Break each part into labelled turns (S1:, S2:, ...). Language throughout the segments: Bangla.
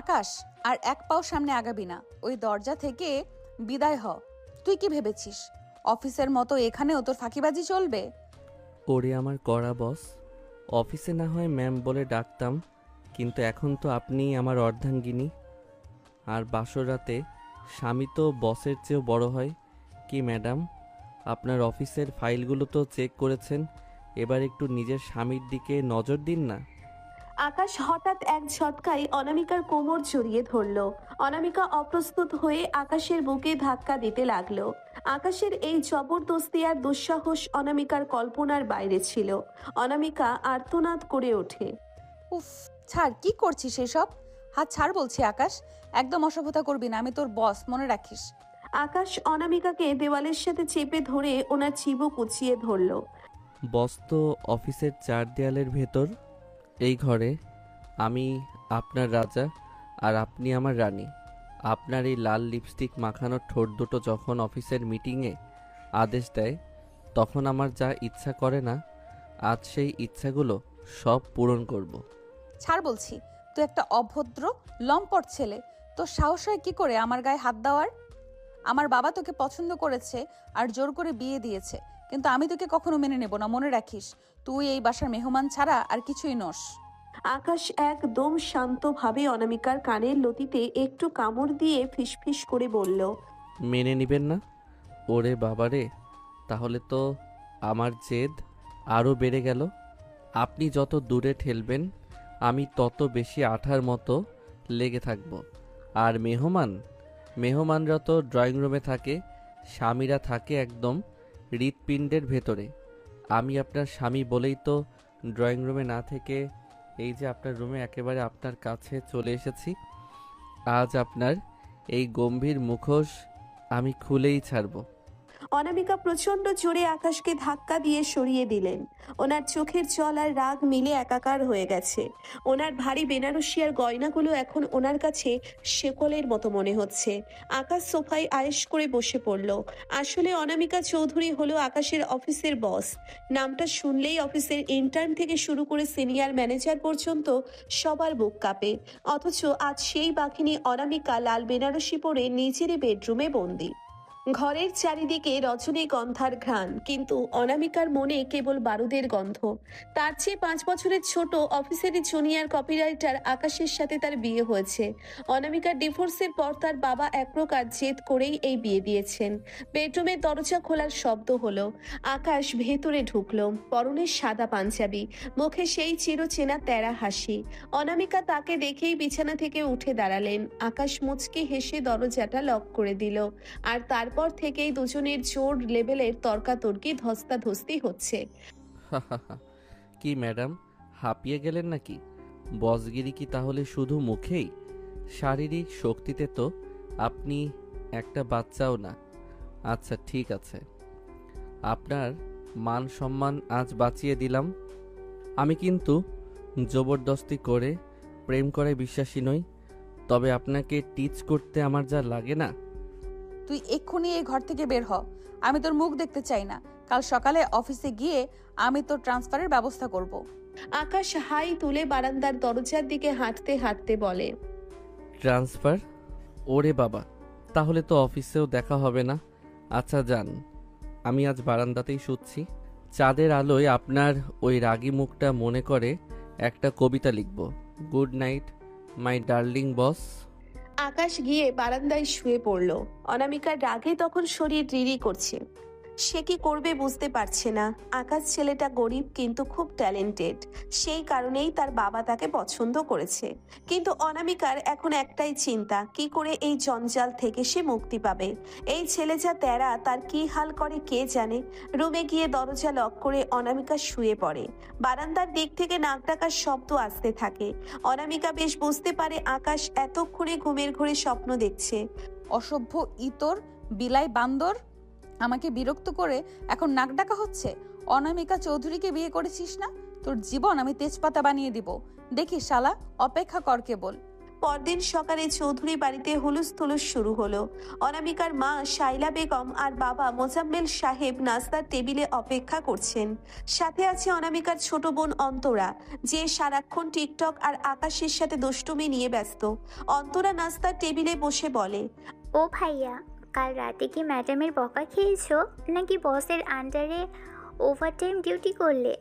S1: আকাশ, আর এক পাও সামনে আগাবি না। ওই দরজা থেকে বিদায় হ। তুই কি ভেবেছিস অফিসের মতো এখানেও তোর ফাঁকিবাজি চলবে?
S2: ওরে আমার কড়া বস, অফিসে না হয় ম্যাম বলে ডাকতাম, কিন্তু এখন তো আপনিই আমার অর্ধাঙ্গিনী। আর বাসর রাতে স্বামী তো বসের চেয়েও বড় হয়। কি ম্যাডাম, আপনার অফিসের ফাইলগুলো তো চেক করেছেন, এবার একটু নিজের স্বামীর দিকে নজর দিন না।
S3: আকাশ হঠাৎ এক ঝটকায় অনামিকার কোমর জড়িয়ে ধরল। অনামিকা অপ্রস্তুত হয়ে আকাশের বুকে ধাক্কা দিতে লাগলো। আকাশের এই জবরদস্তি আর দুঃসাহস অনামিকার কল্পনার বাইরে ছিল। অনামিকা আর্তনাদ করে ওঠে।
S1: উফ, ছাড়, কি করছিস এসব? হাত ছাড় বলছি আকাশ। একদম অসভ্যতা করবি না, আমি তোর বস, মনে রাখিস।
S3: আকাশ অনামিকাকে দেওয়ালের সাথে চেপে ধরে ওনার চিবুক উঁচিয়ে ধরল।
S2: বস তো অফিসের চার দেয়ালের ভেতর। এই ঘরে আমি আপনার রাজা আর আপনি আমার রানী। আপনার এই লাল লিপস্টিক মাখানো ঠোঁট দুটো যখন অফিসের মিটিংয়ে আদেশ দেয়, তখন আমার যা ইচ্ছা করে না, আজ সেই ইচ্ছাগুলো সব পূরণ করব।
S1: ছাড় বলছি। তুই একটা অভদ্র লম্পট ছেলে। তোর সাহস হয় কি করে আমার গায়ে হাত দেওয়ার? আমার বাবা তোকে পছন্দ করেছে আর জোর করে বিয়ে দিয়েছে, কিন্তু আমি তোকে কখনো মেনে নেব না, মনে রাখিস। তুই এই বাসার মেহমান ছাড়া আর কিছুই নস।
S3: আকাশ একদম শান্তভাবে অনামিকার কানের লতিতে একটু কামড় দিয়ে ফিসফিস করে বলল,
S2: মেনে নিবেন না? ওরে বাবারে, তাহলে তো আমার জেদ আরও বেড়ে গেল। আপনি যত দূরে ঠেলবেন আমি তত বেশি আঠার মতো লেগে থাকব। আর মেহমানরা তো ড্রয়িং রুমে থাকে, স্বামীরা থাকে একদম হৃৎপিণ্ডের ভেতরে। আমি আপনার স্বামী বলেই তো ড্রয়িং রুমে না থেকে এই যে আপনার রুমে একেবারে আপনার কাছে চলে এসেছি। আজ আপনার এই গম্ভীর মুখোশ আমি খুলেই ছাড়ব।
S3: অনামিকা প্রচন্ড জোরে আকাশকে ধাক্কা দিয়ে সরিয়ে দিলেন। ওনার চোখের জল আর রাগ মিলে একাকার হয়ে গেছে। ওনার ভারী বেনারসিয়ার গয়নাগুলো এখন ওনার কাছে শেকলের মতো মনে হচ্ছে। আকাশ সোফায় আয়েশ করে বসে পড়ল। আসলে অনামিকা চৌধুরী হলো আকাশের অফিসের বস। নামটা শুনলেই অফিসের ইন্টার্ন থেকে শুরু করে সিনিয়র ম্যানেজার পর্যন্ত সবার বুক কাঁপে। অথচ আজ সেই বাঘিনী অনামিকা লাল বেনারসি পরে নিজেরই বেডরুমে বন্দি। ঘরের চারিদিকে রজনীগন্ধার ঘ্রাণ, কিন্তু অনামিকার মনে কেবল বারুদের গন্ধ। তার চেয়ে 5 বছরের ছোট অফিসেরই জুনিয়র কপিরাইটার আকাশের সাথে তার বিয়ে হয়েছে। অনামিকার ডিভোর্সের পর তার বাবা এক প্রকার জেদ করেই এই বিয়ে দিয়েছেন। বেডরুমের দরজা খোলার শব্দ হলো। আকাশ ভেতরে ঢুকলো। পরনের সাদা পাঞ্জাবি, মুখে সেই চিরচেনা তেরা হাসি। অনামিকা তাকে দেখেই বিছানা থেকে উঠে দাঁড়ালেন। আকাশ মুচকি হেসে দরজাটা লক করে দিল। আর তারপর থেকেই দুজনের জোর লেভেলের তর্কাতর্কি ধস্তাধস্তি হচ্ছে।
S2: কি ম্যাডাম, হাঁপিয়ে গেলেন নাকি? বসগিরি কি তাহলে শুধু মুখেই? শারীরিক শক্তিতে তো আপনি একটা বাচ্চাও না। আচ্ছা ঠিক আছে, আপনার মান সম্মান আজ বাঁচিয়ে দিলাম। আমি কিন্তু জবরদস্তি করে প্রেম করে বিশ্বাসী নই, তবে আপনাকে টিচ করতে আমার যা লাগে না।
S1: তুই এক্ষুনি এই ঘর থেকে বের হ। আমি তোর মুখ দেখতে চাই না। কাল সকালে অফিসে গিয়ে আমি তোর ট্রান্সফারের ব্যবস্থা করব।
S3: আকাশ হাই তুলে বারান্দার দরজার দিকে হাঁটতে হাঁটতে বলে,
S2: ট্রান্সফার? ওরে বাবা, তাহলে তো অফিসেও দেখা হবে না। আচ্ছা যান, আমি আজ বারান্দাতেই শুচ্ছি। চাঁদের আলোয় আপনার ওই রাগী মুখটা মনে করে একটা কবিতা লিখব। গুড নাইট মাই ডার্লিং বস।
S3: আকাশ গিয়ে বারান্দায় শুয়ে পড়ল। অনামিকার রাগে তখন শরীর রিরি করছে। সে কি করবে বুঝতে পারছে না। আকাশ ছেলেটা গরিব কিন্তু খুব ট্যালেন্টেড, সেই কারণেই তার বাবা তাকে পছন্দ করেছে। কিন্তু অনামিকার এখন একটাই চিন্তা, কি করে এই জঞ্জাল থেকে সে মুক্তি পাবে। এই ছেলে যা তেরা, তার কি হাল করে কে জানে। রুমে গিয়ে দরজা লক করে অনামিকা শুয়ে পড়ে। বারান্দার দিক থেকে নাক ডাকার শব্দ আসতে থাকে। অনামিকা বেশ বুঝতে পারে আকাশ এতক্ষণে ঘুমের ঘোরে স্বপ্ন দেখছে।
S1: অসভ্য ইতর, বিলাই বান্দর, আমাকে বিরক্ত করে এখন নাক ডাকা হচ্ছে। অনামিকা চৌধুরীকে বিয়ে করেছিস না? তোর জীবন আমি তেজপাতা বানিয়ে দিব। দেখি শালা, অপেক্ষা কর কেবল।
S3: পরদিন সকালে চৌধুরী বাড়িতে হুলুস থুলুস শুরু হলো। অনামিকার মা শাইলা বেগম আর বাবা মোজাম্মেল সাহেব নাস্তার টেবিলে অপেক্ষা করছেন। সাথে আছে অনামিকার ছোট বোন অন্তরা, যে সারাক্ষণ টিকটক আর আকাশের সাথে দুষ্টুমি নিয়ে ব্যস্ত। অন্তরা নাস্তার টেবিলে বসে বলে,
S4: ও ভাইয়া, কাল রাতে কি ম্যাডামের বকা খেয়েছো নাকি বসের আন্ডারে ওভারটাইম ডিউটি করলে?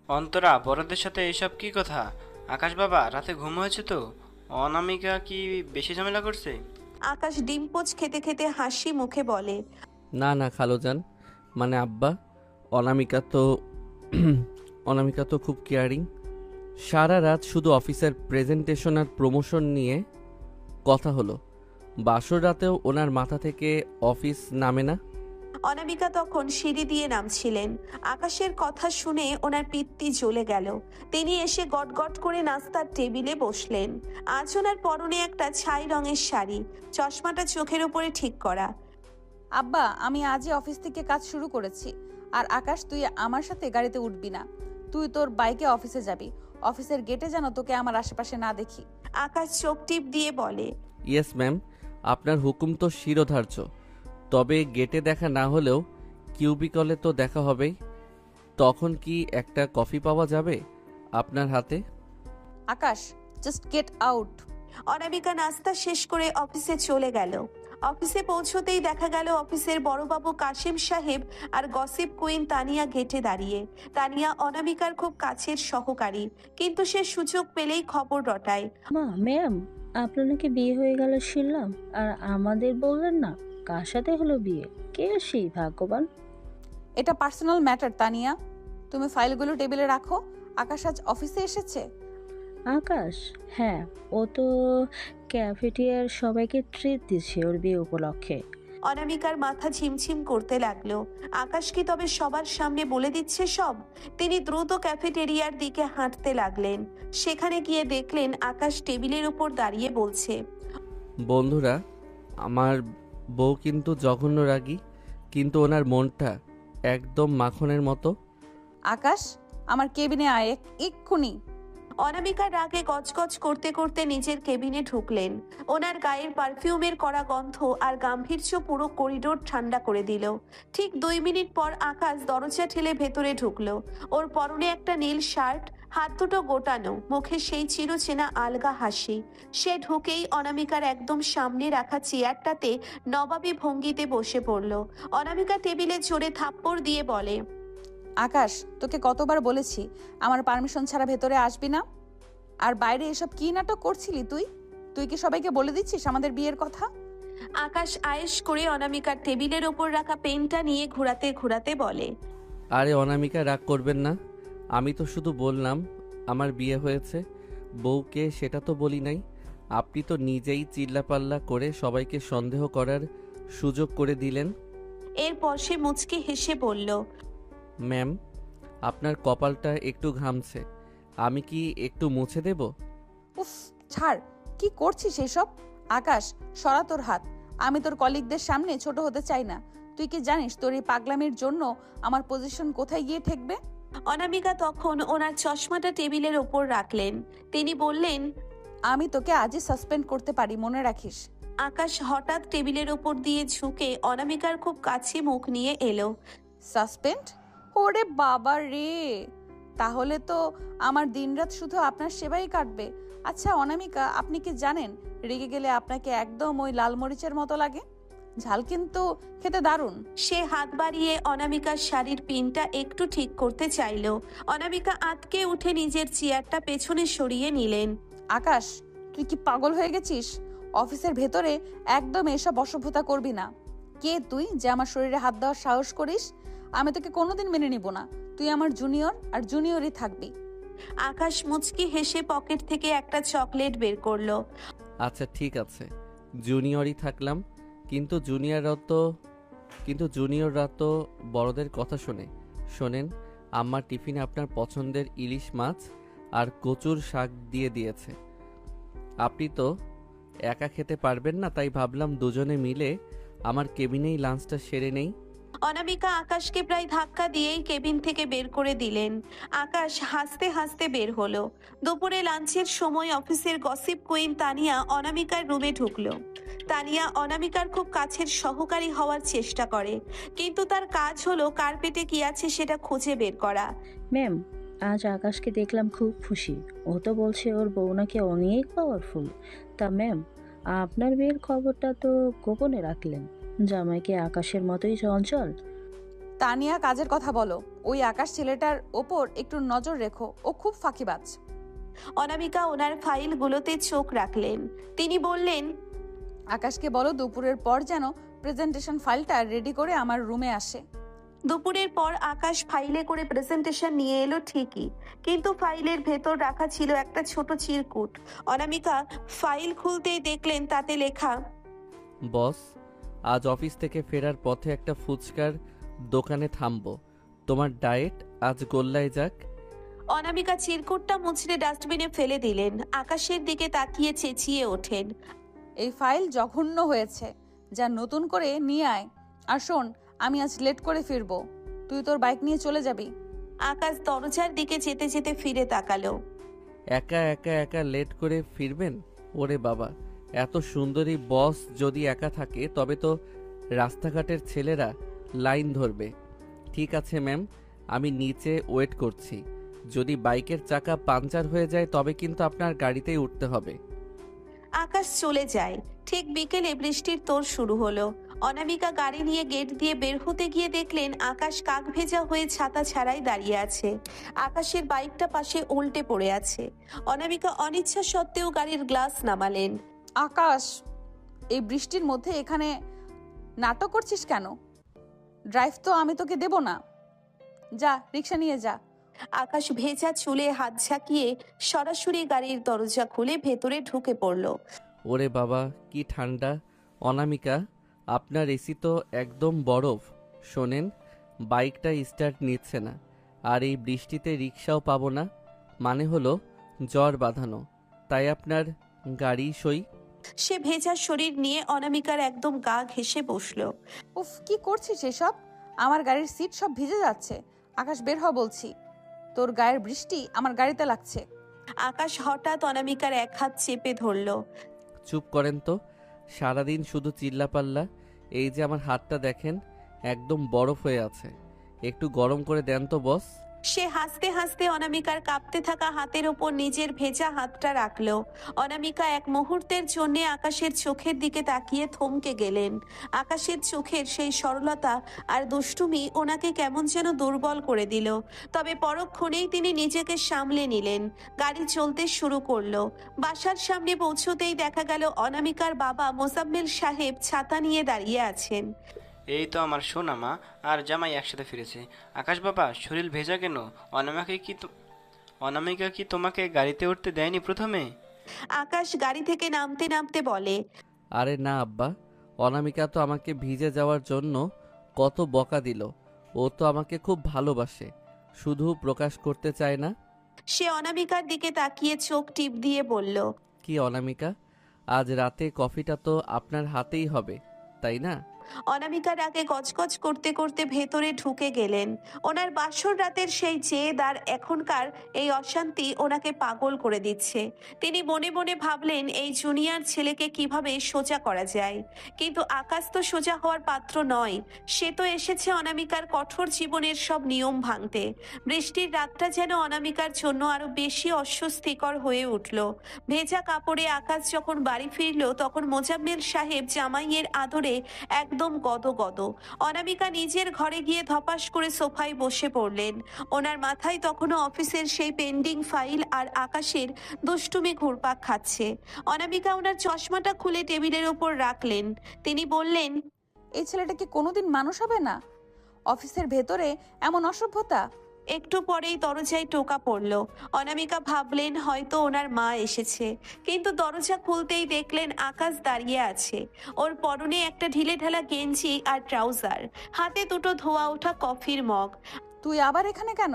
S5: অন্তরা, বড়দের সাথে এসব কি কথা? আকাশ বাবা, রাতে ঘুম হয়েছে তো? অনামিকা কি বেশি ঝামেলা করছে?
S3: আকাশ ডিমপোচ খেতে খেতে হাসি মুখে বলে,
S2: না না খালোজান, মানে আব্বা, অনামিকা তো অনামিকা তো খুব কেয়ারিং। সারা রাত শুধু অফিসের প্রেজেন্টেশন আর প্রমোশন নিয়ে কথা হলো। বাসর রাতেও ওনার মাথা থেকে অফিস নামে না।
S3: অনামিকা তখন সিঁড়ি দিয়ে নামছিলেন। আকাশের কথা শুনে ওনার পিত্তি জ্বলে গেল। তিনি এসে গটগট করে নাস্তার টেবিলে বসলেন। আজ ওনার পরনে একটা ছাই রঙের শাড়ি, চশমাটা চোখের উপরে ঠিক করা।
S1: আব্বা, আমি আজই অফিস থেকে কাজ শুরু করেছি। আর আকাশ, তুই আমার সাথে গাড়িতে উঠবি না। তুই তোর বাইকে অফিসে যাবি। অফিসের গেটে যেন তোকে আমার আশেপাশে না দেখি।
S3: আকাশ চোখ টিপ দিয়ে বলে,
S2: ইয়েস ম্যাম, আপনার হুকুম তো শিরোধার্য। তবে গেটে দেখা না হলেও কিউবিকলে তো দেখা হবেই। তখন কি একটা কফি পাওয়া যাবে আপনার হাতে?
S1: আকাশ, জাস্ট গেট আউট।
S3: অনামিকা নাস্তা শেষ করে অফিসে চলে গেল। অফিসে পৌঁছতেই দেখা গেল অফিসের বড়বাবু কাশিম সাহেব আর গসিপ কুইন তানিয়া গেটে দাঁড়িয়ে। তানিয়া অনামিকার খুব কাছের সহকারী, কিন্তু সে সুযোগ পেলেই খবর রটায়।
S6: ম্যাম, আপনার নাকি বিয়ে হয়ে গেল শুনলাম, আর আমাদের বললেন না। কার সাথে হলো বিয়ে? কে সেই ভাগ্যবান?
S1: এটা পার্সোনাল ম্যাটার তানিয়া, তুমি ফাইলগুলো টেবিলে রাখো। আকাশ আজ অফিসে এসেছে।
S6: আকাশ? হ্যাঁ, ও তো ক্যাফেটেরিয়ার সবাইকে ট্রিট দিচ্ছে ওর বিয়ে উপলক্ষে।
S3: অনামিকার মাথা ঝিমঝিম করতে লাগলো। আকাশ কি তবে সবার সামনে বলে দিচ্ছে সব? তিনি দ্রুত ক্যাফেটেরিয়ার দিকে হাঁটতে লাগলেন। সেখানে গিয়ে দেখলেন আকাশ টেবিলের উপর দাঁড়িয়ে বলছে,
S2: বন্ধুরা, আমার বউ কিন্তু জঘন্য রাগী, কিন্তু ওনার মনটা একদম মাখনের মতো।
S1: আকাশ, আমার কেবিনে আয় এক্ষুনি।
S3: অনামিকার রাগে গজগজ করতে করতে নিজের কেবিনে ঢুকলেন। ওনার গায়ের পারফিউমের কড়া গন্ধ আর গাম্ভীর্য পুরো করিডোর ঠান্ডা করে দিল। ঠিক 2 মিনিট পর আকাশ দরজা ঠেলে ভেতরে ঢুকলো। ওর পরনে একটা নীল শার্ট, হাত দুটো গোটানো, মুখে সেই চিরচেনা আলগা হাসি। সে ঢুকেই অনামিকার একদম সামনে রাখা চেয়ারটাতে নবাবী ভঙ্গিতে বসে পড়ল। অনামিকা টেবিলে জোরে থাপ্পড় দিয়ে বলে,
S1: আকাশ, তোকে কতবার বলেছি আমার পারমিশন ছাড়া ভেতরে আসবি না? আর বাইরে এসব কি নাটক করছিলি তুই? তুই কি সবাইকে বলে দিচ্ছিস আমাদের বিয়ের কথা?
S3: আকাশ আয়েশ করে অনামিকার টেবিলের ওপর রাখা পেনটা নিয়ে ঘোরাতে ঘোরাতে বলে,
S2: আরে অনামিকা, রাগ করবেন না। আমি তো শুধু বললাম আমার বিয়ে হয়েছে। বউকে সেটা তো বলি নাই। আপনি তো নিজেই চিল্লাপাল্লা করে সবাইকে সন্দেহ করার সুযোগ করে দিলেন।
S3: এরপর সে মুচকি হেসে বলল,
S2: ম্যাম, আপনার কপালটা একটু ঘামছে, আমি কি একটু মুছে দেব?
S1: উফ, ছাড়, কি করছিস এসব? আকাশ, সরা তোর হাত। আমি তোর কলিগদের সামনে ছোট হতে চাই না। তুই কি জানিস তোর এই পাগলামির জন্য আমার পজিশন কোথায় গিয়ে ঠেকবে?
S3: অনামিকা তখন ওনার চশমাটা টেবিলের ওপর রাখলেন। তিনি বললেন,
S1: আমি তোকে আজই সাসপেন্ড করতে পারি, মনে রাখিস।
S3: আকাশ হঠাৎ টেবিলের ওপর দিয়ে ঝুঁকে অনামিকার খুব কাছে মুখ নিয়ে এলো।
S1: সাসপেন্ড? ওরে বাবা রে, তাহলে তো আমার দিনরাত শুধু আপনার সেবাই কাটবে। আচ্ছা অনামিকা, আপনি কি জানেন রেগে গেলে আপনাকে একদম ওই লাল মরিচের মতো লাগে? ঝাল কিন্তু খেতে দারুণ।
S3: সে হাত বাড়িয়ে অনামিকার শাড়ির পিনটা একটু ঠিক করতে চাইল। অনামিকা আটকে উঠে নিজের চেয়ারটা পেছনে সরিয়ে নিলেন।
S1: আকাশ, তুই কি পাগল হয়ে গেছিস? অফিসের ভেতরে একদম এসব অসভ্যতা করবি না। কে তুই যে আমার শরীরে হাত দেওয়ার সাহস করিস? আমি তোকে কোনোদিন মেনে নিব না। তুই আমার জুনিয়র, আর জুনিয়রই থাকবি।
S3: আকাশ মুচকি হেসে পকেট থেকে একটা চকলেট বের করলো।
S2: আচ্ছা ঠিক আছে, জুনিয়রই থাকলাম, কিন্তু জুনিয়ররা তো বড়দের কথা শোনে। শোনেন, আম্মা টিফিনে আপনার পছন্দের ইলিশ মাছ আর কচুর শাক দিয়ে দিয়েছে। আপনি তো একা খেতে পারবেন না, তাই ভাবলাম দুজনে মিলে আমার কেবিনেই লাঞ্চটা সেরে নেই।
S3: অনামিকা আকাশকে প্রায় ধাক্কা দিয়েই কেবিন থেকে বের করে দিলেন। আকাশ হাসতে হাসতে বের হলো। দুপুরে লাঞ্চের সময় অফিসের গসিপ কুইন তানিয়া অনামিকার রুমে ঢুকলো। তানিয়া অনামিকার খুব কাছের সহকারী হওয়ার চেষ্টা করে, কিন্তু তার কাজ হলো কার্পেটে কি আছে সেটা খুঁজে বের করা।
S6: ম্যাম, আজ আকাশকে দেখলাম খুব খুশি। ও তো বলছে ওর বউ নাকি অনেক পাওয়ারফুল। তা ম্যাম, আপনার বিয়ের খবরটা তো গোপনে রাখলেন। জামাই কি আকাশের মতোই চঞ্চল?
S1: তানিয়া, কাজের কথা বলো। ওই আকাশ ছেলেটার ওপর একটু নজর রেখো, ও খুব ফাঁকিবাজ।
S3: অনামিকা ওনার ফাইলগুলোতে চোখ রাখলেন। তিনি বললেন,
S1: আকাশকে বলো দুপুরের পর যেন প্রেজেন্টেশন ফাইলটা রেডি করে আমার রুমে আসে।
S3: দুপুরের পর আকাশ ফাইলে করে প্রেজেন্টেশন নিয়ে এলো ঠিকই, কিন্তু ফাইলের ভেতর রাখা ছিল একটা ছোট চিরকুট। অনামিকা ফাইল খুলতেই দেখলেন তাতে লেখা,
S2: বস, আজ অফিস থেকে ফেরার পথে একটা ফুচকার দোকানে থামবো। তোমার ডায়েট আজ গোল্লায় যাক।
S3: অনামিকা চিরকুটটা মুছড়ে ডাস্টবিনে ফেলে দিলেন। আকাশের দিকে তাকিয়ে চেঁচিয়ে ওঠেন,
S1: এই ফাইল জঘন্য হয়েছে, যা নতুন করে নিয়ে আয়। আর শোন, আমি আজ লেট করে ফিরবো, তুই তোর বাইক নিয়ে চলে যাবি।
S3: আকাশ দরজার দিকে যেতে যেতে ফিরে তাকালো।
S2: একা একা একা লেট করে ফিরবেন? ওরে বাবা, এত সুন্দরী বস যদি একা থাকে তবে তো রাস্তাঘাটের ছেলেরা লাইন ধরবে। ঠিক আছে ম্যাম, আমি নিচে ওয়েট করছি। যদি বাইকের চাকা পাংচার হয়ে যায় তবে কিন্তু আপনার গাড়িতেই উঠতে হবে।
S3: আকাশ চলে যায়। ঠিক বিকেলে বৃষ্টির তোড় শুরু হলো। অনামিকা গাড়ি নিয়ে গেট দিয়ে বের হতে গিয়ে দেখলেন আকাশ কাক ভেজা হয়ে ছাতা ছাড়াই দাঁড়িয়ে আছে। আকাশের বাইকটা পাশে উল্টে পড়ে আছে। অনামিকা অনিচ্ছা সত্ত্বেও গাড়ির গ্লাস নামালেন।
S1: আকাশ, এই বৃষ্টির মধ্যে এখানে নাটক করছিস কেন? ড্রাইভ তো আমি তোকে দেব না, যা রিক্সা নিয়ে যা।
S3: আকাশ ভেজা চুলে হাত ঝাঁকিয়ে সরাসরি গাড়ির দরজা খুলে ভেতরে ঢুকে পড়ল।
S2: ওরে বাবা, কি ঠান্ডা। অনামিকা, আপনার এসি তো একদম বরফ। শোনেন, বাইকটা স্টার্ট নিচ্ছে না, আর এই বৃষ্টিতে রিক্সাও পাবো না, মানে হলো জ্বর বাঁধানো। তাই আপনার গাড়ি সই।
S3: সে ভেজা শরীর নিয়ে অনামিকার একদম গা ঘেঁষে বসলো।
S1: উফ, কি করছিস এসব? আমার গাড়ির সিট সব ভিজে যাচ্ছে। আকাশ, বের হ বলছি, তোর গায়ের বৃষ্টি আমার গাড়িতে লাগছে।
S3: আকাশ হঠাৎ অনামিকার এক হাত চেপে ধরল।
S2: চুপ করেন তো, সারাদিন শুধু চিল্লাপাল্লা। এই যে আমার হাতটা দেখেন, একদম বরফ হয়ে আছে। একটু গরম করে দেন তো বস।
S3: সে হাসতে হাসতে অনামিকার কাঁপতে থাকা হাতের ওপর নিজের ভেজা হাতটা রাখল। অনামিকা এক মুহূর্তের জন্য আকাশের চোখের দিকে তাকিয়ে থমকে গেলেন। আকাশের চোখের সেই সরলতা আর দুষ্টুমি ওনাকে কেমন যেন দুর্বল করে দিল। তবে পরক্ষণেই তিনি নিজেকে সামলে নিলেন। গাড়ি চলতে শুরু করলো। বাসার সামনে পৌঁছতেই দেখা গেল অনামিকার বাবা মোজাম্মেল সাহেব ছাতা নিয়ে দাঁড়িয়ে আছেন।
S5: এই তো আমার সোনা মা আর জামাই একসাথে ফিরেছে। আকাশ বাবা, শরীর ভেজা কেন? অনামিকা কি তোমাকে গাড়িতে উঠতে দেয়নি প্রথমে?
S3: আকাশ গাড়ি থেকে নামতে নামতে বলে,
S2: আরে না আব্বা, অনামিকা তো আমাকে ভিজে যাওয়ার জন্য কত বকা দিল। ও তো আমাকে খুব ভালোবাসে, শুধু প্রকাশ করতে চায় না।
S3: সে অনামিকার দিকে তাকিয়ে চোখ টিপ দিয়ে বলল,
S2: কি অনামিকা, আজ রাতে কফিটা তো আপনার হাতেই হবে, তাই না?
S3: অনামিকার আগে গজগজ করতে করতে ভেতরে ঢুকে গেলেন। ওনার বাসর রাতের সেই জেদ আর এখনকার এই অশান্তি ওনাকে পাগল করে দিচ্ছে। তিনি মনে মনে ভাবলেন এই জুনিয়র ছেলেকে কিভাবে সোজা করা যায়। কিন্তু আকাশ তো সোজা হওয়ার পাত্র নয়। সে তো এসেছে অনামিকার কঠোর জীবনের সব নিয়ম ভাঙতে। বৃষ্টির রাতটা যেন অনামিকার জন্য আরো বেশি অস্বস্তিকর হয়ে উঠল। ভেজা কাপড়ে আকাশ যখন বাড়ি ফিরল তখন মোজাম্মেল সাহেব জামাইয়ের আদরে একদম গদগদ। অনামিকা নিজের ঘরে গিয়ে ধপাস করে সোফায় বসে পড়লেন। ওনার মাথায় তখনও অফিসের সেই পেন্ডিং ফাইল আর আকাশের দুষ্টুমি ঘুরপাক খাচ্ছে। অনামিকা ওনার চশমাটা খুলে টেবিলের ওপর রাখলেন। তিনি বললেন,
S1: এই ছেলেটা কি কোনোদিন মানুষ হবে না? অফিসের ভেতরে এমন অসভ্যতা!
S3: একটু পরেই দরজায় টোকা পড়ল। অনামিকা ভাবলেন হয়তো ওনার মা এসেছে, কিন্তু দরজা খুলতেই দেখলেন আকাশ দাঁড়িয়ে আছে। ওর পরনে একটা ঢিলেঢালা গেঞ্জি আর ট্রাউজার, হাতে দুটো ধোয়া ওঠা কফির মগ।
S1: তুই আবার এখানে কেন?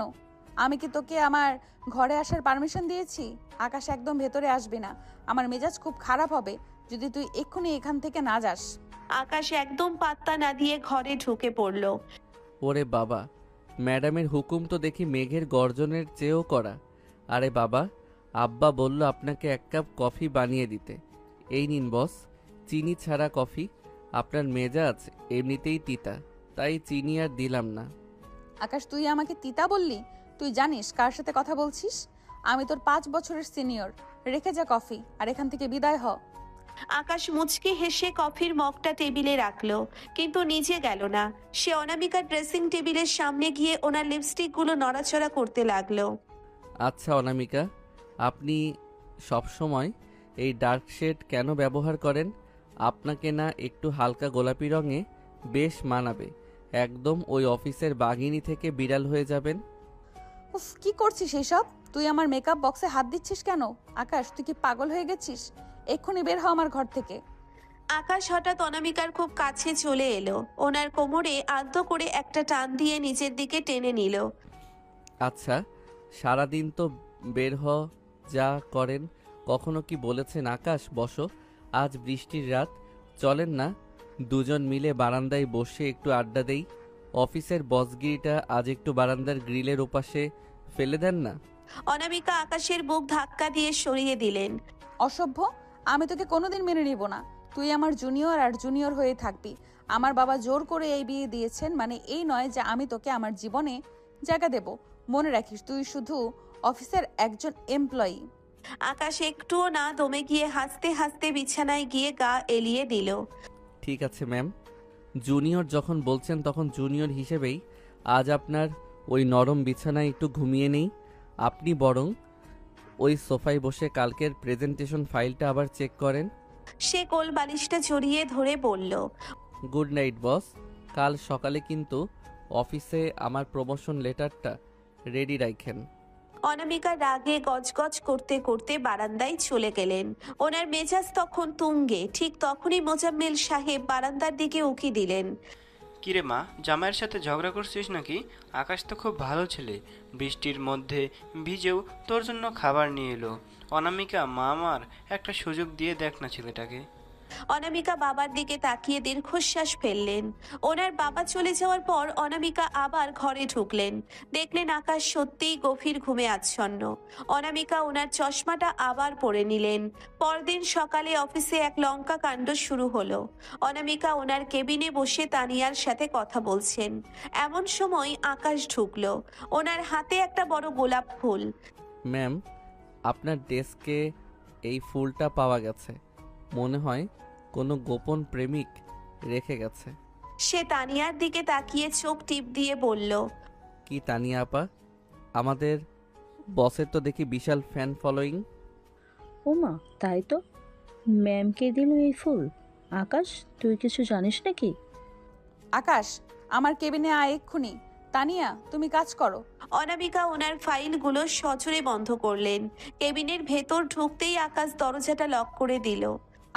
S1: আমি কি তোকে আমার ঘরে আসার পারমিশন দিয়েছি? আকাশ, একদম ভেতরে আসবি না। আমার মেজাজ খুব খারাপ হবে যদি তুই এক্ষুনি এখান থেকে না যাস।
S3: আকাশ একদম পাত্তা না দিয়ে ঘরে ঢুকে পড়ল।
S2: ওরে বাবা, ম্যাডামের হুকুম তো দেখি মেঘের গর্জনের চেয়েও করা। আরে বাবা, আব্বা বলল আপনাকে 1 কাপ কফি বানিয়ে দিতে। এই নিন বস, চিনি ছাড়া কফি। আপনার মেজাজ এমনিতেই তিতা, তাই চিনি আর দিলাম না।
S1: আকাশ, তুই আমাকে তিতা বললি? তুই জানিস কার সাথে কথা বলছিস? আমি তোর 5 বছরের সিনিয়র। রেখে যা কফি আর এখান থেকে বিদায় হ।
S3: আকাশ মুচকি হেসে কফির মগটা টেবিলে রাখলো, কিন্তু নিজে গেল না। সে অনামিকার ড্রেসিং টেবিলের সামনে গিয়ে ওনার লিপস্টিকগুলো নড়াচড়া করতে লাগলো।
S2: আচ্ছা অনামিকা, আপনি সবসময় এই ডার্ক শেড কেন ব্যবহার করেন? আপনাকে না একটু হালকা গোলাপি রঙে বেশ মানাবে। একদম ওই অফিসের বাঘিনী থেকে বিড়াল হয়ে যাবেন।
S1: উফ, কি করছিস এসব? তুই আমার মেকআপ বক্সে হাত দিচ্ছিস কেন? আকাশ, তুই কি পাগল হয়ে গেছিস? এক্ষুনি বের হ আমার ঘর থেকে।
S3: আকাশ হঠাৎ অনামিকার খুব কাছে চলে এলো, ওনার কোমরে আলতো করে একটা টান দিয়ে নিচের দিকে টেনে নিল।
S2: আচ্ছা, সারাদিন তো বের যা করেন, কখনো কি বলেছেন আকাশ বসো, আজ বৃষ্টির রাত, চলেন না দুজন মিলে বারান্দায় বসে একটু আড্ডা দেই? অফিসের বসগিরিটা আজ একটু বারান্দার গ্রিলের ওপাশে ফেলে দেন না?
S3: অনামিকা আকাশের বুক ধাক্কা দিয়ে সরিয়ে দিলেন।
S1: অসভ্য, আমি তোকে কোনোদিন মেনে নিব না। তুই আমার জুনিয়র আর জুনিয়র হয়ে থাকবি। আমার বাবা জোর করে এই বিয়ে দিয়েছেন, মানে এই নয় যে আমি তোকে আমার জীবনে জায়গা দেব। মনে রাখিস, তুই শুধু অফিসের একজন এমপ্লয়ি।
S3: আকাশ একটুও না দমে গিয়ে হাসতে হাসতে বিছানায় গিয়ে গা এলিয়ে দিল।
S2: ঠিক আছে ম্যাম, জুনিয়র যখন বলছেন তখন জুনিয়র হিসেবেই আজ আপনার ওই নরম বিছানায় একটু ঘুমিয়ে নেই। আপনি বরং ওই সোফায় বসে কালকের প্রেজেন্টেশন ফাইলটা আবার চেক করেন।
S3: সে কোল বালিশটা জড়িয়ে ধরে বলল।
S2: গুড নাইট বস, কাল সকালে কিন্তু অফিসে আমার প্রমোশন লেটারটা রেডি রাখেন।
S3: অনামিকা রাগে গজগজ করতে করতে বারান্দায় চলে গেলেন। ওনার মেজাজ তখন তুঙ্গে। ঠিক তখনই মোজাম্মেল সাহেব বারান্দার দিকে উকি দিলেন।
S5: কিরে মা, জামাইয়ের সাথে ঝগড়া করছিস নাকি? আকাশ তো খুব ভালো ছেলে, বৃষ্টির মধ্যে ভিজেও তোর জন্য খাবার নিয়ে এলো। অনামিকা, মা আমার একটা সুযোগ দিয়ে দেখ না ছেলেটাকে।
S3: অনামিকা বাবার দিকে তাকিয়ে দীর্ঘশ্বাস ফেললেন। ওনার বাবা চলে যাওয়ার পর অনামিকা আবার ঘরে ঢুকলেন। দেখলেন আকাশ সত্যিই গভীর ঘুমে আচ্ছন্ন। অনামিকা ওনার চশমাটা আবার পরে নিলেন। পরদিন সকালে অফিসে এক লঙ্কা কাণ্ড শুরু হলো। অনামিকা ওনার কেবিনে বসে তানিয়ার সাথে কথা বলছেন। এমন সময় আকাশ ঢুকলো। ওনার হাতে একটা বড় গোলাপ ফুল।
S2: ম্যাম, আপনার ডেস্কে এই ফুলটা পাওয়া গেছে। মনে হয় কোনো গোপন প্রেমিক রেখে গেছে।
S3: সে তানিয়ার দিকে তাকিয়ে চোখ টিপ দিয়ে বলল।
S2: কি তানিয়া আপা, আমাদের বসের তো দেখি বিশাল ফ্যান ফলোয়িং।
S6: ওমা, তাই তো। ম্যামকে দিল এই ফুল। আকাশ, তুই কিছু জানিস নাকি?
S1: আকাশ, আমার কেবিনে আয় এক্ষুনি। তানিয়া, তুমি কাজ করো।
S3: অনামিকা ওনার ফাইলগুলো সজোরে বন্ধ করলেন। কেবিনের ভেতর ঢুকতেই আকাশ দরজাটা লক করে দিল।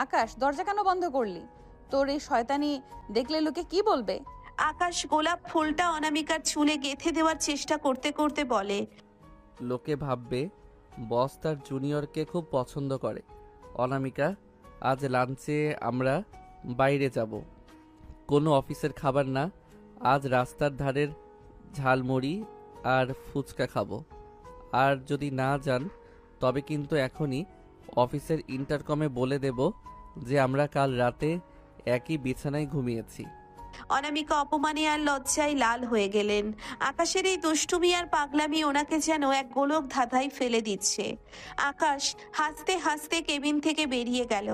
S1: আকাশ, দরজা কেন বন্ধ করলি? তোর এই শয়তানি দেখলে লোকে কি বলবে?
S3: আকাশ গোলাপ ফুলটা অনামিকার চুলে গেঁথে দেওয়ার চেষ্টা করতে করতে বলে।
S2: লোকে ভাববে বস তার জুনিয়রকে খুব পছন্দ করে। অনামিকা, আজ লাঞ্চে আমরা বাইরে যাব। কোনো অফিসের খাবার না, আজ রাস্তার ধারের ঝালমুড়ি আর ফুচকা খাবো। আর যদি না যান তবে কিন্তু এখনই অফিসের ইন্টারকমে বলে দেব যে আমরা কাল রাতে একই বিছানায় ঘুমিয়েছি।
S3: অনামিকা অপমানে আর লজ্জায় লাল হয়ে গেলেন। আকাশের এই দুষ্টুমি আর পাগলামি ওনাকে যেন এক গোলক ধাঁধায় ফেলে দিচ্ছে। আকাশ হাসতে হাসতে কেবিন থেকে বেরিয়ে গেল।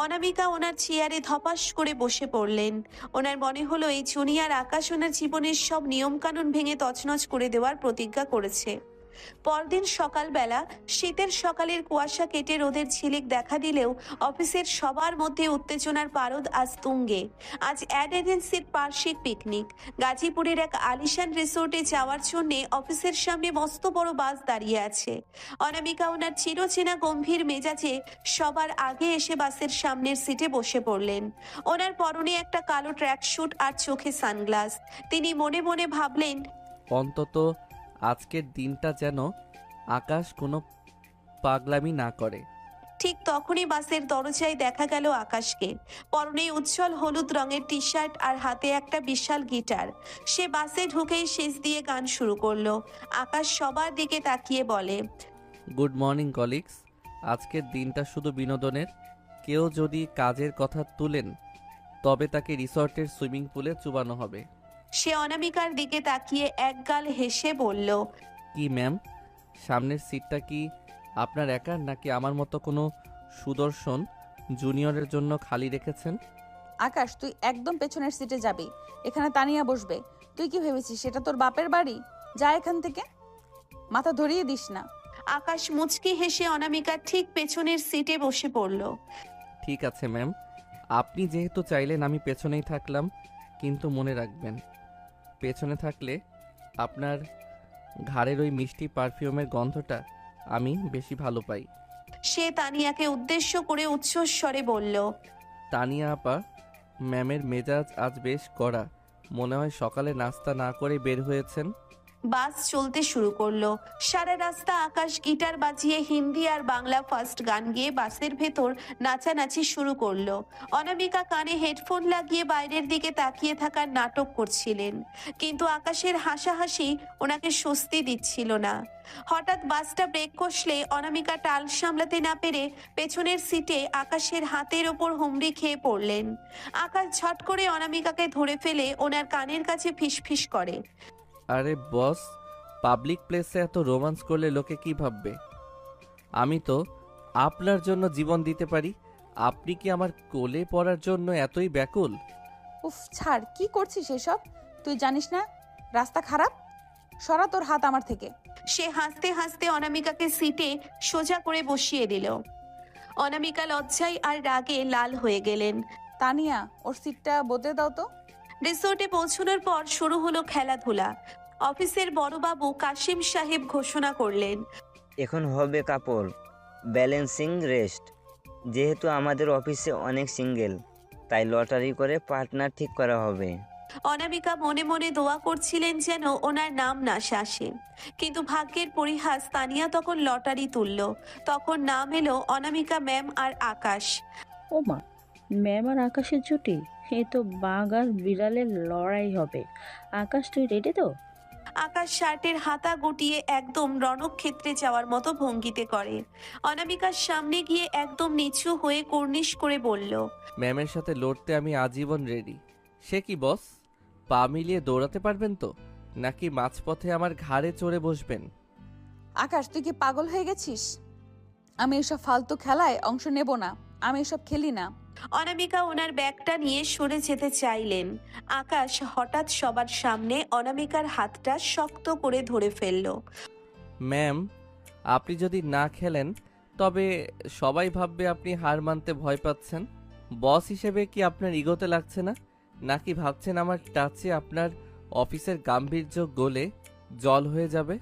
S3: অনামিকা ওনার চেয়ারে ধপাস করে বসে পড়লেন। ওনার মনে হলো এই জুনিয়র আকাশ ওনার জীবনের সব নিয়মকানুন ভেঙে তছনছ করে দেওয়ার প্রতিজ্ঞা করেছে। পরদিন সকালবেলা শীতের সকালের কুয়াশা কেটে রোদের ঝিলিক দেখা দিলেও অফিসের সবার মধ্যে উত্তেজনার পারদ আজ তুঙ্গে। আজ অ্যাড এজেন্সির বার্ষিক পিকনিক। গাজীপুরের এক আলিশান রিসোর্টে যাওয়ার জন্য অফিসের সামনে মস্ত বড় বাস দাঁড়িয়ে আছে। অনামিকা ওনার চিরচেনা গম্ভীর মেজাজে সবার আগে এসে বাসের সামনের সিটে বসে পড়লেন। ওনার পরনে একটা কালো ট্র্যাকস্যুট আর চোখে সানগ্লাস। তিনি মনে মনে ভাবলেন,
S2: অন্তত আজকের দিনটা যেন আকাশ কোনো পাগলামি না করে।
S3: ঠিক তখনই বাসের দরজায় দেখা গেল আকাশকে। পরনে উজ্জ্বল হলুদ রঙের টি শার্ট আর হাতে একটা বিশাল গিটার। সে বাসে ঢুকেই শেষ দিয়ে গান শুরু করলো। আকাশ সবার দিকে তাকিয়ে বলে,
S2: গুড মর্নিং কলিগস। আজকের দিনটা শুধু বিনোদনের। কেউ যদি কাজের কথা তুলেন তবে তাকে রিসর্টের সুইমিং পুলে চুবানো হবে।
S3: সে অনামিকার দিকে তাকিয়ে একগাল হেসে বলল,
S2: কি ম্যাম, সামনের সিটটা কি আপনার একার নাকি আমার মতো কোনো সুদর্শন জুনিয়রের জন্য খালি রেখেছেন?
S1: আকাশ, তুই একদম পেছনের সিটে যাবি। এখানে তানিয়া বসবে। তুই কি ভেবেছিস সেটা তোর বাপের বাড়ি? যা এখান থেকে, মাথা ধরিয়ে দিস না।
S3: আকাশ মুচকি হেসে অনামিকার ঠিক পেছনের সিটে বসে পড়ল।
S2: ঠিক আছে ম্যাম, আপনি যেহেতু চাইলেন আমি পেছনেই থাকলাম, কিন্তু মনে রাখবেন পেছনে থাকলে আপনার ঘাড়ের ওই মিষ্টি পারফিউমের গন্ধটা আমি বেশি ভালো পাই।
S3: সে তানিয়াকে উদ্দেশ্য করে উচ্চস্বরে বলল,
S2: তানিয়া আপা, ম্যামের মেজাজ আজ বেশ কড়া। মনে হয় সকালে নাস্তা না করে বের হয়েছেন।
S3: বাস চলতে শুরু করলো। সারা রাস্তা আকাশ গিটার বাজিয়ে হিন্দি আর বাংলা ফার্স্ট গান গেয়ে বাসের ভেতর নাচানাচি শুরু করলো। অনামিকা কানে হেডফোন লাগিয়ে বাইরের দিকে তাকিয়ে থাকার নাটক করছিলেন, কিন্তু আকাশের হাসাহাসি ওনাকে স্বস্তি দিচ্ছিল না। হঠাৎ বাসটা ব্রেক কষলে অনামিকা টাল সামলাতে না পেরে পেছনের সিটে আকাশের হাতের ওপর হুমড়ি খেয়ে পড়লেন। আকাশ ঝট করে অনামিকাকে ধরে ফেলে ওনার কানের কাছে ফিসফিস করে,
S2: আরে বস, পাবলিক প্লেসে এত রোমান্স করলে লোকে কি ভাববে? আমি তো আপনার জন্য জীবন দিতে পারি। আপনি কি আমার কোলে পড়ার জন্য এতই ব্যাকুল?
S1: উফ, ছাড়, কি করছিস এসব? তুই জানিস না রাস্তা খারাপ? সরা তোর হাত আমার থেকে।
S3: সে হাসতে হাসতে অনামিকাকে সিটে সোজা করে বসিয়ে দিল। অনামিকা লজ্জায় আর রাগে লাল হয়ে গেলেন।
S1: তানিয়া, ওর সিটটা বদলে দাও তো।
S3: রিসোর্টে পৌঁছানোর পর শুরু হলো খেলাধুলা। অফিসের বড়বাবু কাশিম সাহেব ঘোষণা করলেন,
S7: এখন হবে কাপড় ব্যালেন্সিং রেস্ট। যেহেতু আমাদের অফিসে অনেক সিঙ্গেল, তাই লটারি করে পার্টনার ঠিক করা হবে।
S3: অনামিকা মনে মনে দোয়া করছিলেন যেন ওনার নাম না আসে, কিন্তু ভাগ্যের পরিহাস তানিয়া তখন লটারি তুলল। তখন নাম এলো অনামিকা ম্যাম আর আকাশ।
S6: ও মা, ম্যাম আর আকাশের জুটি! এ তো বাঘ আর বিড়ালের লড়াই হবে। আকাশ, তুই রেডি তো?
S3: আকাশ শার্টের হাতা গুটিয়ে একদম রণক্ষেত্রে যাওয়ার মতো ভঙ্গিতে করে। অনামিকার সামনে গিয়ে একদম নিচু হয়ে কর্নিশ করে বলল,
S2: ম্যামের সাথে লড়তে আমি আজীবন রেডি। সে কি বস, পা মিলিয়ে দৌড়াতে পারবেন তো, নাকি মাঝপথে আমার ঘাড়ে চড়ে বসবেন?
S1: আকাশ, তুই কি পাগল হয়ে গেছিস? আমি এসব ফালতু খেলায় অংশ নেব না। আমি এসব খেলি না।
S3: অনামিকা ওনার ব্যাগটা নিয়ে সরে যেতে চাইলেন। আকাশ হঠাৎ সবার সামনে অনামিকার হাতটা শক্ত করে ধরে ফেলল।
S2: ম্যাম, আপনি যদি না খেলেন তবে সবাই ভাববে আপনি হার মানতে ভয় পাচ্ছেন। বস হিসেবে কি আপনার ইগোতে লাগছে না, নাকি ভাবছেন আমার টাচে আপনার অফিসের গাম্ভীর্য গলে জল হয়ে যাবে?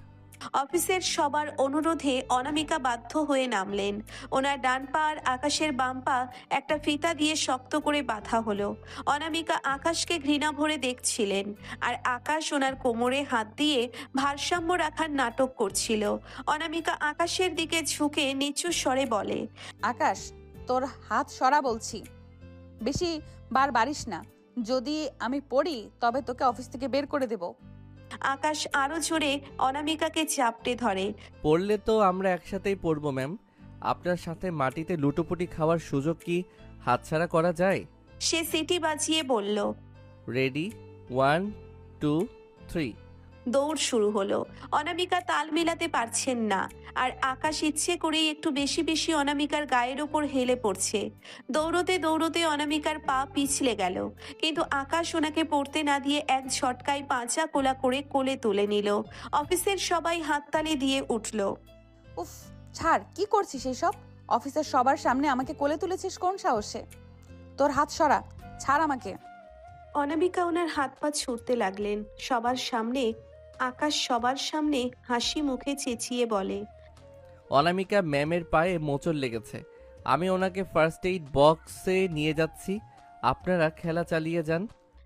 S3: অফিসের সবার অনুরোধে অনামিকা বাধ্য হয়ে নামলেন। ওনার ডান পা আর আকাশের বাম পা একটা ফিতা দিয়ে শক্ত করে বাঁধা হলো। অনামিকা আকাশকে ঘৃণা ভরে দেখছিলেন, আর আকাশ ওনার কোমরে হাত দিয়ে ভারসাম্য রাখার নাটক করছিল। অনামিকা আকাশের দিকে ঝুঁকে নিচু স্বরে বলে,
S1: আকাশ, তোর হাত সরা বলছি। বেশি বার বাড়িস না। যদি আমি পড়ি তবে তোকে অফিস থেকে বের করে দেব।
S3: আকাশ আরো জোরে অনামিকাকে চাপটে ধরে।
S2: পড়লে তো আমরা একসাথেই পড়বো ম্যাম। আপনার সাথে মাটিতে লুটোপুটি খাওয়ার সুযোগ কি হাতছাড়া করা যায়?
S3: সে সিটি বাজিয়ে বলল।
S2: রেডি, 1 2 3।
S3: দৌড় শুরু হলো। অনামিকা তাল মেলাতে পারছেন না, আর আকাশ ইচ্ছে করেই একটু বেশি বেশি অনামিকার গায়ের ওপর হেলে পড়ছে। দৌড়তে দৌড়তে অনামিকার পা পিছলে গেল, কিন্তু আকাশ ওনাকে পড়তে না দিয়ে এক ঝটকায় পাঁচা কোলা করে কোলে তুলে নিল। অফিসের সবাই হাততালি দিয়ে উঠল।
S1: উফ, ছাড়, কি করছিস এসব? অফিসের সবার সামনে আমাকে কোলে তুলেছিস কোন সাহসে? তোর হাত সরা, ছাড় আমাকে।
S3: অনামিকা ওনার হাত পা ছুঁড়তে লাগলেন সবার সামনে। আকাশ সবার সামনে হাসি মুখে চেঁচিয়ে বলে,
S2: অনামিকা ম্যামের পায়ে মোচড় লেগেছে। আমি ওনাকে ফার্স্ট এইড বক্সে নিয়ে যাচ্ছি, আপনারা খেলা চালিয়ে যান।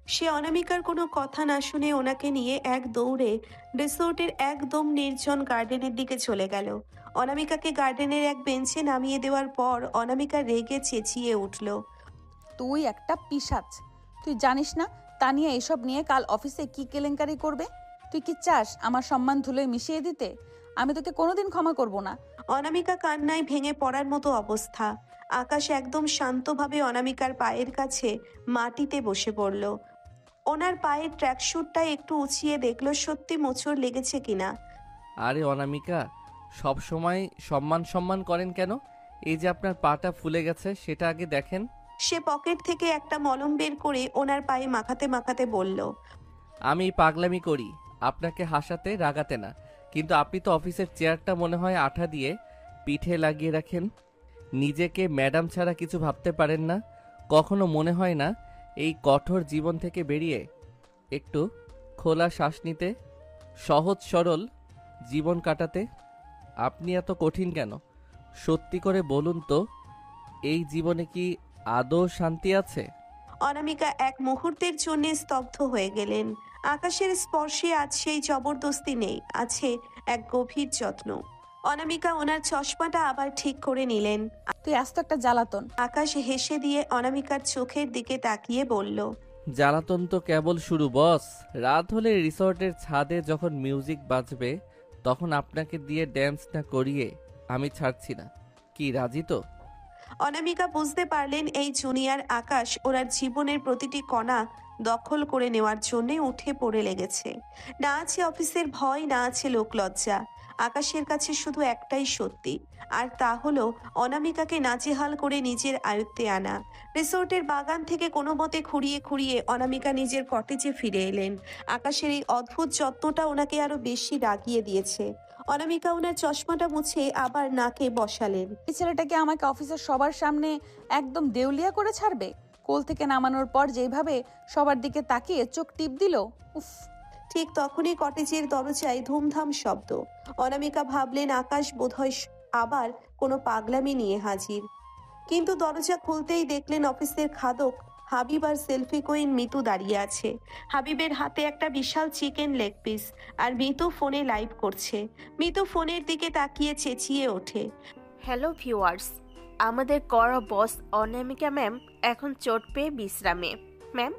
S3: সে অনামিকার কোনো কথা না শুনে ওনাকে নিয়ে এক দৌড়ে রিসোর্টের একদম নির্জন গার্ডেনের দিকে চলে গেল। অনামিকাকে গার্ডেনের এক বেঞ্চে নামিয়ে দেওয়ার পর অনামিকা রেগে চেঁচিয়ে উঠল।
S1: তুই একটা পিশাচ। তুই জানিস না তানিয়া এসব নিয়ে কাল অফিসে কি কেলেঙ্কারি করবে? তুই কি চাস আমার সম্মান ধুলোয় মিশিয়ে দিতে? আমি তোকে কোনোদিন ক্ষমা করব না।
S3: অনামিকা কান্নায় ভেঙে পড়ার মতো অবস্থা। আকাশ একদম শান্তভাবে অনামিকার পায়ের কাছে মাটিতে বসে পড়ল। ওনার পায়ের ট্র্যাকস্যুটটা একটু উঁচিয়ে দেখলো সত্যি মোচড় লেগেছে কিনা।
S2: আরে অনামিকা, সব সময় সম্মান সম্মান করেন কেন? এই যে আপনার পাটা ফুলে গেছে সেটা আগে দেখেন।
S3: সে পকেট থেকে একটা মলম বের করে ওনার পায়ে মাখাতে মাখাতে বলল।
S2: আমি পাগলামি করি আপনাকে হাসাতে রাগাতে না, কিন্তু আপনি তো অফিসের চেয়ারটা মনে হয় আঠা দিয়ে পিঠে লাগিয়ে রাখেন। নিজেকে ম্যাডাম ছাড়া কিছু ভাবতে পারেন না? কখনো মনে হয় না এই কঠোর জীবন থেকে বেরিয়ে একটু খোলা শ্বাস নিতে, সহজ সরল জীবন কাটাতে? আপনি এত কঠিন কেন? সত্যি করে বলুন তো, এই জীবনে কি আদৌ শান্তি আছে?
S3: অনামিকা এক মুহূর্তের জন্য স্তব্ধ হয়ে গেলেন। আকাশের স্পর্শে আজ সেই জবরদস্তি নেই, আছে এক গভীর যত্ন। অনামিকা ওনার চশমাটা আবার ঠিক করে নিলেন।
S1: তুই আস্ত একটা জ্বালাতন।
S3: আকাশ হেসে দিয়ে অনামিকার চোখের দিকে তাকিয়ে বলল।
S2: জ্বালাতন তো কেবল শুরু বস। রাত হলে রিসর্টের ছাদে যখন মিউজিক বাজবে তখন আপনাকে দিয়ে ড্যান্স না করিয়ে আমি ছাড়ছি না। কি রাজি তো?
S3: অনামিকা বুঝতে পারলেন এই জুনিয়র আকাশ ওনার জীবনের প্রতিটি কণা দখল করে নেওয়ার জন্যে উঠে পড়ে লেগেছে। না আছে অফিসের ভয়, না আছে লোকলজ্জা। আকাশের কাছে শুধু একটাই সত্যি, আর তা হলো অনামিকাকে নাজেহাল করে নিজের আয়ত্তে আনা। রিসোর্টের বাগান থেকে কোনো মতে খুঁড়িয়ে খুঁড়িয়ে অনামিকা নিজের কটেজে ফিরে এলেন। আকাশের এই অদ্ভুত যত্নটা ওনাকে আরো বেশি রাগিয়ে দিয়েছে। অনামিকা ওনার চশমাটা মুছে আবার নাকে বসালেন।
S1: এই ছেলেটাকে আমাকে অফিসের সবার সামনে একদম দেউলিয়া করে ছাড়বে? কোল থেকে নামানোর পর যেভাবে সবার দিকে তাকিয়ে চোখ টিপ দিল, উফ।
S3: ঠিক তখনই কটেজের দরজায় ধুমধাম শব্দ। অনামিকা ভাবলেন আকাশ বোধহয় আবার কোনো পাগলামি নিয়ে হাজির। কিন্তু দরজা খুলতেই দেখলেন অফিসের খাদক হাবিব আর সেলফি কুইন মিতু দাঁড়িয়ে আছে। হাবিবের হাতে একটা বিশাল চিকেন লেগ পিস, আর মিতু ফোনে লাইভ করছে। মিতু ফোনের দিকে তাকিয়ে চেঁচিয়ে ওঠে।
S8: হ্যালো ভিউয়ার্স, আমাদের করা বস অনামিকা ম্যাম এখন চোট পেয়ে বিশ্রামে। ম্যাম,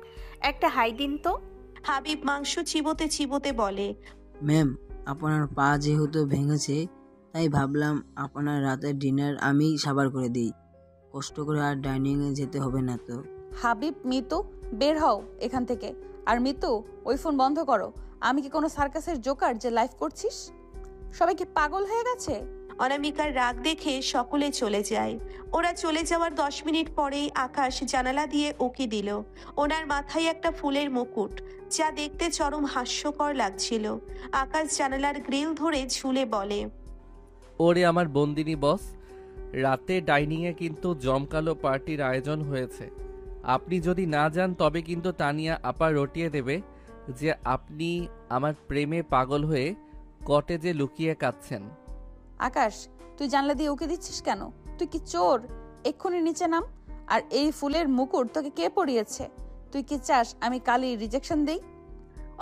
S8: একটা হাই দিন তো।
S3: হাবিব মাংস চিবোতে চিবোতে বলে।
S9: ম্যাম, আপনার পা যেহেতু ভেঙেছে তাই ভাবলাম আপনার রাতের ডিনার আমি সাবার করে দিই। কষ্ট করে আর ডাইনিংয়ে যেতে হবে না তো।
S1: হাবিব, মিতু, বের হও এখান থেকে। আর মিতু, ওই ফোন বন্ধ করো। আমি কি কোনো সার্কাসের জোকার যে লাইভ করছিস? সবাই কি পাগল হয়ে গেছে?
S3: অনামিকার রাগ দেখে সকলে চলে যায়। ওরা চলে যাওয়ার 10 মিনিট পরেই আকাশ জানালা দিয়ে উকি দিল। ওনার মাথায় একটা ফুলের মুকুট, যা দেখতে চরম হাস্যকর লাগছিল। আকাশ জানালার গ্রিল ধরে ঝুলে বলে।
S2: ওরে আমার বন্দিনী বস, রাতে ডাইনিংয়ে কিন্তু জমকালো পার্টির আয়োজন হয়েছে। আপনি যদি না যান তবে কিন্তু তানিয়া আপা রটিয়ে দেবে যে আপনি আমার প্রেমে পাগল হয়ে কটেজে লুকিয়ে কাঁদছেন।
S1: আকাশ, তুই জানলা দিয়ে উকি দিচ্ছিস কেন? তুই কি চোর? এক্ষুনি নিচে নাম। আর এই ফুলের মুকুট তোকে কে পরিয়েছে? তুই কি চাস আমি কালই রিজেকশন দেই?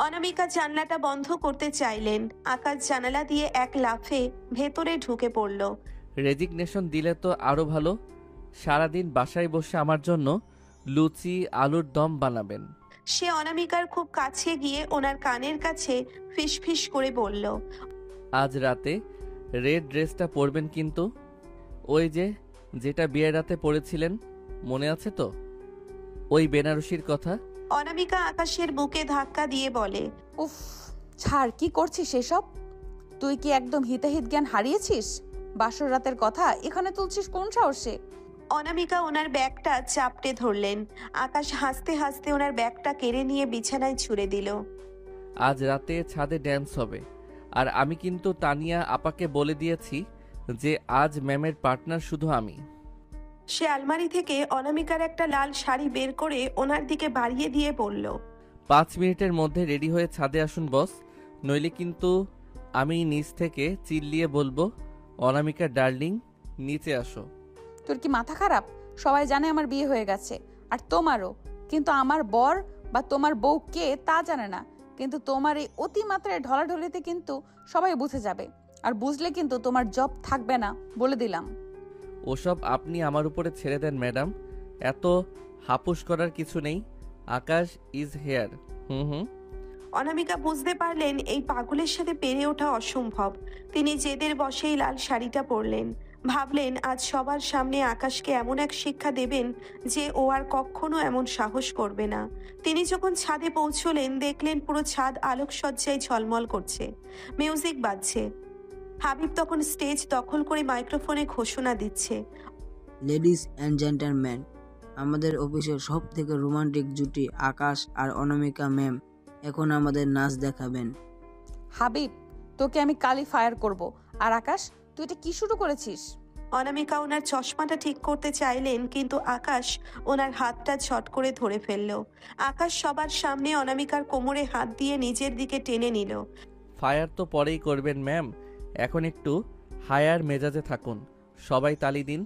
S3: অনামিকা জানলাটা বন্ধ করতে চাইলেন। আকাশ জানালা দিয়ে এক লাফে ভেতরে ঢুকে পড়ল।
S2: রেজিগনেশন দিলে তো আরও ভালো। সারাদিন বাসায় বসে আমার জন্য লুচি আলুর দম বানাবেন।
S3: সে অনামিকার খুব কাছে গিয়ে ওনার কানের কাছে ফিসফিস করে বলল।
S2: আজ রাতে রেড ড্রেসটা পরবেন কিন্তু, ওই যে যেটা বিয়ের রাতে পরেছিলেন, মনে আছে তো? ওই বেনারসির কথা।
S3: অনামিকা আকাশের বুকে ধাক্কা দিয়ে বলে।
S1: উফ, ছাড়, কি করছিস এসব? তুই কি একদম হিতাহিত জ্ঞান হারিয়েছিস? বাসর রাতের কথা এখানে তুলছিস কোন সাহসে?
S3: অনামিকা ওনার ব্যাগটা চাপটে ধরলেন। আকাশ হাসতে হাসতে ওনার ব্যাগটা কেড়ে নিয়ে বিছানায় ছুঁড়ে দিল।
S2: আজ রাতে ছাদে ড্যান্স হবে, আর আমি কিন্তু তানিয়া আপাকে বলে দিয়েছি যে আজ ম্যামের পার্টনার শুধু আমি।
S3: সে আলমারি থেকে অনামিকার একটা লাল শাড়ি বের করে ওনার দিকে বাড়িয়ে দিয়ে বলল।
S2: 5 মিনিটের মধ্যে রেডি হয়ে ছাদে আসুন বস, নইলে কিন্তু আমি নিচ থেকে চিল্লিয়ে বলবো, অনামিকা ডার্লিং নিচে আসো।
S1: তোর কি মাথা খারাপ? সবাই জানে আমার বিয়ে হয়ে গেছে, আর তোমারও। কিন্তু আমার বর বা তোমার বউ কে তা জানে না, কিন্তু তোমার এই অতিমাত্রায় ঢলাঢলিতে কিন্তু সবাই বুঝে যাবে, আর বুঝলে কিন্তু তোমার জব থাকবে না, বলে দিলাম।
S2: ওসব আপনি আমার উপরে ছেড়ে দেন ম্যাডাম, এত হাপুস করার কিছু নেই। আকাশ ইজ হেয়ার। হুম।
S3: অনামিকা বুঝতে পারলেন এই পাগলের সাথে পেরে ওঠা অসম্ভব। তিনি জেদের বশেই লাল শাড়িটা পরলেন। ভাবলেন আজ সবার সামনে আকাশকে এমন এক শিক্ষা দেবেন যে ও আর কখনো এমন সাহস করবে না। তিনি যখন ছাদে পৌঁছলেন দেখলেন পুরো ছাদ আলোকসজ্জায় ঝলমল করছে, মিউজিক বাজছে। হাবিব তখন স্টেজ দখল করে মাইক্রোফোনে ঘোষণা দিচ্ছে।
S9: লেডিস অ্যান্ড জেন্টলম্যান, আমাদের অফিসের সব থেকে রোমান্টিক জুটি আকাশ আর অনামিকা ম্যাম এখন আমাদের নাচ দেখাবেন।
S1: হাবিব, তোকে আমি কালই ফায়ার করব। আর আকাশ, তুই এটা কি শুরু করেছিস?
S3: অনামিকা ওনার চশমাটা ঠিক করতে চাইলেন, কিন্তু আকাশ ওনার হাতটা ঝট করে ধরে ফেলল। আকাশ সবার সামনে অনামিকার কোমরে হাত দিয়ে নিজের দিকে টেনে নিল।
S2: ফায়ার তো পরেই করবেন ম্যাম, এখন একটু হায়ার মেজাজে থাকুন। সবাই তালি দিন,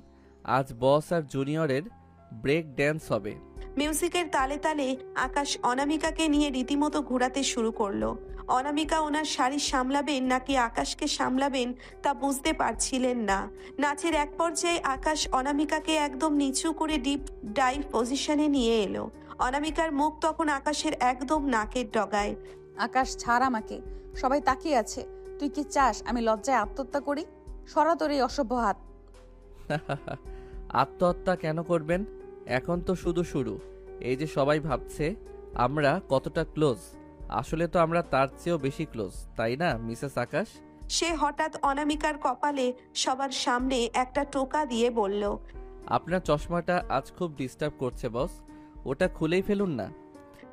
S2: আজ বস আর জুনিয়রের ব্রেক ড্যান্স হবে।
S3: মিউজিকের তালে তালে আকাশ অনামিকাকে নিয়ে রীতিমতো ঘোরাতে শুরু করলো। অনামিকা ওনার শাড়ি সামলাবেন নাকি আকাশকে সামলাবেন তা বুঝতে পারছিলেন না। নাচের এক পর্যায়ে আকাশ অনামিকাকে একদম নিচু করে ডিপ ডাইভ পজিশনে নিয়ে এলো। অনামিকার মুখ তখন আকাশের একদম নাকের ডগায়।
S1: আকাশ, ছাড় আমাকে, সবাই তাকিয়ে আছে। তুই কি চাস আমি লজ্জায় আত্মহত্যা করি? সরা তোর এই অসভ্য হাত।
S2: আত্মহত্যা কেন করবেন? এখন তো শুধু শুরু। এই যে সবাই ভাবছে আমরা কতটা ক্লোজ, আসলে তো আমরা তার চেয়েও বেশি ক্লোজ, তাই না মিসেস আকাশ?
S3: সে হঠাৎ অনামিকার কপালে সবার সামনে একটা টোকা দিয়ে বলল,
S2: আপনার চশমাটা আজ খুব ডিস্টার্ব করছে বস, ওটা খুলেই ফেলুন না।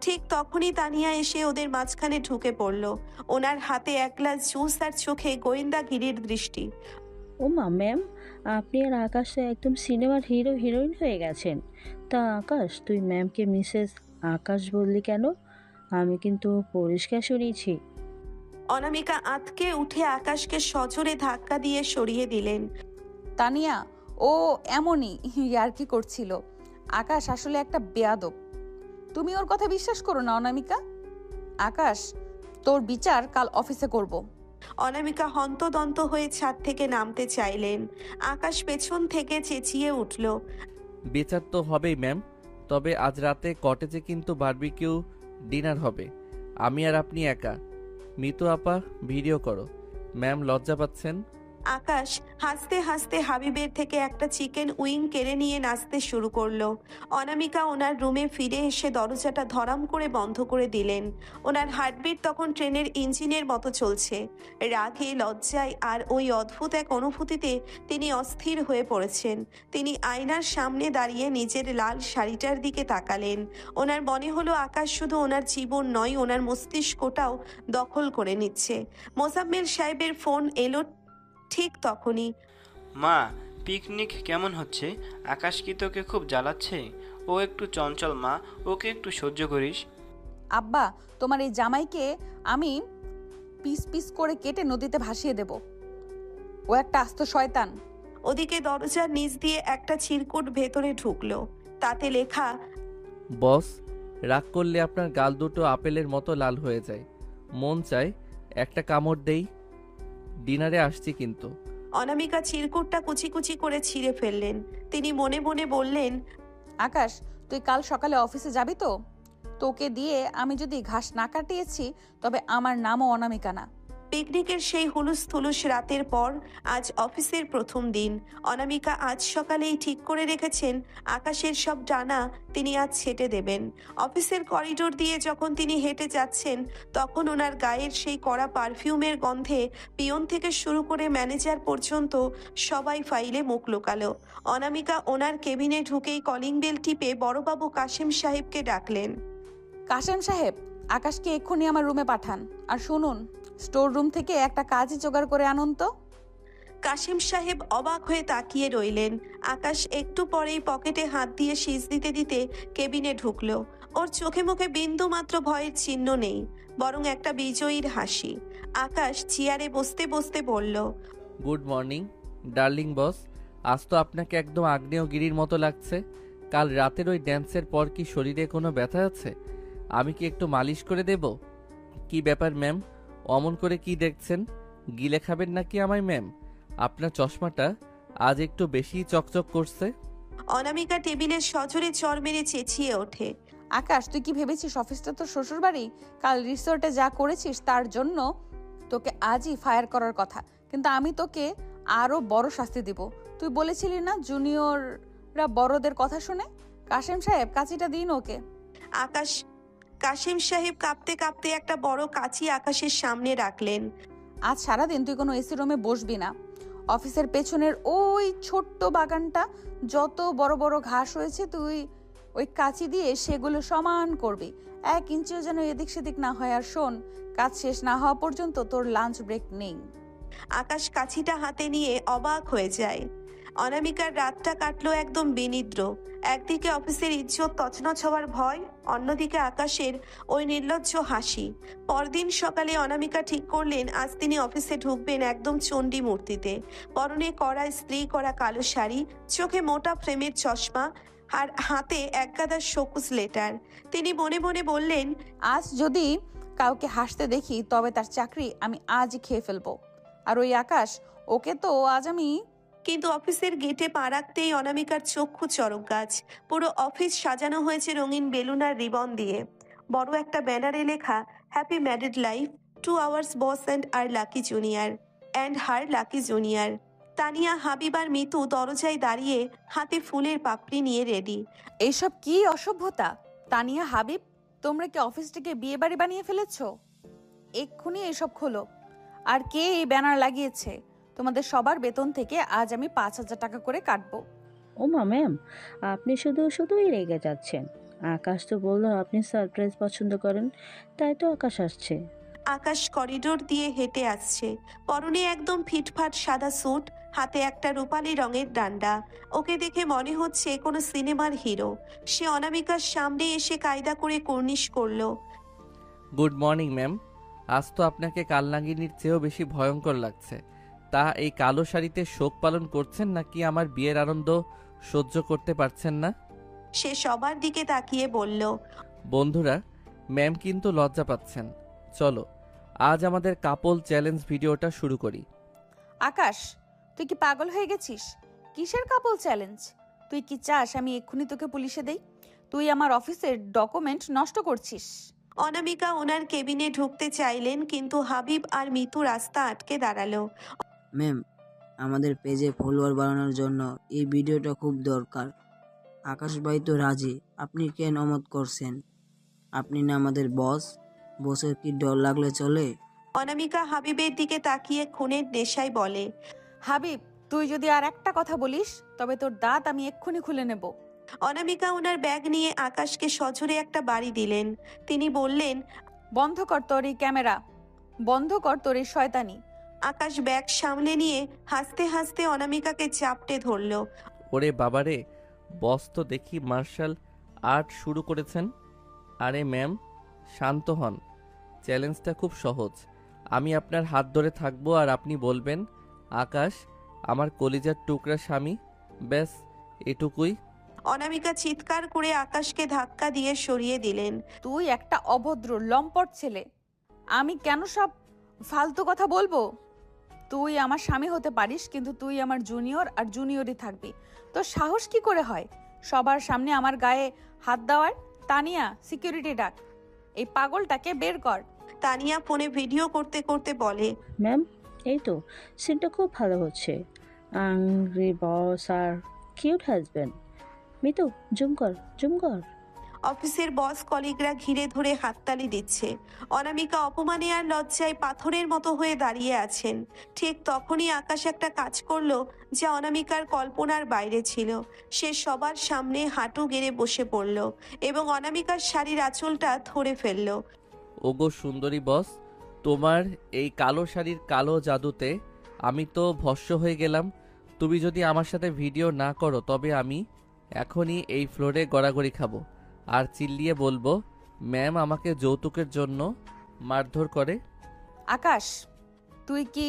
S3: ঠিক তখনই তানিয়া এসে ওদের মাঝখানে ঢুকে পড়ল। ওনার হাতে এক গ্লাস জুস আর চোখে গোয়েন্দাগিরির দৃষ্টি।
S6: ওমা ম্যাম, আপনি আর আকাশে একদম সিনেমার হিরো হিরোইন হয়ে গেছেন। তা আকাশ, তুই ম্যামকে মিসেস আকাশ বললি কেন? আমি কিন্তু পরিষ্কার শুনেছি।
S3: অনামিকা আঁতকে উঠে আকাশকে সজোরে ধাক্কা দিয়ে সরিয়ে দিলেন।
S1: তানিয়া, ও এমনই ইয়ার্কি করছিল। আকাশ আসলে একটা বেয়াদব। তুমি ওর কথা বিশ্বাস করো না অনামিকা। আকাশ, তোর বিচার কাল অফিসে করব।
S3: অনামিকা হন্তদন্ত হয়ে ছাদ থেকে নামতে চাইলেন। আকাশ পেছন থেকে চেঁচিয়ে উঠল,
S2: বিচার তো হবেই ম্যাম, তবে আজ রাতে কটেজে কিন্তু বারবিকিউ ডিনার হবে। আমি আর আপনি একা। মিতু আপা, ভিডিও করো। ম্যাম লজ্জা পাচ্ছেন।
S3: আকাশ হাসতে হাসতে হাবিবের থেকে একটা চিকেন উইং কেড়ে নিয়ে নাচতে শুরু করলো। অনামিকা ওনার রুমে ফিরে এসে দরজাটা ধরাম করে বন্ধ করে দিলেন। ওনার হার্টবিট তখন ট্রেনের ইঞ্জিনের মতো চলছে। রাগে, লজ্জায় আর ওই অদ্ভুত এক অনুভূতিতে তিনি অস্থির হয়ে পড়েছেন। তিনি আয়নার সামনে দাঁড়িয়ে নিজের লাল শাড়িটার দিকে তাকালেন। ওনার মনে হলো আকাশ শুধু ওনার জীবন নয়, ওনার মস্তিষ্কটাও দখল করে নিচ্ছে। মোজাম্মেল সাহেবের ফোন এলো ঠিক তখনই।
S5: মা, পিকনিক কেমন হচ্ছে? আকাশ কি তোকে খুব জ্বালাচ্ছে? ও একটু চঞ্চল মা, ওকে একটু সহ্য করিস।
S1: আব্বা, তোমার এই জামাইকে আমি পিস পিস করে কেটে নদীতে ভাসিয়ে দেব। ও একটা আস্ত শয়তান।
S3: ওদিকে দরজার নিচ দিয়ে একটা চিরকুট ভেতরে ঢুকলো। তাতে লেখা,
S2: বস, রাগ করলে আপনার গাল দুটো আপেলের মতো লাল হয়ে যায়। মন চায় একটা কামড় দেই। ডিনারে আসছি কিন্তু।
S3: অনামিকা চিরকুটটা কুচি কুচি করে ছিঁড়ে ফেললেন। তিনি মনে মনে বললেন,
S1: আকাশ, তুই কাল সকালে অফিসে যাবি তো? তোকে দিয়ে আমি যদি ঘাস না কাটিয়েছি তবে আমার নামও অনামিকা না।
S3: পিকনিকের সেই হুলুস থুলুস রাতের পর আজ অফিসের প্রথম দিন। অনামিকা আজ সকালেই ঠিক করে রেখেছেন আকাশের সব ডানা তিনি আজ ছেটে দেবেন। অফিসের করিডোর দিয়ে যখন তিনি হেঁটে যাচ্ছেন তখন ওনার গায়ের সেই কড়া পারফিউমের গন্ধে পিয়ন থেকে শুরু করে ম্যানেজার পর্যন্ত সবাই ফাইলে মুখ লুকালো। অনামিকা ওনার কেবিনে ঢুকেই কলিং বেল টিপে বড়বাবু কাশেম সাহেবকে ডাকলেন।
S1: কাশেম সাহেব, আকাশকে এক্ষুনি আমার রুমে পাঠান। আর শুনুন, স্টোর রুম থেকে একটা কাজই জোগাড় করে আনুন তো।
S3: কাশেম সাহেব অবাক হয়ে তাকিয়ে রইলেন। আকাশ একটু পরেই পকেটে হাত দিয়ে সিজ দিতে দিতে কেবিনে ঢুকলো। ওর চোখে মুখে বিন্দু মাত্র ভয়ের চিহ্ন নেই, বরং একটা বিজয়ীর হাসি। আকাশ চেয়ারে বসতে বসতে বলল,
S2: গুড মর্নিং ডার্লিং বস। আজ তো আপনাকে একদম আগ্নেয়গিরির মতো লাগছে। কাল রাতের ওই ড্যান্সের পর কি শরীরে কোনো ব্যথা আছে? আমি কি একটু মালিশ করে দেব? কি ব্যাপার ম্যাম, অমন করে কি দেখছেন? গিলে খাবেন নাকি আমায় ম্যাম? আপনার চশমাটা আজ একটু বেশি চকচক করছে।
S3: অনামিকা টেবিলের সজোরে চড় মেরে চেঁচিয়ে ওঠে।
S1: আকাশ, তুই কি ভেবেছিস অফিসটা তোর শ্বশুর বাড়ি? কাল রিসোর্টে যা করেছিস তার জন্য তোকে আজই ফায়ার করার কথা, কিন্তু আমি তোকে আরো বড় শাস্তি দিব। তুই বলেছিলি না জুনিয়ররা বড়দের কথা শুনে? কাশেম সাহেব, কাঁচিটা দিন ওকে।
S3: কাশিম সাহেব কাঁপতে কাঁপতে একটা বড় কাঁচি আকাশের সামনে রাখলেন।
S1: আজ সারাদিন তুই কোনো এসি রুমে বসবি না। অফিসের পেছনের ওই ছোট্ট বাগানটা যত বড় বড় ঘাস হয়েছে, তুই ওই কাঁচি দিয়ে সেগুলো সমান করবি, 1 ইঞ্চিও যেন এদিক সেদিক না হয়। আর শোন, কাজ শেষ না হওয়া পর্যন্ত তোর লাঞ্চ ব্রেক নেই।
S3: আকাশ কাছিটা হাতে নিয়ে অবাক হয়ে যায়। অনামিকার রাতটা কাটলো একদম বেনিদ্র। একদিকে অফিসের ইজ্জত তছনছ হওয়ার ভয়, অন্যদিকে আকাশের ওই নির্লজ্জ হাসি। পরদিন সকালে অনামিকা ঠিক করলেন আজ তিনি অফিসে ঢুকবেন একদম চণ্ডী মূর্তিতে। পরনে কড়া স্ত্রী করা কালো শাড়ি, চোখে মোটা ফ্রেমের চশমা আর হাতে একগাদা শোকজ লেটার। তিনি মনে মনে বললেন,
S1: আজ যদি কাউকে হাসতে দেখি তবে তার চাকরি আমি আজই খেয়ে ফেলবো। আর ওই আকাশ, ওকে তো আজ আমি।
S3: কিন্তু অফিসের গেটে পা রাখতেই অনামিকার চক্ষু চড়ক গাছ। পুরো অফিস সাজানো হয়েছে রঙিন বেলুন আর রিবন দিয়ে। বড় একটা ব্যানারে লেখা, happy married life, 2 hours boss and her lucky junior. Tania, Habib আর মিতু দরজায় দাঁড়িয়ে হাতে ফুলের পাপড়ি নিয়ে রেডি।
S1: এইসব কি অসভ্যতা! তানিয়া, হাবিব, তোমরা কি অফিসটাকে বিয়ে বাড়ি বানিয়ে ফেলেছো? এক্ষুনি এসব খোলো। আর কে এই ব্যানার লাগিয়েছে? তোমাদের সবার বেতন থেকে আজ আমি 5,000 টাকা করে কাটবো।
S6: ওমা ম্যাম, আপনি শুধুই রেগে যাচ্ছেন। আকাশ তো বললো আপনি সারপ্রাইজ পছন্দ করেন, তাই তো আকাশ আসছে।
S3: আকাশ করিডোর দিয়ে হেঁটে আসছে। পরনে একদম ফিটফাট সাদা স্যুট, হাতে একটা রূপালি রঙের ডান্ডা। ওকে দেখে মনে হচ্ছে কোনো সিনেমার হিরো। সে অনামিকার সামনে এসে কায়দা করে কর্নিশ করলো।
S2: Good morning ma'am. আজ তো আপনাকে কালনাগিনীর চেয়েও বেশি ভয়ঙ্কর লাগছে। তা এই কালো শাড়িতে শোক পালন করছেন নাকি আমার বিয়ের আনন্দ সহ্য করতে পারছেন না?
S3: সে সবার দিকে তাকিয়ে বলল,
S2: বন্ধুরা, ম্যাম কিন্তু লজ্জা পাচ্ছেন। চলো আজ আমাদের কাপল চ্যালেঞ্জ ভিডিওটা শুরু করি।
S1: আকাশ, তুই কি পাগল হয়ে গেছিস? কিসের কাপল চ্যালেঞ্জ? তুই কি চাস আমি এক্ষুনি তোকে পুলিশে দেই? তুই আমার অফিসের ডকুমেন্ট নষ্ট করছিস।
S3: অনামিকা ওনার কেবিনে ঢুকতে চাইলেন, কিন্তু হাবিব আর মিতু রাস্তা আটকে দাঁড়ালো।
S9: ম্যাম, আমাদের পেজে ফলোয়ার বাড়ানোর জন্য এই ভিডিওটা খুব দরকার। আকাশ ভাই তো রাজি, আপনি কেন অমত করছেন? আপনি না আমাদের বস, বসের কি ডর লাগলে চলে?
S3: অনামিকা হাবিবের দিকে তাকিয়ে খুনের নেশায় বলে,
S1: হাবিব, তুই যদি আর একটা কথা বলিস তবে তোর দাঁত আমি এক্ষুনি খুলে নেব।
S3: অনামিকা ওনার ব্যাগ নিয়ে আকাশকে সজোরে একটা বাড়ি দিলেন। তিনি বললেন,
S1: বন্ধ কর তোর এই ক্যামেরা, বন্ধ কর তোর এই শয়তানি।
S3: আকাশ ব্যাগ সামলে নিয়ে হাসতে হাসতে অনামিকাকে চাপটে ধরল।
S2: ওরে বাবারে, বস তো দেখি মার্শাল আর্ট শুরু করেছেন। আরে ম্যাম, শান্ত হন। চ্যালেঞ্জটা খুব সহজ। আমি আপনার হাত ধরে থাকবো আর আপনি বলবেন, আকাশ আমার কলিজার টুকরা স্বামী। ব্যাস এটুকুই।
S3: অনামিকা চিৎকার করে আকাশকে ধাক্কা দিয়ে সরিয়ে দিলেন।
S1: তুই একটা অভদ্র লম্পট ছেলে। আমি কেন সব ফালতু কথা বলবো? তুই আমার স্বামী হতে পারিস, কিন্তু তুই আমার জুনিয়র আর জুনিয়রই থাকবি। তোর সাহস কি করে হয় সবার সামনে আমার গায়ে হাত দেওয়ার? তানিয়া, সিকিউরিটি ডাক, এই পাগলটাকে বের কর।
S3: তানিয়া ফোনে ভিডিও করতে করতে বলে,
S6: ম্যাম, এই তো সিনটা খুব ভালো হচ্ছে। আংরি বস আর কিউট হাজবেন্ড। মিতু, জুম কর।
S3: অফিসের বস কলিগরা ঘিরে ধরে হাততালি দিচ্ছে। অনামিকা অপমানে আর লজ্জায় পাথরের মতো হয়ে দাঁড়িয়ে আছেন। ঠিক তখনই আকাশ একটা কাজ করলো যা অনামিকার কল্পনার বাইরে ছিল। সে সবার সামনে হাঁটু গেড়ে বসে পড়ল এবং অনামিকার শাড়ির আঁচলটা ধরে ফেলল।
S2: ওগো সুন্দরী বস, তোমার এই কালো শাড়ির কালো জাদুতে আমি তো ভস্ম হয়ে গেলাম। তুমি যদি আমার সাথে ভিডিও না করো তবে আমি এখনই এই ফ্লোরে গড়াগড়ি খাবো আর চিল্লিয়ে বলবো, ম্যাম আমাকে যৌতুকের জন্য মারধর করে।
S1: আকাশ, তুই কি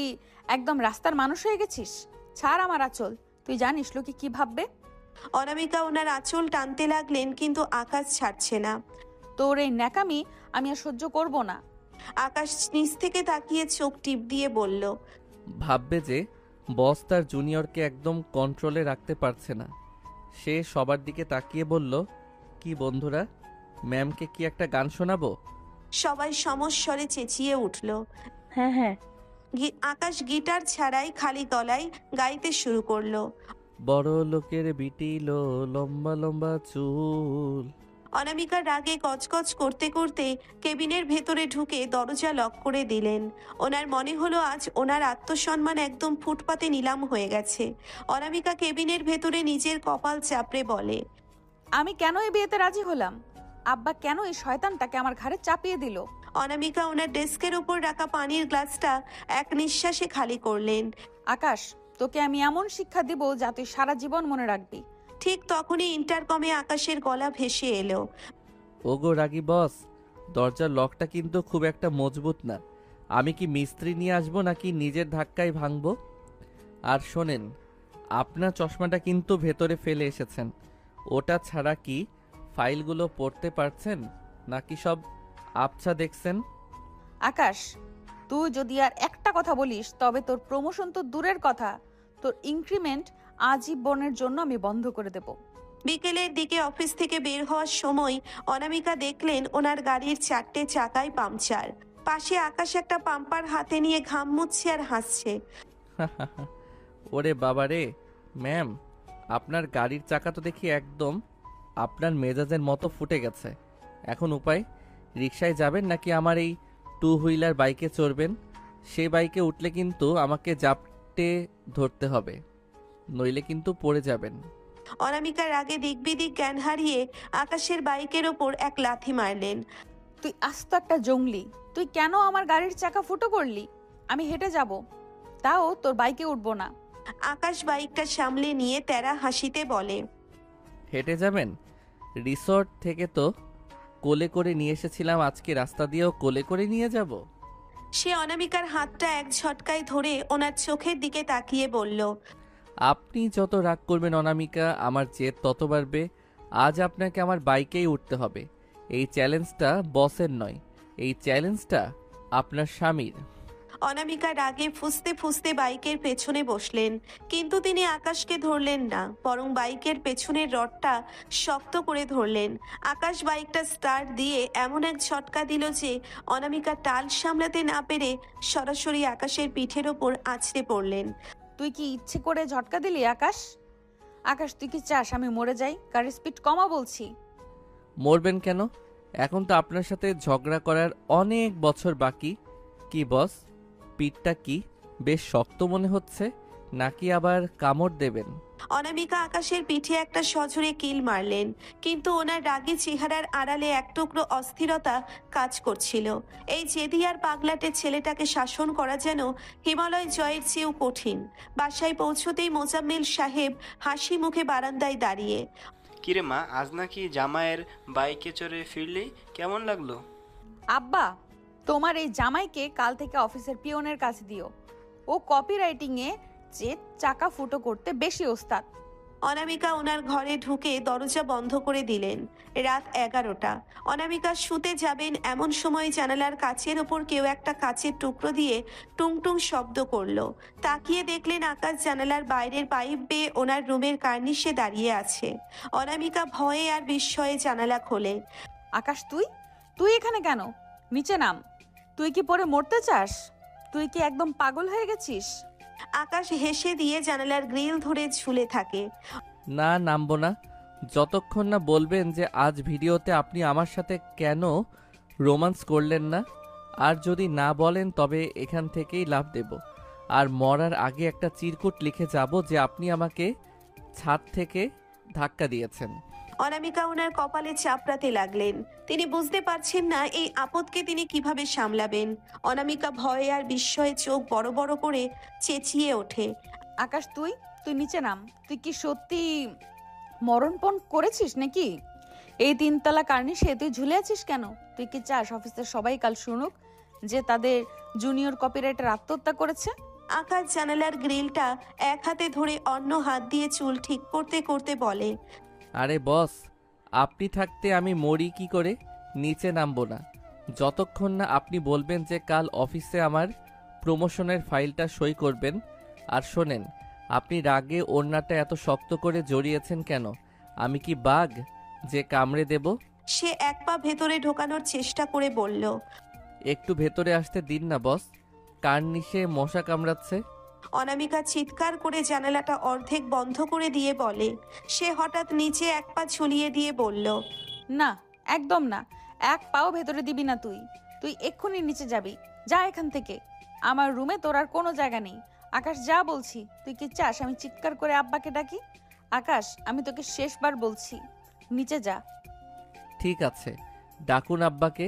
S1: একদম রাস্তার মানুষ হয়ে গেছিস? ছাড় আমার আঁচল। তুই জানিস লোকে কি ভাববে?
S3: অনামিকা ওনার আঁচল টানতে লাগলেন, কিন্তু আকাশ ছাড়ছে না।
S1: তোর এই ন্যাকামি আমি আর সহ্য করব না।
S3: আকাশ নিচ থেকে তাকিয়ে চোখ টিপ দিয়ে বলল,
S2: ভাববে যে বস তার জুনিয়রকে একদম কন্ট্রোলে রাখতে পারছে না। সে সবার দিকে তাকিয়ে বলল, কি বন্ধুরা, ম্যামকে কি একটা গান শোনাবো?
S3: সবাই সমস্বরে চেঁচিয়ে উঠল।
S6: হ্যাঁ হ্যাঁ।
S3: আকাশ গিটার ছাড়াই খালি গলায় গাইতে শুরু করলো।
S2: বড় লোকের বিটিলো লম্বা লম্বা চুল।
S3: অনামিকা রাগে কচকচ করতে করতে কেবিনের ভেতরে ঢুকে দরজা লক করে দিলেন। ওনার মনে হলো আজ ওনার আত্মসম্মান একদম ফুটপাতে নিলাম হয়ে গেছে। অনামিকা কেবিনের ভেতরে নিজের কপাল চাপড়ে বলে,
S1: আমি কেন এই বিয়েতে রাজি হলাম? আব্বা কেন এই শয়তানটাকে আমার ঘাড়ে চাপিয়ে দিল?
S3: অনামিকা ওনার ডেস্কের ওপর রাখা পানির গ্লাসটা এক নিঃশ্বাসে খালি করলেন।
S1: আকাশ, তোকে আমি এমন শিক্ষা দিব যা তুই সারা জীবন মনে রাখবি।
S3: ঠিক তখনই ইন্টারকমে আকাশের গলা ভেসে এলো।
S2: ওগো রাগী বস, দরজার লকটা কিন্তু খুব একটা মজবুত না। আমি কি মিস্ত্রি নিয়ে আসবো নাকি নিজের ধাক্কায় ভাঙবো? আর শোনেন, আপনার চশমাটা কিন্তু ভেতরে ফেলে এসেছেন। ওটা ছাড়া কি ফাইলগুলো পড়তে পারছেন নাকি সব আবছা দেখছেন?
S1: আকাশ, তুই যদি আর একটা কথা বলিস তবে তোর প্রমোশন তো দূরের কথা, তোর ইনক্রিমেন্ট আজীবনের জন্য আমি বন্ধ করে দেব।
S3: বিকেলের দিকে অফিস থেকে বের হওয়ার সময় অনামিকা দেখলেন ওনার গাড়ির 4টে চাকায় পাংচার। পাশে আকাশ একটা পাম্পার হাতে নিয়ে ঘাম মুছছে আর হাসছে।
S2: ওরে বাবা রে, ম্যাম, আপনার গাড়ির চাকা তো দেখি একদম আপনার মেজাজের মতো ফুটে গেছে। এখন উপায়, রিকশায় যাবেন নাকি আমার এই 2 হুইলার বাইকে চড়বেন? সেই বাইকে উঠলে কিন্তু আমাকে জাপটে ধরতে হবে, নইলে কিন্তু পড়ে যাবেন।
S3: অনামিকার আগে দিকবিদিক জ্ঞান হারিয়ে আকাশের বাইকের ওপর এক লাথি মারলেন।
S1: তুই আস্ত একটা জঙ্গলি, তুই কেন আমার গাড়ির চাকা ফুটো করলি? আমি হেঁটে যাব, তাও তোর বাইকে উঠবো না।
S3: আকাশ বাইকটা সামলে নিয়ে তেরা হাসিতে বলে,
S2: হেঁটে যাবেন? রিসর্ট থেকে তো কোলে করে নিয়ে এসেছিলাম, আজকে রাস্তা দিয়েও কোলে করে নিয়ে যাব?
S3: সে অনামিকার হাতটা এক ঝটকায় ধরে ওনার চোখের দিকে তাকিয়ে বলল,
S2: আপনি যত রাগ করবেন অনামিকা, আমার জেদ তত বাড়বে। আজ আপনাকে আমার বাইকেই উঠতে হবে। এই চ্যালেঞ্জটা বসের নয়, এই চ্যালেঞ্জটা আপনার স্বামীর।
S3: অনামিকা রাগে ফুঁসতে ফুঁসতে বাইকের পেছনে বসলেন, কিন্তু তিনি আকাশকে ধরলেন না, বরং বাইকের পেছনের রডটা শক্ত করে ধরলেন। আকাশ বাইকটা স্টার্ট দিয়ে এমন এক ঝটকা দিল যে অনামিকা টাল সামলাতে না পেরে সরাসরি আকাশের পিঠের ওপর আছড়ে পড়লেন।
S1: তুই কি ইচ্ছে করে ঝটকা দিলি আকাশ? আকাশ, তুই কি চাস আমি মরে যাই? গাড়ির স্পিড কমা বলছি।
S2: মরবেন কেন? এখন তো আপনার সাথে ঝগড়া করার অনেক বছর বাকি। কি বস, পিঠটা কি বেশ শক্ত মনে হচ্ছে, নাকি আবার কামড় দেবেন?
S3: অনামিকা আকাশের পিঠে একটা সজোরে কিল মারলেন, কিন্তু ওনার রাগী চেহারার আড়ালে এক টুকরো অস্থিরতা কাজ করছিল। এই জেদি আর পাগলাটে ছেলেটাকে শাসন করা যেন হিমালয় জয়ের চেয়েও কঠিন। বাসায় পৌঁছতেই মোজাম্মেল সাহেব হাসি মুখে বারান্দায় দাঁড়িয়ে।
S5: কিরে মা, আজ নাকি জামাইয়ের বাইকে চড়ে ফিরলি, কেমন লাগলো?
S1: আব্বা, তোমার এই জামাইকে কাল থেকে অফিসের পিয়নের কাছে দিও। ও কপিরাইটিংয়ে যে চাকা ফুটো করতে বেশি ওস্তাদ।
S3: অনামিকা ওনার ঘরে ঢুকে দরজা বন্ধ করে দিলেন। রাত 11টা। অনামিকা শুতে যাবেন এমন সময় জানালার কাচের ওপর কেউ একটা কাচের টুকরো দিয়ে টুংটুং শব্দ করলো। তাকিয়ে দেখলেন আকাশ জানালার বাইরের পাইপ বেয়ে ওনার রুমের কার্নিশে দাঁড়িয়ে আছে। অনামিকা ভয়ে আর বিস্ময়ে জানালা খোলে।
S1: আকাশ, তুই এখানে কেন? নিচে নাম। তুই কি পরে মরতে চাস? তুই কি একদম পাগল হয়ে গেছিস?
S3: আকাশ হেসে দিয়ে জানালার গ্রিল ধরে ঝুলে থাকে।
S2: না, নামবো না যতক্ষণ না বলবেন যে আজ ভিডিওতে আপনি আমার সাথে কেন রোমান্স করলেন না। আর যদি না বলেন তবে এখান থেকেই লাফ দেব, আর মরার আগে একটা চিরকুট লিখে যাব যে আপনি আমাকে ছাদ থেকে ধাক্কা দিয়েছেন।
S3: অনামিকা ওনার কপালে চাপড়াতে লাগলেন। তিনি বুঝতে পারছেন না এই আপদকে তিনি কিভাবে সামলাবেন। অনামিকা ভয়ে আর বিস্ময়ে চোখ বড় বড় করে চেঁচিয়ে ওঠে,
S1: আকাশ, তুই নিচে নাম। তুই কি সত্যি মরণপণ করেছিস নাকি? এই 3তলা কার্নিশে তুই ঝুলে আছিস কেন? তুই কি চাস অফিসের সবাই কাল শুনুক যে তাদের জুনিয়র কপিরাইটার আত্মহত্যা করেছে?
S3: আকাশ জানালার গ্রিলটা এক হাতে ধরে অন্য হাত দিয়ে চুল ঠিক করতে করতে বলে,
S2: আরে বস, আপনি থাকতে আমি মরি কি করে? নিচে নামবো না যতক্ষণ না আপনি বলবেন যে কাল অফিসে আমার প্রমোশনের ফাইলটা সই করবেন। আর শোনেন, আপনি রাগে ওড়নাটা এত শক্ত করে জড়িয়েছেন কেন? আমি কি বাঘ যে কামড়ে দেব?
S3: সে এক পা ভেতরে ঢোকানোর চেষ্টা করে বলল।
S2: একটু ভেতরে আসতে দিন না বস, কার নিশে মশা কামড়াচ্ছে।
S3: অনামিকা চিৎকার করে জানালাটা অর্ধেক বন্ধ করে দিয়ে বলে। সে হঠাৎ নিচে এক পা ঝুলিয়ে দিয়ে বলল।
S1: না, একদম না, এক পাও ভেতরে দিবি না তুই। তুই এক্ষুনি নিচে যাবি, যা এখান থেকে। আমার রুমে তোর আর কোনো জায়গা নেই। আকাশ, যা বলছি। তুই কি চাস আমি চিৎকার করে আব্বাকে ডাকি? আকাশ, আমি তোকে শেষবার বলছি, নিচে যা।
S2: ঠিক আছে, ডাকুন আব্বাকে।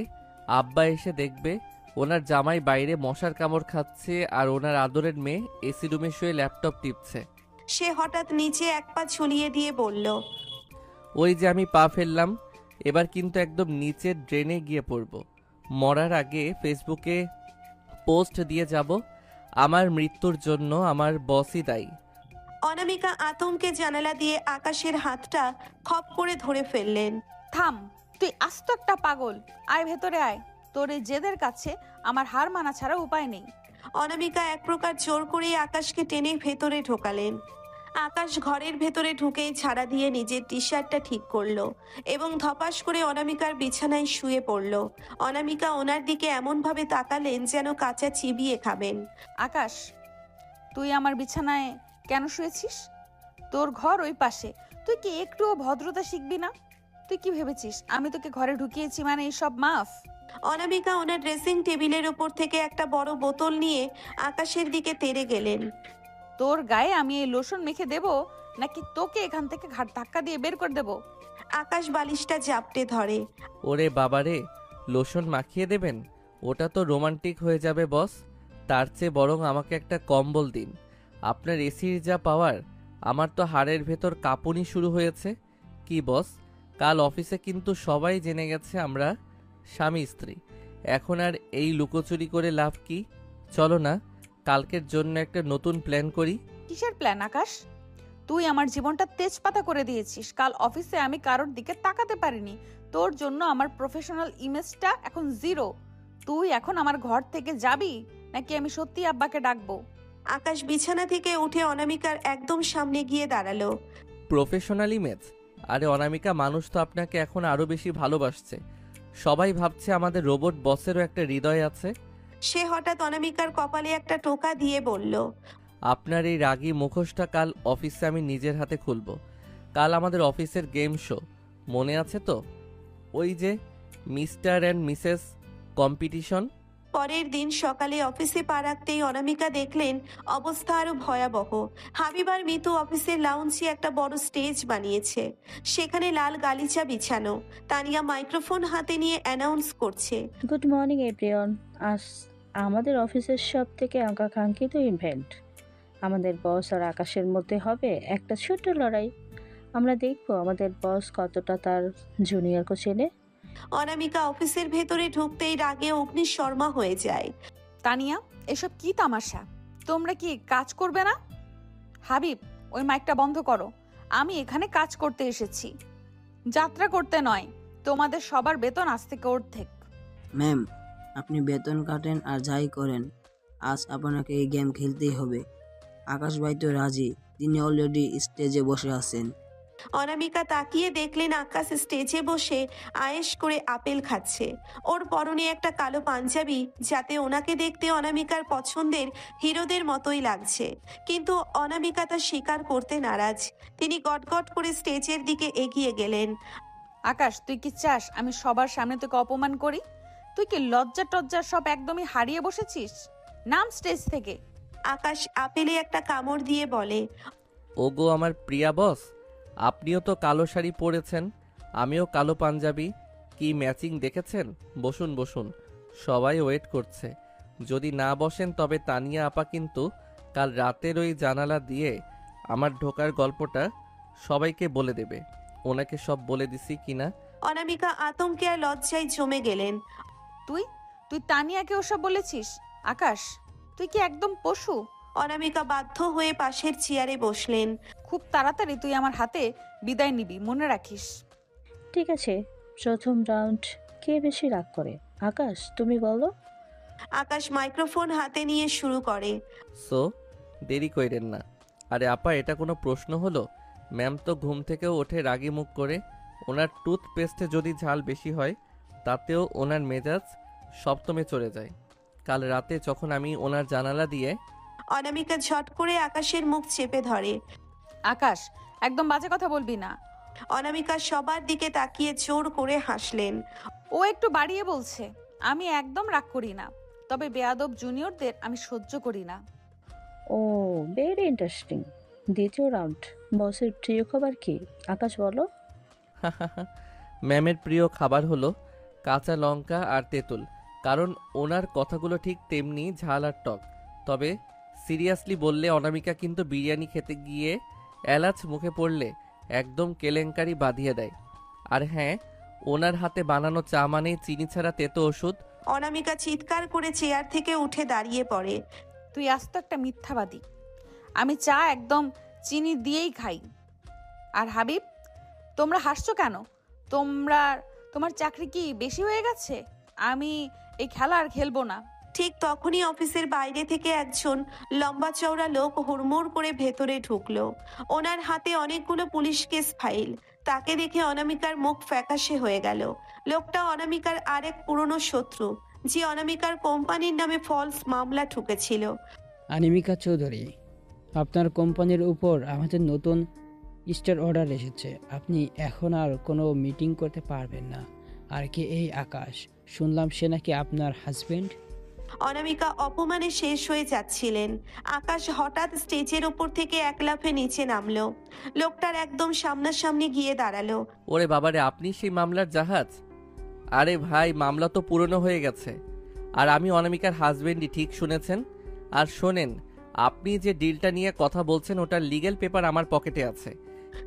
S2: আব্বা এসে দেখবে ওনার জামাই বাইরে মশার কামড় খাচ্ছে আর ওনার আদরের মেয়ে এসি রুমে শুয়ে ল্যাপটপ টিপছে।
S3: সে হঠাৎ নিচে এক পা ঝুলিয়ে দিয়ে বলল।
S2: ওই যে আমি পা ফেললাম, এবার কিন্তু একদম নিচের ড্রেনে গিয়ে পড়ব। মরার আগে ফেসবুকে পোস্ট দিয়ে যাব, আমার মৃত্যুর জন্য আমার বসই দায়ী।
S3: অনামিকা আতঙ্কে জানালা দিয়ে আকাশের হাতটা খপ করে ধরে ফেললেন।
S1: থাম, তুই আস্ত একটা পাগল। আয় ভেতরে আয়, তোর এই জেদের কাছে আমার হার মানা ছাড়া উপায় নেই।
S3: অনামিকা এক প্রকার জোর করে আকাশকে টেনে ভেতরে ঢোকালেন। আকাশ ঘরের ভেতরে ঢুকেই ছাড়া দিয়ে নিজের টি শার্টটা ঠিক করলো এবং ধপাস করে অনামিকার বিছানায় শুয়ে পড়ল। অনামিকা ওনার দিকে এমনভাবে তাকালেন যেন কাঁচা চিবিয়ে খাবেন।
S1: আকাশ, তুই আমার বিছানায় কেন শুয়েছিস? তোর ঘর ওই পাশে, তুই কি একটুও ভদ্রতা শিখবি না? তুই কি ভেবেছিস আমি তোকে ঘরে ঢুকিয়েছি মানে এইসব মাফ?
S3: অনামিকা ওনার ড্রেসিং টেবিলের ওপর থেকে একটা বড় বোতল নিয়ে আকাশের দিকে তেড়ে গেলেন।
S1: তোর গায়ে আমি এই লোশন মেখে দেব নাকি তোকে এখান থেকে ঘাট ধাক্কা দিয়ে বের করে দেব?
S3: আকাশ বালিশটা জাপটে ধরে।
S2: ওরে বাবারে, লোশন মাখিয়ে দেবেন? ওটা তো রোমান্টিক হয়ে যাবে বস। তার চেয়ে বরং আমাকে একটা কম্বল দিন। আপনার এসির যা পাওয়ার, আমার তো হাড়ের ভেতর কাঁপুনি শুরু হয়েছে। কি বস, কাল অফিসে কিন্তু সবাই জেনে গেছে আমরা স্বামী স্ত্রী। এখন আর এই লুকোচুরি করে লাভ কি? চলো না, কালকের জন্য একটা নতুন প্ল্যান করি।
S1: কিসের প্ল্যান আকাশ? তুই আমার জীবনটা তেজপাতা করে দিয়েছিস। কাল অফিসে আমি কারোর দিকে তাকাতে পারিনি। তোর জন্য আমার প্রফেশনাল ইমেজটা এখন জিরো। তুই এখন আমার ঘর থেকে যাবি নাকি আমি সত্যি আব্বাকে ডাকবো?
S3: আকাশ বিছানা থেকে উঠে অনামিকার একদম সামনে গিয়ে দাঁড়ালো।
S2: Professional image? আরে অনামিকা, মানুষ তো আপনাকে এখন আরো বেশি ভালোবাসছে। সবাই ভাবছে আমাদের রোবট বসেরও একটা হৃদয় আছে।
S3: সে হঠাৎ অনামিকার কপালে একটা টোকা দিয়ে বলল।
S2: আপনার এই রাগী মুখোশটা কাল অফিসে আমি নিজের হাতে খুলব। কাল আমাদের অফিসের গেম শো, মনে আছে তো? ওই যে মিস্টার অ্যান্ড মিসেস কম্পিটিশন।
S3: পরের দিন সকালে অফিসে পা রাখতেই অনামিকা দেখলেন অবস্থা আরো ভয়াবহ। হাবিব আর মিতু অফিসের লাউঞ্জে একটা বড় স্টেজ বানিয়েছে। সেখানে লাল গালিচা বিছানো। তানিয়া মাইক্রোফোন হাতে নিয়ে অ্যানাউন্স করছে।
S6: Good morning everyone. আজ আমাদের অফিসের সব থেকে আকাঙ্ক্ষিত ইভেন্ট। আমাদের বস আর আকাশের মধ্যে হবে একটা ছোট্ট লড়াই। আমরা দেখব আমাদের বস কতটা তার জুনিয়রকে চেনে।
S3: অনামিকা অফিসের ভেতরে ঢুকতেই রাগে অগ্নিশর্মা হয়ে যায়।
S1: তানিয়া, এসব কি তামাশা? তোমরা কি কাজ করবে না? হাবিব, ওই মাইকটা বন্ধ করো। আমি এখানে কাজ করতে এসেছি, যাত্রা করতে নয়। তোমাদের সবার বেতন আজ থেকে অর্ধেক।
S9: ম্যাম, আপনি বেতন কাটেন আর যাই করেন, আজ আপনাকে এই গেম খেলতেই হবে। আকাশ ভাই তো রাজি, তিনি অলরেডি স্টেজে বসে আছেন।
S3: অনামিকা তাকিয়ে দেখলেন আকাশ স্টেজে বসে আয়েশ করে আপেল খাচ্ছে। ওর পরনে একটা কালো পাঞ্জাবি, যাতে ওনাকে দেখতে অনামিকার পছন্দের হিরোদের মতোই লাগছে। কিন্তু অনামিকা তা স্বীকার করতে নারাজ। তিনি গটগট করে স্টেজের দিকে এগিয়ে গেলেন।
S1: আকাশ, তুই কি চাস আমি সবার সামনে তোকে অপমান করি? তুই কি লজ্জা টজ্জা সব একদমই হারিয়ে বসেছিস? নাম স্টেজ থেকে।
S3: আকাশ আপেলে একটা কামড় দিয়ে বলে।
S2: ওগো আমার প্রিয়া বস, আপনিও তো কালো শাড়ি পরেছেন, আমিও কালো পাঞ্জাবি। কি ম্যাচিং দেখেছেন? বসুন বসুন, সবাই ওয়েট করছে। যদি না বসেন তবে তানিয়া আপা কিন্তু কাল রাতের ওই জানালা দিয়ে আমার ঢোকার গল্পটা সবাইকে বলে দেবে। ওনাকে সব বলে দিছি কিনা?
S3: অনামিকা আতঙ্কে আর লজ্জায় জমে গেলেন।
S1: তুই তুই তানিয়াকে ওসব বলেছিস? আকাশ, তুই কি একদম পশু?
S3: অনামিকা বাধ্য হয়ে পাশের চেয়ারে বসলেন।
S1: খুব তাড়াতাড়ি তুই আমার হাতে বিদায় নিবি, মনে রাখিস।
S6: ঠিক আছে, প্রথম রাউন্ড কে বেশি রাগ করে? আকাশ, তুমি বলো।
S3: আকাশ মাইক্রোফোন হাতে নিয়ে শুরু করে।
S2: সো দেরি কইরেন না। আরে আপা, এটা কোনো প্রশ্ন হলো? ম্যাম তো ঘুম থেকেও ওঠে রাগি মুখ করে। ওনার টুথপেস্টে যদি ঝাল বেশি হয় তাতেও ওনার মেজাজ সপ্তমে চলে যায়। কাল রাতে যখন আমি ওনার জানালা দিয়ে
S3: অনামিকা ঝট করে আকাশের মুখ চেপে ধরে।
S1: আকাশ, একদম বাজে কথা বলবি না।
S3: অনামিকা সবার দিকে তাকিয়ে জোর করে হাসলেন।
S1: ও একটু বাড়িয়ে বলছে। আমি একদম রাগ করি না, তবে বেয়াদব জুনিয়রদের আমি সহ্য করি না।
S6: ও, ভেরি ইন্টারেস্টিং। দ্বিতীয় রাউন্ড, বসের প্রিয় খাবার কি? আকাশ বলো।
S2: ম্যামের প্রিয় খাবার হলো কাঁচা লঙ্কা আর তেঁতুল, কারণ ওনার কথাগুলো ঠিক তেমনি ঝাল আর টক। তবে সিরিয়াসলি বললে অনামিকা কিন্তু বিরিয়ানি খেতে গিয়ে এলাচ মুখে পড়লে একদম কেলেঙ্কারি বাঁধিয়ে দেয়। আর হ্যাঁ, ওনার হাতে বানানো চা মানেই চিনি ছাড়া তেতো ওষুধ।
S3: অনামিকা চিৎকার করে চেয়ার থেকে উঠে দাঁড়িয়ে পড়ে।
S1: তুই আজ তো একটা মিথ্যাবাদী। আমি চা একদম চিনি দিয়েই খাই। আর হাবিব, তোমরা হাসছো কেন? তোমার চাকরি কি বেশি হয়ে গেছে? আমি এই খেলা আর খেলবো না।
S3: ঠিক তখনই অফিসের বাইরে থেকে একজন লম্বা চওড়া লোক হুড়মুড় করে ভেতরে ঢুকলো। ওনার হাতে অনেকগুলো পুলিশ কেস ফাইল। তাকে দেখে অনামিকার মুখ ফ্যাকাশে হয়ে গেল। লোকটা অনামিকার আরেক পুরনো শত্রু, যে অনামিকার কোম্পানির নামে ফলস মামলা ঠুকেছিল।
S10: অনামিকা চৌধুরী, আপনার কোম্পানির উপর আমাদের নতুন স্টার অর্ডার এসেছে। আপনি এখন আর কোনো মিটিং করতে পারবেন না। আর কি এই আকাশ? শুনলাম সে নাকি আপনার হাজবেন্ড।
S3: অনামিকা অপমানে শেষ হয়ে যাচ্ছিলেন। আকাশ হঠাৎ স্টেজের উপর থেকে এক লাফে নিচে নামলো। লোকটার একদম সামনাসামনি গিয়ে দাঁড়ালো।
S2: ওরে বাবারে, আপনি সেই মামলার জাহাজ? আরে ভাই, মামলা তো পুরনো হয়ে গেছে। আর আমি অনামিকার হাজবেন্ডই, ঠিক শুনেছেন। আর শোনেন, আপনি যে ডিলটা নিয়ে কথা বলছেন ওটার লিগ্যাল পেপার আমার পকেটে আছে।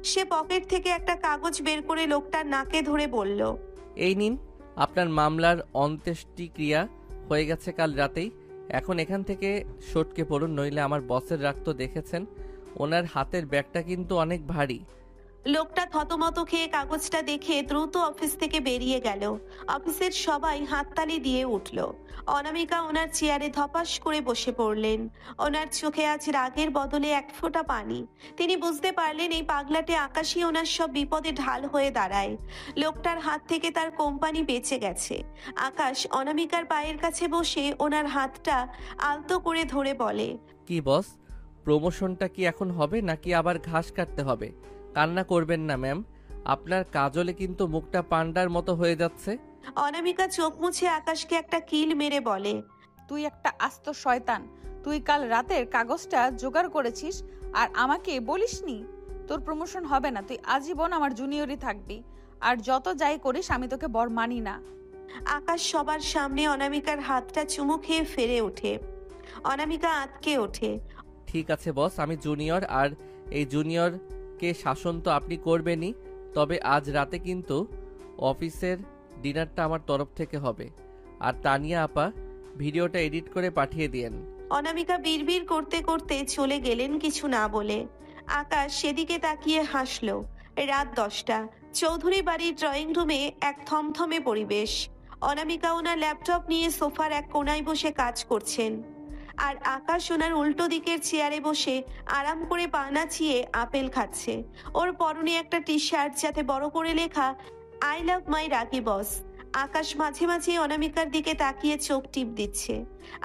S3: সে পকেট থেকে একটা কাগজ বের করে লোকটার নাকে ধরে বলল,
S2: এই নিন, আপনার মামলার অন্ত্যেষ্টিক্রিয়া হয়ে গেছে কাল রাতেই। এখন এখান থেকে সটকে পড়ুন, নইলে আমার বসের রাগ তো দেখেছেন। ওনার হাতের ব্যাগটা কিন্তু অনেক ভারী।
S3: লোকটা থতমত খেয়ে কাগজটা দেখে দ্রুত অফিস থেকে বেরিয়ে গেল। অফিসের সবাই হাততালি দিয়ে উঠল। অনামিকা ওনার চেয়ারে ধপাস করে বসে পড়লেন। ওনার চোখে আজ রাগের বদলে এক ফোঁটা পানি। তিনি বুঝতে পারলেন এই পাগলাটে আকাশই ওনার সব বিপদে ঢাল হয়ে দাঁড়ায়। লোকটার হাত থেকে তার কোম্পানি বেঁচে গেছে। আকাশ অনামিকার পায়ের কাছে বসে ওনার হাতটা আলতো করে ধরে বলে,
S2: কি বস, প্রমোশনটা কি এখন হবে নাকি আবার ঘাস কাটতে হবে? কান্না করবেন না ম্যাম, আপনার কাজলে কিন্তু মুখটা পান্ডার মতো হয়ে যাচ্ছে।
S3: অনামিকা চোখ মুছে আকাশকে একটা কিল মেরে বলে,
S1: তুই একটা আস্ত শয়তান। তুই কাল রাতের কাগজটা জোগাড় করেছিস আর আমাকে বলিসনি? তোর প্রমোশন হবে না, তুই আজীবন আমার জুনিয়রই থাকবি। আর যত যাই করিস আমি তোকে বর মানি না।
S3: আকাশ সবার সামনে অনামিকার হাতটা চুমু খেয়ে ফেরে ওঠে। অনামিকা আঁতকে ওঠে।
S2: ঠিক আছে বস, আমি জুনিয়র, আর এই জুনিয়রকে শাসন তো আপনি করবেনই। তবে আজ রাতে কিন্তু অফিসের ডিনারটা আমার তরফ থেকে হবে। আর তানিয়া আপা, ভিডিওটা এডিট করে পাঠিয়ে দিয়েন।
S3: অনামিকা বিড়বিড় করতে করতে চলে গেলেন কিছু না বলে। আকাশ সেদিকে তাকিয়ে হাসল। রাত 10টা। চৌধুরী বাড়ির ড্রয়িং রুমে এক থমথমে পরিবেশ। অনামিকা ওনার ল্যাপটপ নিয়ে সোফার এক কোনায় বসে কাজ করছেন। আর আকাশ ওনার উল্টো দিকের চেয়ারে বসে আরাম করে পা নাচিয়ে আপেল খাচ্ছে। ওর পরনে একটা টি শার্ট, যাতে বড় করে লেখা আই লাভ মাই রাগি বস। আকাশ মাঝে মাঝে অনামিকার দিকে তাকিয়ে চোখ টিপ দিচ্ছে।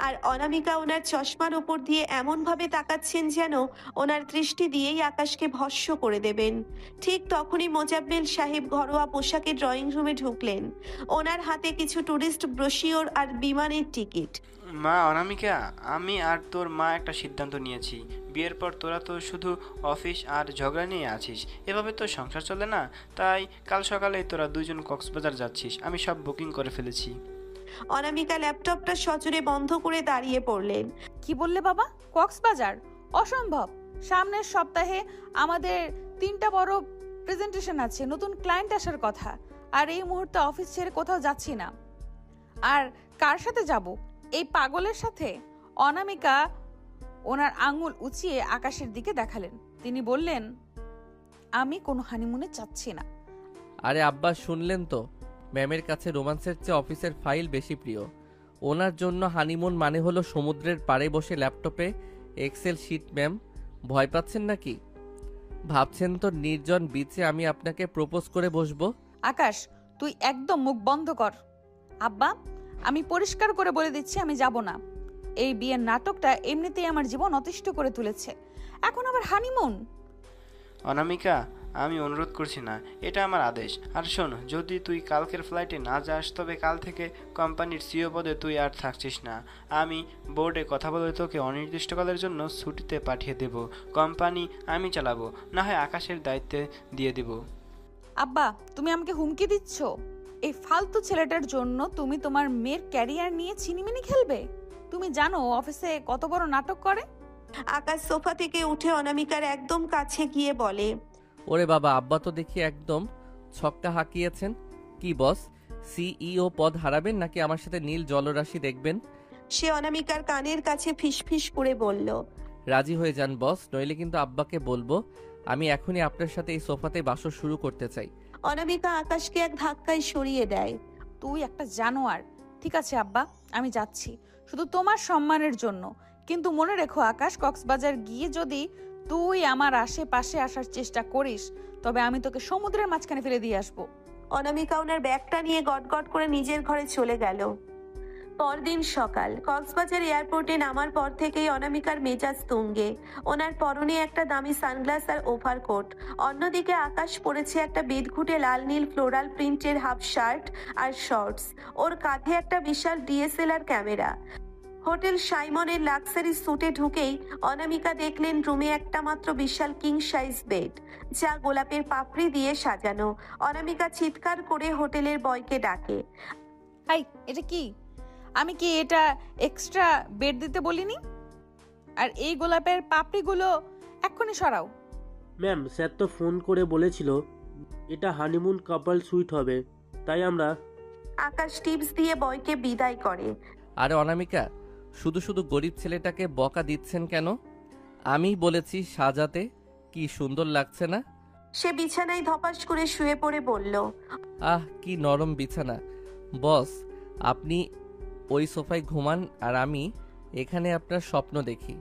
S3: আর অনামিকা ওনার চশমার ওপর দিয়ে এমনভাবে তাকাচ্ছেন যেন ওনার দৃষ্টি দিয়েই আকাশকে ভস্ম করে দেবেন। ঠিক তখনই মোজাব্বেল সাহেব ঘরোয়া পোশাকে ড্রয়িং রুমে ঢুকলেন। ওনার হাতে কিছু ট্যুরিস্ট ব্রোশিওর আর বিমানের টিকিট।
S5: মা অনামিকা, আমি আর তোর মা একটা সিদ্ধান্ত নিয়েছি। বিয়ের পর তোরা তো শুধু অফিস আর ঝগড়া নিয়ে আছিস, এভাবে তো সংসার চলে না। তাই কাল সকালে তোরা দুজন কক্সবাজার যাচ্ছিস, আমি সব বুকিং করে ফেলেছি।
S3: অনামিকা ল্যাপটপটা সজোরে বন্ধ করে দাঁড়িয়ে পড়লেন।
S1: কি বললে বাবা? কক্সবাজার? অসম্ভব। সামনের সপ্তাহে আমাদের 3টা বড় প্রেজেন্টেশন আছে, নতুন ক্লায়েন্ট আসার কথা। আর এই মুহূর্তে অফিস ছেড়ে কোথাও যাচ্ছি না। আর কার সাথে যাব? এই পাগলের সাথে? অনামিকা ওনার আঙুল উঁচিয়ে আকাশের দিকে দেখালেন। তিনি বললেন, আমি কোনো হানিমুনে চাচ্ছি না।
S2: আরে আব্বা, শুনলেন তো? ম্যামের কাছে রোমান্সের চেয়ে অফিসের ফাইল বেশি প্রিয়। ওনার জন্য হানিমুন মানে হলো সমুদ্রের পাড়ে বসে ল্যাপটপে এক্সেল শিট। ম্যাম, ভয় পাচ্ছেন নাকি? ভাবছেন তো নির্জন বিচে আমি আপনাকে প্রপোজ করে বসবো?
S1: আকাশ, তুই একদম মুখ বন্ধ কর। আব্বা, আমি পরিষ্কার করে বলে দিচ্ছি আমি যাব না। এই বিয়ের নাটকটা এমনিতেই আমার জীবন অতিষ্ঠ করে তুলেছে, এখন আবার হানিমুন।
S5: অনামিকা, আমি অনুরোধ করছি না, এটা আমার আদেশ। আর শোন, যদি তুই কালকের ফ্লাইটে না যাস তবে কাল থেকে কোম্পানির সিইও পদে তুই আর থাকছিস না। আমি বোর্ডে কথা বলে তোকে অনির্দিষ্টকালের জন্য ছুটিতে পাঠিয়ে দেব। কোম্পানি আমি চালাবো, না হয় আকাশের দায়িত্বে দিয়ে দেব।
S1: আব্বা, তুমি আমাকে হুমকি দিচ্ছ? এই ফালতু ছেলেটার জন্য তুমি তোমার মেয়ের ক্যারিয়ার নিয়ে ছিনিমিনি খেলবে? তুমি জানো অফিসে কত বড় নাটক করে?
S3: আকাশ সোফা থেকে উঠে অনামিকার একদম কাছে গিয়ে বলে,
S2: ওরে বাবা, আব্বা তো দেখি একদম ছক্কা হাঁকিয়েছেন। কি বস, সিইও পদ হারাবেন নাকি আমার সাথে নীল জলরাশি দেখবেন?
S3: সে অনামিকার কানের কাছে ফিসফিস করে বলল,
S2: রাজি হয়ে যান বস, নইলে কিন্তু আব্বাকে বলবো আমি এখনই আপনার সাথে এই সোফাতে বাসর শুরু করতে চাই।
S3: অনামিকা আকাশকে এক ধাক্কায় সরিয়ে দেয়।
S1: তুই একটা জানোয়ার। ঠিক আছে আব্বা, আমি যাচ্ছি, শুধু তোমার সম্মানের জন্য। কিন্তু মনে রেখো আকাশ, কক্সবাজার গিয়ে যদি তুই আমার আশেপাশে আসার চেষ্টা করিস তবে আমি তোকে সমুদ্রের মাঝখানে ফেলে দিয়ে আসবো।
S3: অনামিকা ওনার ব্যাগটা নিয়ে গটগট করে নিজের ঘরে চলে গেল। পরদিন সকাল, কক্সবাজার এয়ারপোর্টে নামার পর থেকেই অনামিকার মেজাজ তুঙ্গে। ওনার পরনে একটা দামি সানগ্লাস আর ওভারকোট। অন্যদিকে আকাশ পরেছে একটা বেদঘুটে লাল নীল ফ্লোরাল প্রিন্টের হাফ শার্ট আর শর্টস। ওর কাঁধে একটা বিশাল ডিএসএলআর ক্যামেরা। হোটেল সাইমনের লাক্সারি স্যুটে ঢুকেই অনামিকা দেখলেন রুমে একটা মাত্র বিশাল কিং সাইজ বেড, যা গোলাপের পাপড়ি দিয়ে সাজানো। অনামিকা চিৎকার করে হোটেলের বয়কে ডাকে,
S1: হাই, এটা কি? আমি কি এটা এক্সট্রা বেড দিতে বলিনি? আর এই গোলাপের পাপড়িগুলো এক্ষুনি সরাও।
S11: ম্যাম, স্যার তো ফোন করে বলেছিল এটা হানিমুন কাপল সুইট হবে, তাই আমরা।
S3: আকাশ টিপস দিয়ে বয়কে বিদায় করে।
S2: আরে অনামিকা, শুধু শুধু গরিব ছেলেটাকে বকা দিচ্ছেন কেন? আমি বলেছি সাজাতে, কি সুন্দর লাগছে না?
S3: সে বিছানায় ধপাস করে শুয়ে পড়ে বলল,
S2: আহ, কি নরম বিছানা। বস, আপনি ওই সোফায় ঘুমান আর আমি এখানে আপনার স্বপ্ন দেখি।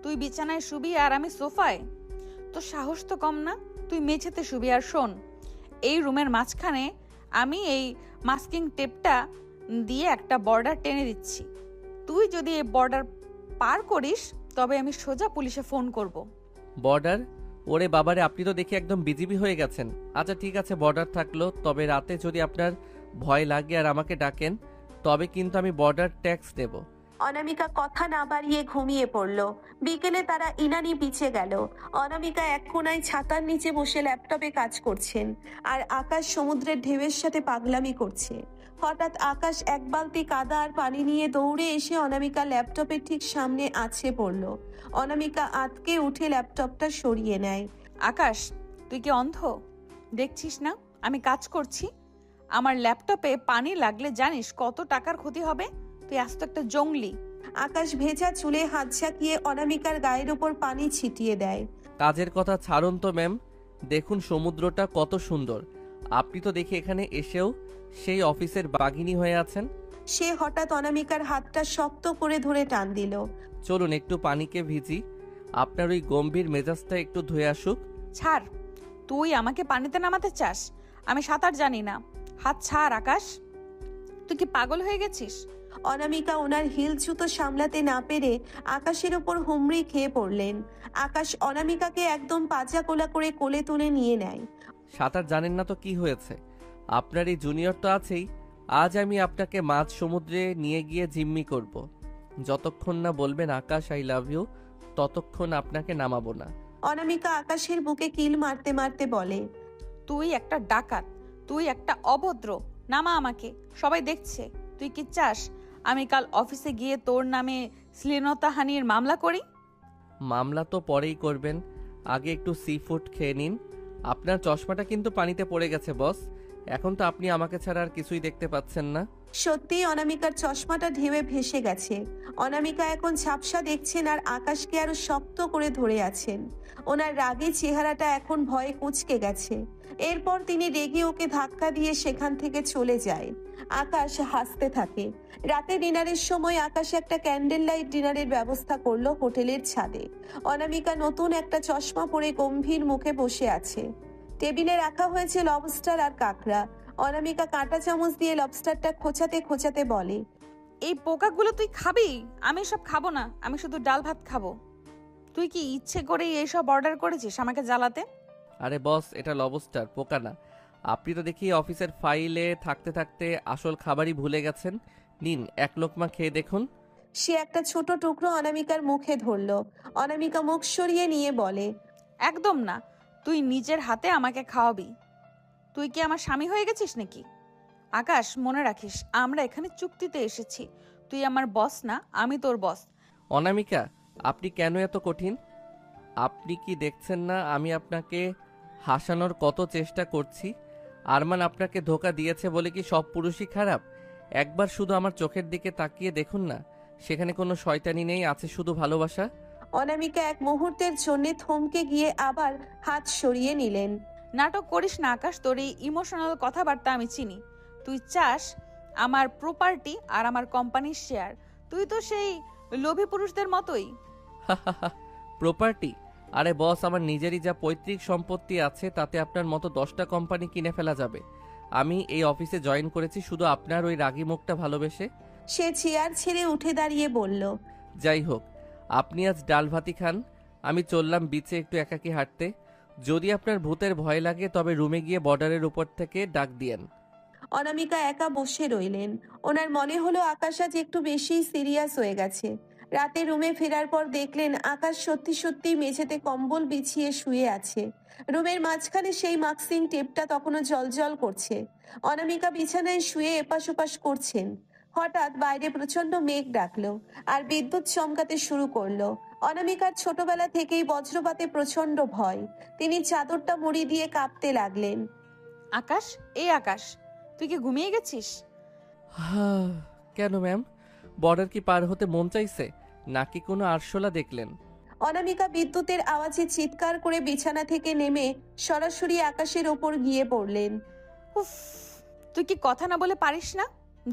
S1: তুই বিছানায় শুবি আর আমি সোফায়? তো সাহস তো কম না, তুই মেঝেতে শুবি। আর শোন, এই রুমের মাঝখানে আমি এই মাস্কিং টেপটা দিয়ে একটা বর্ডার টেনে দিচ্ছি। তুই যদি এই বর্ডার পার করিস তবে আমি সোজা পুলিশে ফোন করব।
S2: বর্ডার? ওরে বাবারে, আপনি তো দেখি একদম বিজিবি হয়ে গেছেন। আচ্ছা ঠিক আছে, বর্ডার থাকলো, তবে রাতে যদি আপনার ভয় লাগে আর আমাকে ডাকেন তবে কিন্তু আমি বর্ডার ট্যাক্স দেব।
S3: অনামিকা কথা না বাড়িয়ে ঘুমিয়ে পড়ল। বিকেলে তারা ইনানি বিচে গেল। অনামিকা এক কোনায় ছাতার নিচে বসে ল্যাপটপে কাজ করছেন, আর আকাশ সমুদ্রের ঢেউয়ের সাথে পাগলামি করছে। হঠাৎ আকাশ এক বালতি কাদা আর পানি নিয়ে দৌড়ে এসে অনামিকা ল্যাপটপের ঠিক সামনে আছড়ে পড়ল। অনামিকা আঁতকে উঠে ল্যাপটপটা সরিয়ে নেয়।
S1: আকাশ, তুই কি অন্ধ? দেখছিস না আমি কাজ করছি? আমার ল্যাপটপে পানি লাগলে জানিস কত টাকার ক্ষতি হবে? তুই আজ তো একটা জঙ্গলি।
S3: আকাশ ভেজা চুলে হাত ঝাঁকিয়ে অনামিকার গায়ের উপর পানি ছিটিয়ে দেয়।
S2: কাজের কথা ছাড়ুন তো ম্যাম, দেখুন সমুদ্রটা কত সুন্দর। আপনি তো দেখি এখানে এসেও সেই অফিসের বাঘিনী হয়ে আছেন।
S3: সে হঠাৎ অনামিকার হাতটা শক্ত করে ধরে টান দিল।
S2: চলুন একটু পানিকে ভিজি, আপনার ওই গম্ভীর মেজাজটা একটু ধুয়ে আসুক।
S1: ছাড়, তুই আমাকে পানিতে নামাতে চাস? আমি সাঁতার জানি না। হাত ছাড় আকাশ, তুই কি পাগল হয়ে গেছিস?
S3: অনামিকা ওনার হিল জুতো সামলাতে না পেরে আকাশের ওপর হুমড়ি খেয়ে পড়লেন। আকাশ অনামিকাকে একদম পাজা কোলা করে কোলে তুলে নিয়ে নেয়।
S2: সাঁতার জানেন না তো কি হয়েছে, আপনার এই জুনিয়র তো আছেই। আজ আমি আপনাকে মাঝ সমুদ্রে নিয়ে গিয়ে জিম্মি করব। যতক্ষণ না বলবেন আকাশ আই লাভ ইউ, ততক্ষণ আপনাকে নামাবো না।
S3: অনামিকা আকাশের বুকে কিল মারতে মারতে বলে,
S1: তুই একটা ডাকাত, তুই একটা অভদ্র। নামা আমাকে, সবাই দেখছে। তুই কি চাস আমি কাল অফিসে গিয়ে তোর নামে শ্লীলতাহানির মামলা করি?
S2: মামলা তো পরেই করবেন, আগে একটু সি ফুড খেয়ে নিন। আপনার চশমাটা কিন্তু পানিতে পড়ে গেছে বস, এখন তো আপনি আমাকে ছাড়া আর কিছুই দেখতে পাচ্ছেন না।
S3: সত্যি অনামিকার চশমাটা ঢেউয়ে ভেসে গেছে। অনামিকা এখন ঝাপসা দেখছেন আর আকাশকে আরো শক্ত করে ধরে আছেন। ওনার রাগী চেহারাটা এখন ভয়ে কুঁচকে গেছে। এরপর তিনি রেগে ওকে ধাক্কা দিয়ে সেখান থেকে চলে যায়। আকাশ হাসতে থাকে। রাতে ডিনারের সময় আকাশ একটা ক্যান্ডেল লাইট ডিনারের ব্যবস্থা করলো হোটেলের ছাদে। অনামিকা নতুন একটা চশমা পরে গম্ভীর মুখে বসে আছে। টেবিলে রাখা হয়েছে লবস্টার আর কাঁকড়া। অনামিকা কাঁটা চামচ দিয়ে লবস্টারটা খোঁচাতে খোঁচাতে বলে,
S1: এই পোকাগুলো তুই খাবি? আমি সব খাবো না, আমি শুধু ডাল ভাত খাবো। তুই কি ইচ্ছে করে এইসব অর্ডার করেছিস আমাকে জ্বালাতে?
S2: আরে বস, এটা লবস্টার, পোকা না। আপনি তো দেখি অফিসের ফাইলে থাকতে থাকতে আসল খাবারই ভুলে গেছেন। নিন, এক লোকমা খেয়ে দেখুন।
S3: সে একটা ছোট টুকরো অনামিকার মুখে ধরলো। অনামিকা মুখ সরিয়ে নিয়ে বলে,
S1: একদম না, তুই নিজের হাতে আমাকে খাওয়াবি। তুই কি আমার স্বামী হয়ে গেছিস নাকি? আকাশ, মনে রাখিস আমরা এখানে চুক্তিতে এসেছি। তুই আমার বস না, আমি তোর বস।
S2: অনামিকা, আপনি কেন এত কঠিন? আপনি কি দেখছেন না আমি আপনাকে হাসানোর কত চেষ্টা করছি? আরমান আপনাকে ধোকা দিয়েছে বলে কি সব পুরুষই খারাপ? একবার শুধু আমার চোখের দিকে তাকিয়ে দেখুন না, সেখানে কোনো শয়তানি নেই, আছে শুধু ভালোবাসা।
S3: অনামিকা এক মুহূর্তের জন্য থমকে গিয়ে আবার হাত সরিয়ে নিলেন।
S1: নাটক করিস না আকাশ, তোর এই ইমোশনাল কথাবার্তা আমি চিনি। তুই চাস আমার প্রপার্টি আর আমার কোম্পানির শেয়ার। তুই তো সেই লোভী পুরুষদের মতোই।
S2: প্রপার্টি? আরে বস, আমার নিজেরই যা পৈতৃক সম্পত্তি আছে তাতে আপনার মতো 10টা কোম্পানি কিনে ফেলা যাবে। আমি এই অফিসে জয়েন করেছি শুধু আপনার ওই রাগী মুখটা ভালোবেসে।
S3: সে চেয়ার ছেড়ে উঠে দাঁড়িয়ে বলল,
S2: যাই হোক, আপনি আজ ডাল ভাতি খান, আমি চললাম বিচে একটু একাকী হাঁটতে। যদি আপনার ভূতের ভয় লাগে তবে রুমে গিয়ে বর্ডারের উপর থেকে ডাক দিয়েন।
S3: অনামিকা একা বসে রইলেন। ওনার মনে হলো আকাশ আজ একটু বেশি সিরিয়াস হয়ে গেছে। রাতে রুমে ফেরার পর দেখলেন আকাশ সত্যি সত্যি মেঝেতে কম্বল বিছিয়ে শুয়ে আছে। রুমের মাঝখানে সেই মাক্সিং টেপটা তখনও জলজল করছে। অনামিকা বিছানায় শুয়ে এপাশ ওপাশ করছেন। হঠাৎ বাইরে প্রচন্ড মেঘ ডাকলো আর বিদ্যুৎ চমকাতে শুরু করলো। অনামিকার ছোটবেলা থেকেই বজ্রপাতে প্রচন্ড ভয়। তিনি চাদরটা মুড়ি দিয়ে কাঁপতে লাগলেন।
S1: আকাশ, এই আকাশ, তুই কি ঘুমিয়ে গেছিস?
S2: কেন ম্যাম, বর্ডার কি পার হতে মন চাইছে নাকি কোনো আরশোলা দেখলেন?
S3: অনামিকা বিদ্যুতের আওয়াজে চিৎকার করে বিছানা থেকে নেমে সরাসরি আকাশের ওপর গিয়ে পড়লেন।
S1: উফ, তুই কি কথা না বলে পারিস না?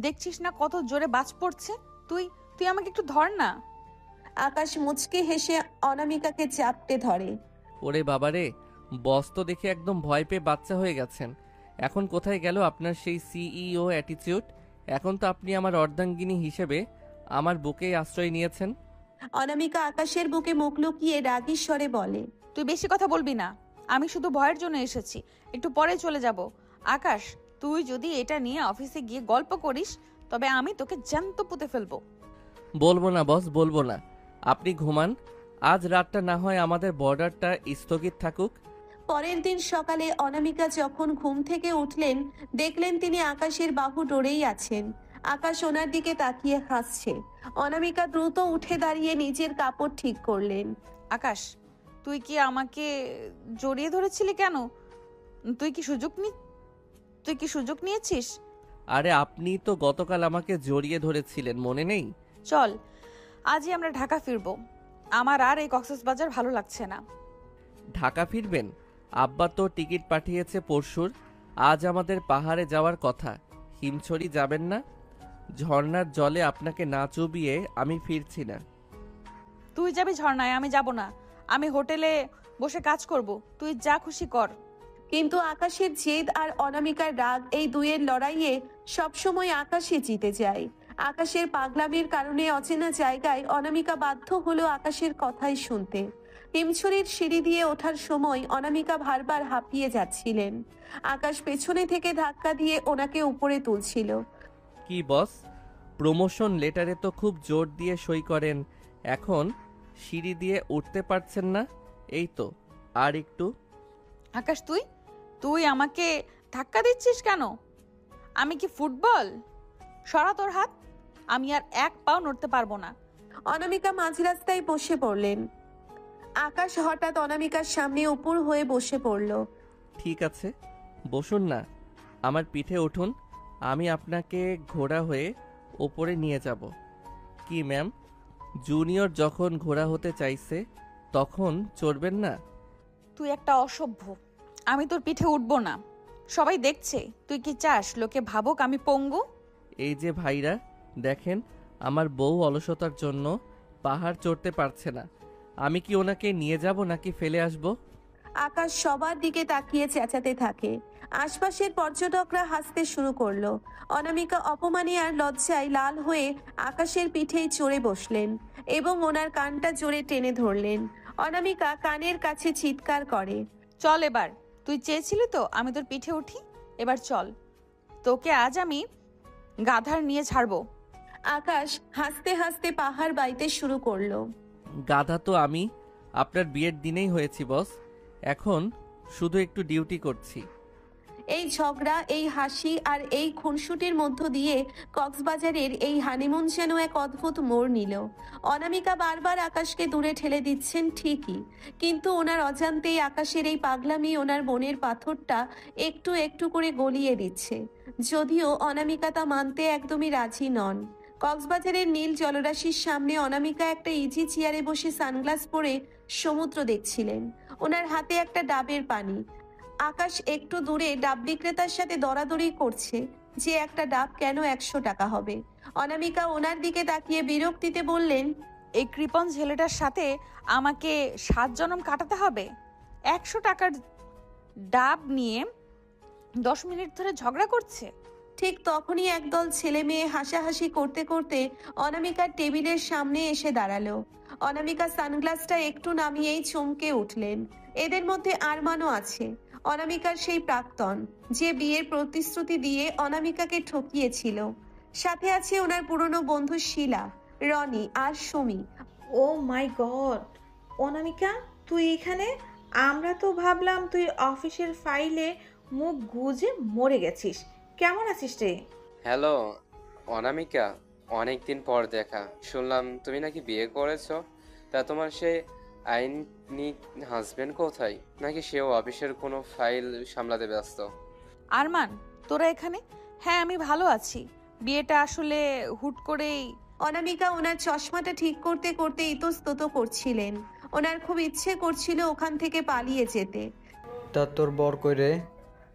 S1: দেখছিস না কত জোরে বাজ পড়ছে? তুই তুই আমাকে একটু ধর না।
S3: আকাশ মুচকে হেসে অনামিকাকে চাপটে ধরে।
S2: ওরে বাবারে, বস তো দেখে একদম ভয় পেয়ে বাচ্চা হয়ে গেছেন। এখন কোথায় গেল আপনার সেই সিইও অ্যাটিটিউড? এখন তো আপনি আমার অর্ধাঙ্গিনী হিসেবে আমার বুকেই আশ্রয় নিয়েছেন।
S3: অনামিকা আকাশের বুকে মুখ লুকিয়ে রাগী স্বরে বলে,
S1: তুই বেশি কথা বলবি না, আমি শুধু ভয়ের জন্য এসেছি, একটু পরে চলে যাব। আকাশ, তুই যদি এটা নিয়ে অফিসে গিয়ে গল্প করিস তবে আমি তোকে জ্যান্ত পুঁতে ফেলবো।
S2: বলবো না বস, বলবো না। আপনি ঘুমান, আজ রাতটা না হয় আমাদের বর্ডারটা স্থগিত থাকুক।
S3: পরের দিন সকালে অনামিকা যখন ঘুম থেকে উঠলেন দেখলেন তিনি আকাশের বাহু ডোরেই আছেন। আকাশ ওনার দিকে তাকিয়ে হাসছে। অনামিকা দ্রুত উঠে দাঁড়িয়ে নিজের কাপড় ঠিক করলেন।
S1: আকাশ, তুই কি আমাকে জড়িয়ে ধরেছিলি কেন? তুই কি সুযোগ নিয়েছিস?
S2: আরে আপনি তো গতকাল আমাকে জড়িয়ে ধরেছিলেন, মনে নেই?
S1: চল, আজই আমরা ঢাকা ফিরবো। আমার আর এই কক্সবাজার ভালো লাগছে না।
S2: ঢাকা ফিরবেন? আব্বা তো টিকিট পাঠিয়েছে পরশুর। আজ আমাদের পাহাড়ে যাওয়ার কথা। হিমছড়ি যাবেন না? ঝর্ণার জলে আপনাকে না চুবিয়ে আমি ফিরছি না।
S1: তুই যাবি ঝর্ণায়, আমি যাব না। আমি হোটেলে বসে কাজ করব, তুই যা খুশি কর।
S3: কিন্তু আকাশের জেদ আর অনামিকার রাগ, এই দুয়ের লড়াইয়ে সবসময় আকাশই জিতে যায়। আকাশের পাগলামির কারণে অচেনা জায়গায় অনামিকা বাধ্য হলো আকাশের কথাই শুনতে। হিমছড়ির সিঁড়ি দিয়ে ওঠার সময় অনামিকা বারবার হাঁপিয়ে যাচ্ছিলেন। আকাশ পেছনে থেকে ধাক্কা দিয়ে ওনাকে উপরে তুলছিল।
S2: কি বস, প্রমোশন লেটারে তো খুব জোর দিয়ে সই করেন, এখন সিঁড়ি দিয়ে উঠতে পারছেন না? এই তো আর একটু।
S1: আকাশ, তুই আমাকে ধাক্কা দিচ্ছিস কেন? আমি কি ফুটবল? সরা তোর হাত, আমি আর এক পাও নড়তে পারবো না।
S3: অনামিকা মাঝ রাস্তায় বসে পড়লেন। আকাশ হঠাৎ অনামিকার সামনে উপর হয়ে বসে পড়ল।
S2: ঠিক আছে, বসুন না। আমার পিঠে উঠুন, আমি আপনাকে ঘোড়া হয়ে ওপরে নিয়ে যাব। কি ম্যাম, জুনিয়র যখন ঘোড়া হতে চাইছে তখন চড়বেন না?
S1: তুই একটা অসভ্য। আমি তোর পিঠে উঠবো না। সবাই দেখছে, তুই কি চাস লোকে ভাবুক আমি পঙ্গু?
S2: এই যে ভাইরা দেখেন, আমার বউ অলসতার জন্য পাহাড় চড়তে পারছে না। আমি কি ওনাকে নিয়ে যাব নাকি ফেলে আসব?
S3: আকাশ সবার দিকে তাকিয়ে চেঁচাতে থাকে। আশপাশের পর্যটকরা হাসতে শুরু করলো। অনামিকা অপমানে আর লজ্জায় লাল হয়ে আকাশের পিঠেই চড়ে বসলেন এবং ওনার কানটা জোরে টেনে ধরলেন। অনামিকা কানের কাছে চিৎকার করে,
S1: চল এবার। তুই চেয়েছিলি তো আমি তোর পিঠে উঠি, এবার চল। তোকে আজ আমি গাধার নিয়ে ছাড়বো।
S3: আকাশ হাসতে হাসতে পাহাড় বাইতে শুরু করলো।
S2: গাধা তো আমি আপনার বিয়ের দিনেই হয়েছি বস, এখন শুধু একটু ডিউটি করছি।
S3: এই ঝগড়া, এই হাসি আর এই খুনসুটির মধ্য দিয়ে কক্সবাজারের এই হানিমুন যেন এক অদ্ভুত মোড় নিল। অনামিকা বারবার আকাশকে দূরে ঠেলে দিচ্ছেন ঠিকই, কিন্তু ওনার অজান্তেই আকাশের এই পাগলামি ওনার মনের পাথরটা একটু একটু করে গলিয়ে দিচ্ছে, যদিও অনামিকা তা মানতে একদমই রাজি নন। কক্সবাজারের নীল জলরাশির সামনে অনামিকা একটা ইজি চেয়ারে বসে সানগ্লাস পরে সমুদ্র দেখছিলেন। ওনার হাতে একটা ডাবের পানি। আকাশ একটু দূরে ডাব বিক্রেতার সাথে দরাদরি করছে যে একটা ডাব কেন 100 টাকা হবে। অনামিকা ওনার দিকে তাকিয়ে বিরক্তিতে বললেন,
S1: এই কৃপণ ছেলেটার সাথে আমাকে 7 জনম কাটাতে হবে? 100 টাকার ডাব নিয়ে 10 মিনিট ধরে ঝগড়া করছে।
S3: ঠিক তখনই একদল ছেলে মেয়ে হাসাহাসি করতে করতে অনামিকার টেবিলের সামনে এসে দাঁড়ালো। অনামিকা সানগ্লাসটা একটু নামিয়েই চমকে উঠলেন। এদের মধ্যে আরমানও আছে, অনামিকার সেই প্রাক্তন, যে বিয়ের প্রতিশ্রুতি দিয়ে অনামিকাকে ঠকিয়েছিল। সাথে আছে ওনার পুরনো বন্ধু শিলা, রনি আর সুমি।
S12: ও মাই গড, অনামিকা তুই এখানে? আমরা তো ভাবলাম তুই অফিসের ফাইলে মুখ গুজে মরে গেছিস। কেমন আছিস রে?
S13: হ্যালো অনামিকা, অনেক দিন পর দেখা। শুনলাম তুমি নাকি বিয়ে করেছো। তা তোমার সেই আইনি হাজবেন্ড কোথায়? নাকি সেও অফিসের কোনো ফাইল সামলাতে ব্যস্ত?
S1: আরমান, তোরা এখানে? হ্যাঁ, আমি ভালো আছি। বিয়েটা আসলে হুট করেই।
S3: অনামিকা ওনার চশমাটা ঠিক করতে করতে ইতস্তত করছিলেন। ওনার খুব ইচ্ছে করছিল ওখান থেকে পালিয়ে যেতে।
S14: তা তোর বর কই রে?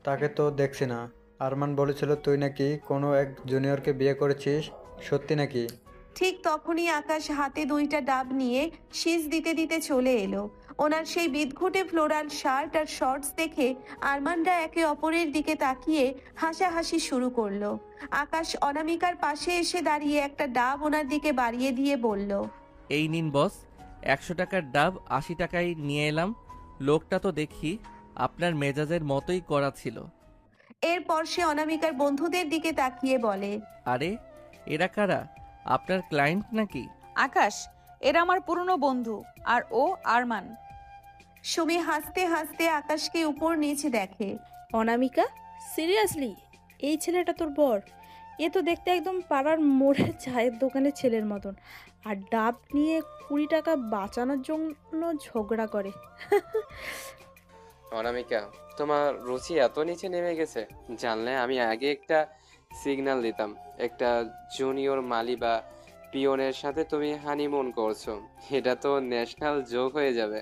S14: তাকে তো দেখছি না। আরমান বলেছিল তুই নাকি কোনো এক জুনিয়রকে বিয়ে করেছিস, সত্যি নাকি?
S3: ঠিক তখনই আকাশ হাতে 2টা ডাব নিয়ে শীষ দিতে দিতে চলে এলো। ওনার সেই বিদঘুটে ফ্লোরাল শার্ট আর শর্টস দেখে আরমানরা একে অপরের দিকে তাকিয়ে হাসাহাসি শুরু করলো। আকাশ অনামিকার পাশে এসে দাঁড়িয়ে একটা ডাব ওনার দিকে বাড়িয়ে দিয়ে বলল,
S2: এই নিন বস, 100 টাকার ডাব 80 টাকায় নিয়ে এলাম। লোকটা তো দেখি আপনার মেজাজের মতোই করা ছিল।
S3: এরপর সে অনামিকার বন্ধুদের দিকে তাকিয়ে বলে,
S2: আরে এরা কারা? আপনার ক্লায়েন্ট নাকি?
S1: আকাশ, এরা আমার পুরনো বন্ধু, আর ও আরমান।
S3: সুমি হাসতে হাসতে আকাশকে উপর নিচে দেখে।
S15: অনামিকা, সিরিয়াসলি এই ছেলেটা তোর বর? এ তো দেখতে একদম পাড়ার মোড়ে চায়ের দোকানের ছেলের মতন, আর ডাব নিয়ে 20 টাকা বাঁচানোর জন্য ঝগড়া করে।
S13: অনামিকা, তোমার রুচি এত নিচে নেমে গেছে। জানলে আমি আগে একটা সিগন্যাল দিতাম। একটা জুনিয়র মালি বা পিয়নের সাথে তুমি হানিমুন করছো, এটা তো ন্যাশনাল জোক হয়ে যাবে।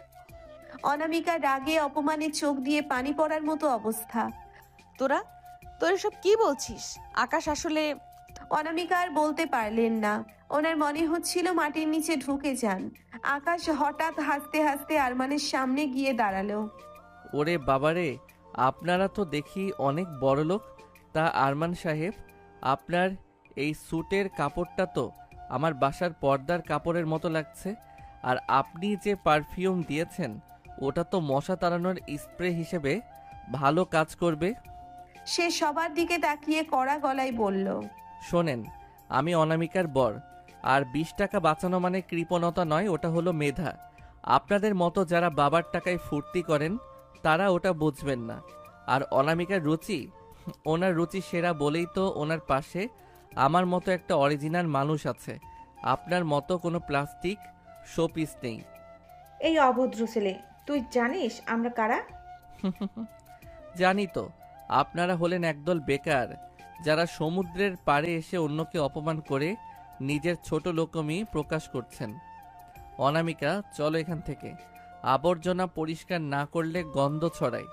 S3: অনামিকা রাগে অপমানে চোখ দিয়ে পানি পড়ার মতো অবস্থা।
S1: তোরা এসব কি বলছিস? আকাশ আসলে।
S3: অনামিকা আর বলতে পারলেন না। ওনার মনে হচ্ছিল মাটির নিচে ঢুকে যান। আকাশ হঠাৎ হাসতে হাসতে আরমানের সামনে গিয়ে দাঁড়ালো।
S2: ওরে বাবারে, আপনারা তো দেখি অনেক বড় লোক। তা আরমান সাহেব, আপনার এই স্যুটের কাপড়টা তো আমার বাসার পর্দার কাপড়ের মতো লাগছে। আর আপনি যে পারফিউম দিয়েছেন ওটা তো মশা তাড়ানোর স্প্রে হিসেবে ভালো কাজ করবে।
S3: সে সবার দিকে তাকিয়ে কড়া গলায় বলল,
S2: শোনেন, আমি অনামিকার বর, আর 20 টাকা বাঁচানো মানে কৃপণতা নয়, ওটা হলো মেধা। আপনাদের মতো যারা বাবার টাকায় ফুর্তি করেন তারা ওটা বুঝবেন না। আর অনামিকার রুচি, ওনার রুচি সেরা বলেই তো ওনার পাশে আমার মতো একটা অরিজিনাল মানুষ আছে। আপনার মতো কোনো প্লাস্টিক শোপিস নেই।
S12: এই অভদ্র ছেলে, তুই জানিস আমরা কারা?
S2: জানি তো, আপনারা হলেন একদল বেকার, যারা সমুদ্রের পাড়ে এসে অন্যকে অপমান করে নিজের ছোট লোকমি প্রকাশ করছেন। অনামিকা, চলো এখান থেকে। আবর্জনা পরিষ্কার না করলে গন্ধ ছড়ায়।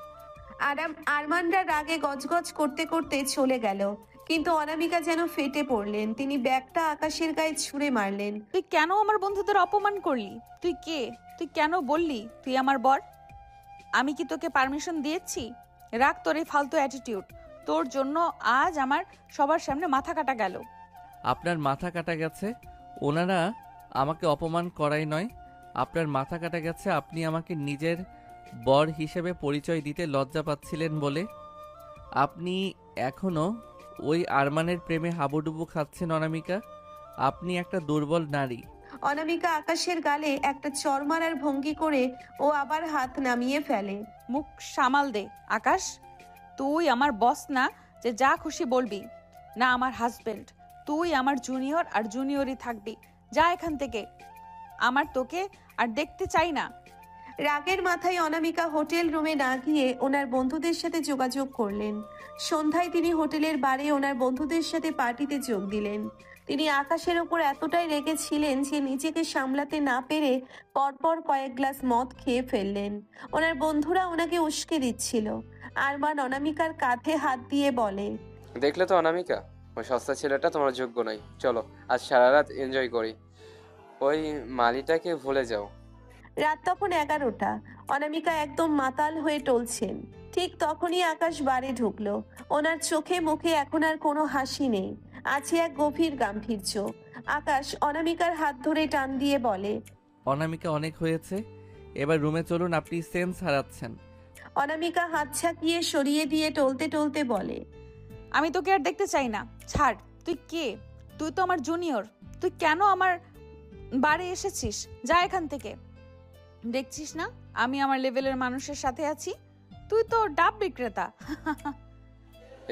S3: আরমানরা রাগে গজগজ করতে করতে চলে গেল, কিন্তু অনামিকা যেন ফেটে পড়লেন। তিনি ব্যাগটা আকাশের গায়ে ছুঁড়ে মারলেন।
S1: তুই কেন আমার বন্ধুদের অপমান করলি? তুই কে? তুই কেন বললি তুই আমার বর? আমি কি তোকে পারমিশন দিয়েছি? রাখ তোর এই ফালতু অ্যাটিটিউড। তোর জন্য আজ আমার সবার সামনে মাথা কাটা গেল।
S2: আপনার মাথা কাটা গেছে? ওনারা আমাকে অপমান করাই নয়, আপনার মাথা কাটা গেছে আপনি আমাকে নিজের বর হিসেবে পরিচয় দিতে লজ্জা পাচ্ছিলেন বলে। আপনি এখনো ওই আরমানের প্রেমে হাবুডুবু খাচ্ছেন অনামিকা। আপনি একটা দুর্বল নারী।
S3: অনামিকা আকাশের গালে একটা চড় মারার ভঙ্গি করে ও আবার হাত নামিয়ে ফেলে।
S1: মুখ সামাল দে আকাশ। তুই আমার বস না যে যা খুশি বলবি। না আমার হাজবেন্ড। তুই আমার জুনিয়র আর জুনিয়রই থাকবি। যা এখান থেকে। আমার তোকে আর দেখতে চাই না।
S3: রাগের মাথায় অনামিকা হোটেল রুমে না গিয়ে ওনার বন্ধুদের সাথে যোগাযোগ করলেন। সন্ধ্যায় তিনি হোটেলের বারে ওনার বন্ধুদের সাথে পার্টিতে যোগ দিলেন। তিনি আকাশের ওপর এতটাই রেগেছিলেন যে নিজেকে সামলাতে না পেরে পরপর কয়েক গ্লাস মদ খেয়ে ফেললেন। ওনার বন্ধুরা ওনাকে উস্কে দিচ্ছিল। আরমান অনামিকার কাঁধে হাত দিয়ে বলে,
S13: দেখলে তো অনামিকা, ওই সস্তা ছেলেটা তোমার যোগ্য নয়। চলো আজ সারা রাত এনজয় করি, ওই মালিটাকে ভুলে যাও।
S3: রাত তখন 11টা। অনামিকা একদম মাতাল হয়ে টলছেন। ঠিক তখনই আকাশ বারে ঢুকলো। ওনার চোখে মুখে এখন আর কোনো হাসি নেই, আছে এক গভীর গাম্ভীর্য। আকাশ অনামিকার হাত ধরে টান দিয়ে বলে,
S2: অনামিকা, অনেক হয়েছে, এবার রুমে চলুন, আপনি সেন্স হারাচ্ছেন।
S3: অনামিকা হাত ছাকিয়ে সরিয়ে দিয়ে টলতে টলতে বলে,
S1: আমি তোকে আর দেখতে চাই না। ছাড়। তুই কে? তুই তো আমার জুনিয়র। তুই কেন আমার বাড়ি এসেছিস? যা এখান থেকে। দেখছিস না আমি আমার লেভেলের মানুষের সাথে আছি? তুই তো ডাব বিক্রেতা।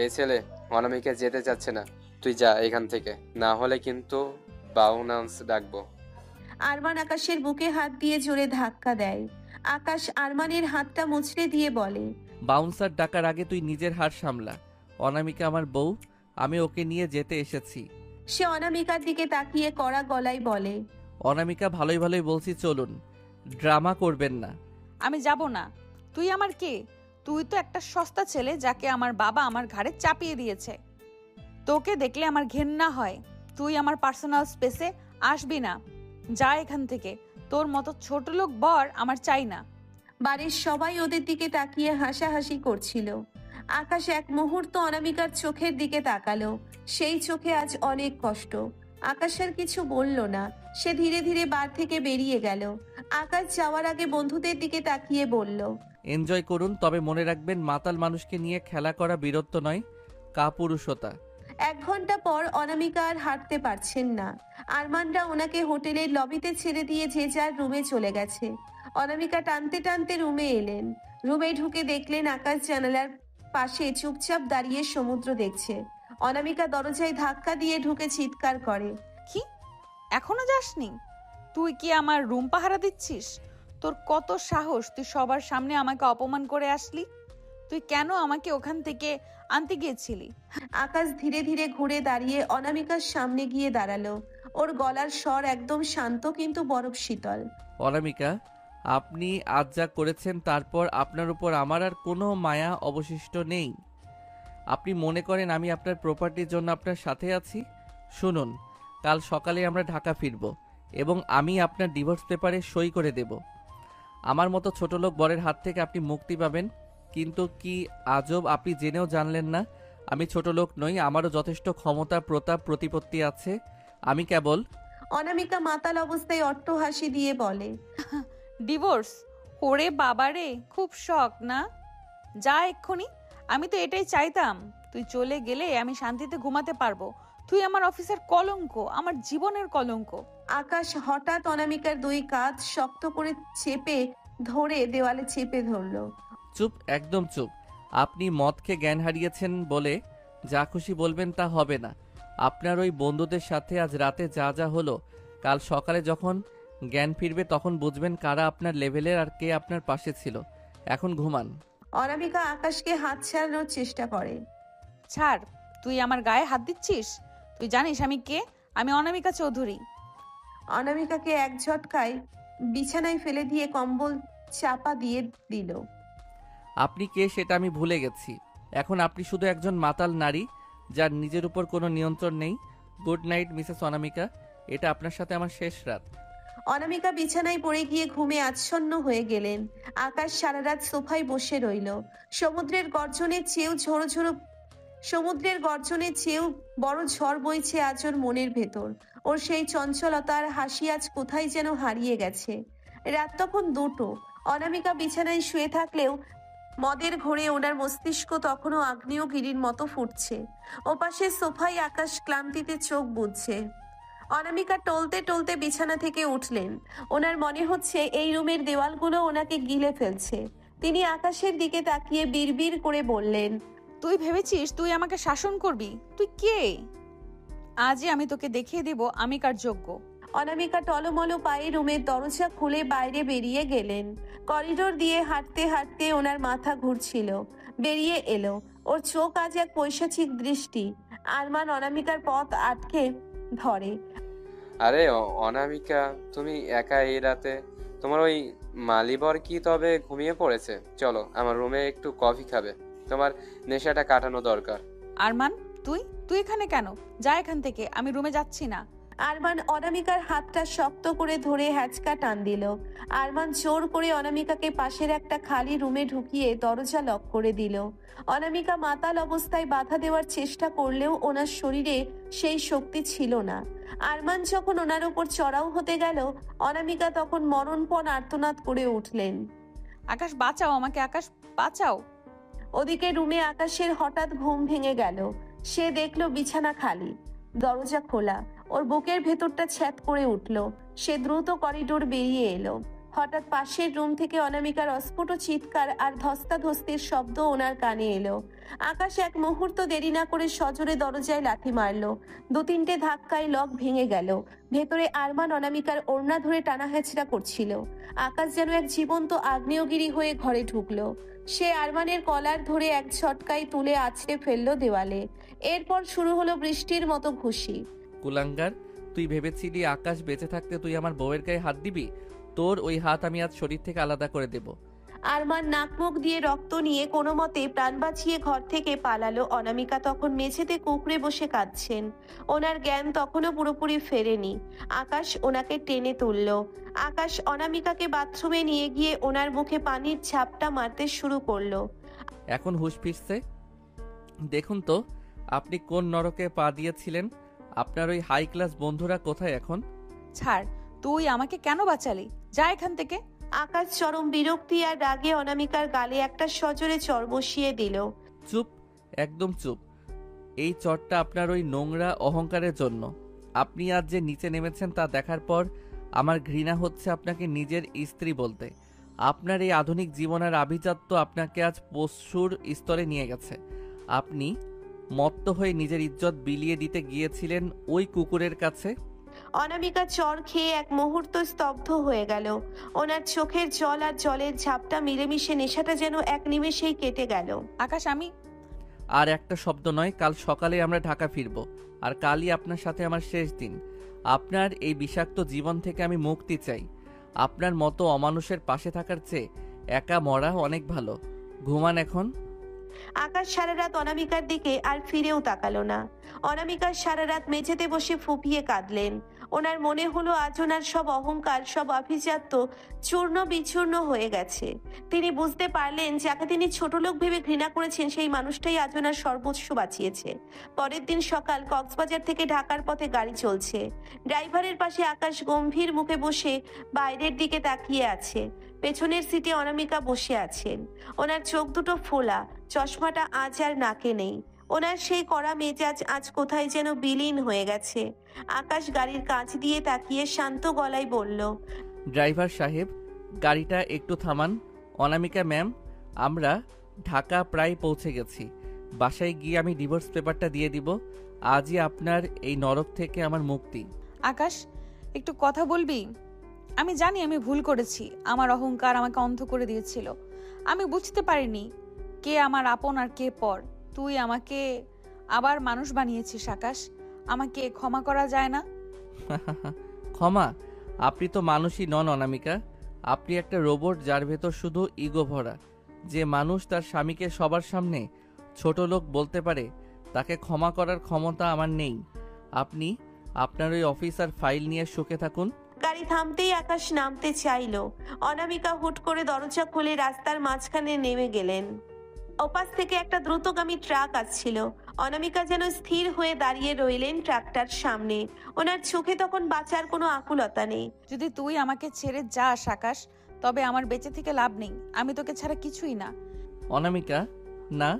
S13: এই ছেলে অনামিকা যেতে চাচ্ছে না, তুই যা এখান থেকে, না হলে কিন্তু বাউন্স ডাকবো।
S3: আরমান আকাশের বুকে হাত দিয়ে জোরে ধাক্কা দেয়। আকাশ আরমানের হাতটা মুচড়ে দিয়ে বলে,
S2: বাউন্সার ডাকার আগে তুই নিজের হার সামলা। অনামিকা আমার বউ, আমি ওকে নিয়ে যেতে এসেছি।
S3: সে অনামিকার দিকে তাকিয়ে কড়া গলায় বলে,
S2: অনামিকা, ভালোই ভালোই বলছি, চলুন, ড্রামা করবেন না।
S1: আমি যাব না। তুই আমার কে? তুই তো একটা সস্তা ছেলে যাকে আমার বাবা আমার ঘাড়ে চাপিয়ে দিয়েছে। তোকে দেখলে আমার ঘেন্না হয়। তুই আমার পার্সোনাল স্পেসে আসবি না। যা এখান থেকে। তোর মতো ছোট লোক বর আমার চাই না।
S3: বাড়ির সবাই ওদের দিকে তাকিয়ে হাসাহাসি করছিল। আকাশ এক মুহূর্ত অনামিকার চোখের দিকে তাকালো। সেই চোখে আজ অনেক কষ্ট। আকাশ আর কিছু বলল না। সে ধীরে ধীরে বার থেকে বেরিয়ে গেল। আকাশ যাওয়ার আগে বন্ধুদের দিকে তাকিয়ে বলল,
S2: এনজয় করুন, তবে মনে রাখবেন মাতাল মানুষকে নিয়ে খেলা করা বীরত্ব নয়, কাপুরুষতা।
S3: 1 ঘন্টা পর অনামিকা আর হাঁটতে পারছেন না। আরমানরা ওনাকে হোটেলের লবিতে ছেড়ে দিয়ে যে যার রুমে চলে গেছে। অনামিকা টানতে টানতে রুমে এলেন। রুমে ঢুকে দেখলেন আকাশ জানালার পাশে চুপচাপ দাঁড়িয়ে সমুদ্র দেখছে। অনামিকা দরজায় ধাক্কা দিয়ে ঢুকে চিৎকার করে,
S1: কি? এখনো যাসনি? তুই কি আমার রুম পাহারা দিচ্ছিস? তোর কত সাহস? তুই সবার সামনে আমাকে অপমান করে আসলি। তুই কেন আমাকে ওখান থেকে আনতে গিয়েছিলি?
S3: আকাশ ধীরে ধীরে ঘুরে দাঁড়িয়ে অনামিকার সামনে গিয়ে দাঁড়ালো। ওর গলার স্বর একদম শান্ত কিন্তু বরফ শীতল।
S2: অনামিকা, আপনি আজ যা করেছেন তারপর আপনার উপর আমার আর কোনো মায়া অবশিষ্ট নেই। আপনি মনে করেন আমি আপনার প্রপার্টির জন্য আপনার সাথে আছি? শুনুন, কাল সকালে আমরা ঢাকা ফিরব এবং আমি আপনার ডিভোর্স পেপারে সই করে দেব। আমার মতো ছোট লোক বরের হাত থেকে আপনি মুক্তি পাবেন। কিন্তু কি আজব, আপনি জেনেও জানলেন না আমি ছোট লোক নই, আমারও যথেষ্ট ক্ষমতা, প্রতাপ, প্রতিপত্তি আছে। আমি কেবল...
S3: অনামিকা মাতাল অবস্থায় অট্টহাসি দিয়ে বলে,
S1: ডিভোর্স? ওরে বাবারে, খুব শখ না? যা এক্ষুনি। আমি তো এটাই চাইতাম। তুই চলে গেলে আমি শান্তিতে ঘুমাতে পারবো। তুই আমার অফিসের কলঙ্ক, আমার জীবনের কলঙ্ক।
S3: আকাশ হঠাৎ অনামিকার 2 কাঁধ শক্ত করে চেপে ধরে দেওয়ালে চেপে ধরলো।
S2: চুপ, একদম চুপ। আপনি মদ খেয়ে জ্ঞান হারিয়েছেন বলে যা খুশি বলবেন তা হবে না। আপনার ওই বন্ধুদের সাথে আজ রাতে যা যা হলো, কাল সকালে যখন জ্ঞান ফিরবে তখন বুঝবেন কারা আপনার লেভেলের আর কে আপনার পাশে ছিল। এখন ঘুমান।
S3: অনামিকা আকাশকে হাত ছাড়ানোর চেষ্টা করে।
S1: ছাড়, তুই আমার গায়ে হাত দিচ্ছিস? তুই জানিস আমি কে? আমি অনামিকা চৌধুরী।
S3: অনামিকাকে এক ঝটকায় বিছানায় ফেলে দিয়ে কম্বল চাপা দিয়ে দিল।
S2: আপনি কে সেটা আমি ভুলে গেছি। এখন আপনি শুধু একজন মাতাল নারী যার নিজের উপর কোনো নিয়ন্ত্রণ নেই। গুড নাইট মিসেস অনামিকা, এটা আপনার সাথে আমার শেষ রাত।
S3: অনামিকা বিছানায় পড়ে গিয়ে ঘুমে আচ্ছন্ন হয়ে গেলেন। আকাশ সারা রাত সোফায় বসে রইল। সমুদ্রের গর্জনের চেয়েও বড় ঝড় বইছে আজ ওর মনের ভেতর। ওর সেই চঞ্চলতার হাসি আজ কোথায় যেন হারিয়ে গেছে। রাত তখন 2টো। অনামিকা বিছানায় শুয়ে থাকলেও মদের ঘোরে ওনার মস্তিষ্ক তখনও আগ্নেয়গিরির মতো ফুটছে। ওপাশে সোফায় আকাশ ক্লান্তিতে চোখ বুজছে। অনামিকা টলতে টলতে বিছানা থেকে উঠলেন। ওনার মনে হচ্ছে এই রুমের দেওয়ালগুলো ওনাকে গিলে ফেলছে। তিনি আকাশের দিকে তাকিয়ে বিড়বিড় করে বললেন,
S1: তুই ভেবেছিস তুই আমাকে শাসন করবি? তুই কে? আজই আমি তোকে দেখিয়ে দিব আমি কার যোগ্য।
S3: অনামিকা টলমলো পায়ে রুমের দরজা খুলে বাইরে বেরিয়ে গেলেন। করিডোর দিয়ে হাঁটতে হাঁটতে ওনার মাথা ঘুরছিল। বেরিয়ে এলো। ওর চোখ আজ এক পৈশাচিক দৃষ্টি। আরমান অনামিকার পথ আটকে ধরে।
S13: আরে অনামিকা, তুমি একা এই রাতে? তোমার ওই মালিবর কি তবে ঘুমিয়ে পড়েছে? চলো আমার রুমে একটু কফি খাবে, তোমার নেশাটা কাটানো দরকার।
S1: আরমান, তুই তুই এখানে কেন? যা এখান থেকে, আমি রুমে যাচ্ছি না।
S3: আরমান অনামিকার হাতটা শক্ত করে ধরে হ্যাচকা টান দিল। আরমান জোর করে অনামিকাকে পাশের একটা খালি রুমে ঢুকিয়ে দরজা লক করে দিল। অনামিকা মাতাল অবস্থায় বাধা দেওয়ার চেষ্টা করলেও ওনার শরীরে সেই শক্তি ছিল না। আরমান যখন ওনার উপর চড়াও হতে গেল, অনামিকা তখন মরণপণ আর্তনাদ করে উঠলেন।
S1: আকাশ বাঁচাও আমাকে, আকাশ বাঁচাও।
S3: ওদিকে রুমে আকাশের হঠাৎ ঘুম ভেঙে গেল। সে দেখলো বিছানা খালি, দরজা খোলা। ওর বুকের ভেতরটা ছ্যাদ করে উঠল। সে দ্রুত করিডোর বেরিয়ে এলো। হঠাৎ পাশের রুম থেকে অনামিকার অস্ফুট চিৎকার আর ধস্তাধস্তির শব্দ ওনার কানে এলো। আকাশ এক মুহূর্ত দেরি না করে সজোরে দরজায় লাথি মারলো। 2-3টে ধাক্কায় লক ভেঙে গেল। ভেতরে আরমান অনামিকার ওড়না ধরে টানা হেঁচড়া করছিল। আকাশ যেন এক জীবন্ত আগ্নেয়গিরি হয়ে ঘরে ঢুকলো। সে আরমানের কলার ধরে এক ঝটকায় তুলে আছড়ে ফেললো দেওয়ালে। এরপর শুরু হলো বৃষ্টির মতো ঘুষি।
S2: কুলাঙ্গার, তুই ভেবেছিলি আকাশ বেঁচে থাকতে তুই আমার বউয়ের গায়ে হাত দিবি? তোর ওই হাত আমি আজ শরীর থেকে আলাদা করে দেব।
S3: আরমান নাক মুখ দিয়ে রক্ত নিয়ে কোনো মতে প্রাণ বাঁচিয়ে ঘর থেকে পালালো। অনামিকা তখন মেঝেতে কুঁকড়ে বসে কাঁদছেন। ওনার জ্ঞান তখনও পুরোপুরি ফেরেনি। আকাশ ওনাকে টেনে তুলল। আকাশ অনামিকাকে বাথরুমে নিয়ে গিয়ে ওনার মুখে পানির ঝাপটা মারতে শুরু করলো।
S2: এখন হুঁশ ফিরছে? দেখুন তো আপনি কোন নরকে পা দিয়েছিলেন। আপনার ওই হাই ক্লাস বন্ধুরা কোথায় এখন?
S1: ছাড়, তুই আমাকে কেন বাঁচালি? যা এখান থেকে।
S3: আকাশ চরম বিরক্তি আর রাগে অনামিকার গালে একটা সজোরে চড় বসিয়ে দিল।
S2: চুপ, একদম চুপ। এই চটটা আপনার ওই নোংরা অহংকারের জন্য। আপনি আজ যে নিচে নেমেছেন তা দেখার পর আমার ঘৃণা হচ্ছে আপনাকে নিজের স্ত্রী বলতে। আপনার এই আধুনিক জীবনের আভিজাত্য আপনাকে আজ পশুর স্তরে নিয়ে গেছে। আপনি মত্ত হয়ে নিজের ইজ্জত বিলিয়ে দিতে গিয়েছিলেন ওই কুকুরের কাছে।
S3: অনামিকা চর খেয়ে এক মুহূর্ত স্তব্ধ হয়ে গেল। ওনার চোখের জল আর জলের ঝাপটা মিলেমিশে নেশাটা যেন এক নিমেষেই কেটে গেল।
S1: আকাশ, আমি
S2: আর একটা শব্দ নয়। কাল সকালে আমরা ঢাকা ফিরব, আর কালই আপনার সাথে আমার শেষ দিন। আপনার এই বিষাক্ত জীবন থেকে আমি মুক্তি চাই। আপনার মতো অমানুষের পাশে থাকার চেয়ে একা মরা অনেক ভালো। ঘুমান এখন।
S3: আকাশ সারা রাত অনামিকার দিকে আর ফিরেও তাকালো না। অনামিকার সারা রাত মেঝেতে বসে ফুপিয়ে কাঁদলেন। ওনার মনে হলো আজ ওনার সব অহংকার, সব আভিজাত্য চূর্ণ বিচূর্ণ হয়ে গেছে। তিনি বুঝতে পারলেন যাকে তিনি ছোট লোক ভেবে ঘৃণা করেছেন সেই মানুষটাই আজ ওনার সর্বোচ্চ বাঁচিয়েছে। পরের দিন সকাল, কক্সবাজার থেকে ঢাকার পথে গাড়ি চলছে। ড্রাইভারের পাশে আকাশ গম্ভীর মুখে বসে বাইরের দিকে তাকিয়ে আছে। পেছনের সিটে অনামিকা বসে আছেন। ওনার চোখ দুটো ফোলা, চশমাটা আজ আর নাকে নেই। ওনার সেই কড়া মেজাজ আজ কোথায় যেন বিলীন হয়ে গেছে। আকাশ গাড়ির কাঁচ দিয়ে তাকিয়ে শান্ত গলায় বলল,
S2: ড্রাইভার সাহেব, গাড়িটা একটু থামান। অনামিকা ম্যাম, আমরা ঢাকা প্রায় পৌঁছে গেছি। বাসায় গিয়ে আমি ডিভোর্স পেপারটা দিয়ে দিব। আজই আপনার এই নরক থেকে আমার মুক্তি।
S1: আকাশ, একটু কথা বলবি? আমি জানি আমি ভুল করেছি। আমার অহংকার আমাকে অন্ধ করে দিয়েছিল। আমি বুঝতে পারিনি কে আমার আপন আর কে পর। তুই আমাকে আবার মানুষ বানিয়েছিস আকাশ, আমাকে ক্ষমা করা যায় না?
S2: ক্ষমা? আপনি তো মানুষই নন অনামিকা, আপনি একটা রোবট যার ভেতর শুধু ইগো ভরা। যে মানুষ তার স্বামীকে সবার সামনে ছোট লোক বলতে পারে, তাকে ক্ষমা করার ক্ষমতা আমার নেই। আপনি আপনার ওই অফিসার ফাইল নিয়ে সুখে থাকুন।
S3: গাড়ি থামতেই আকাশ নামতে চাইলো। অনামিকা হুট করে দরজা খুলে রাস্তার মাঝখানে নেমে গেলেন। ওপাশ থেকে একটা দ্রুতগামী ট্রাক আসছিল। অনামিকা যেন স্থির হয়ে দাঁড়িয়ে রইলেন ট্রাকটার সামনে। ওনার চোখে তখন বাঁচার কোনো আকুলতা নেই।
S1: যদি তুই আমাকে ছেড়ে যাস আকাশ, তবে আমার বেঁচে থেকে লাভ নেই। আমি তোকে ছাড়া কিছুই না।
S2: অনামিকা, না।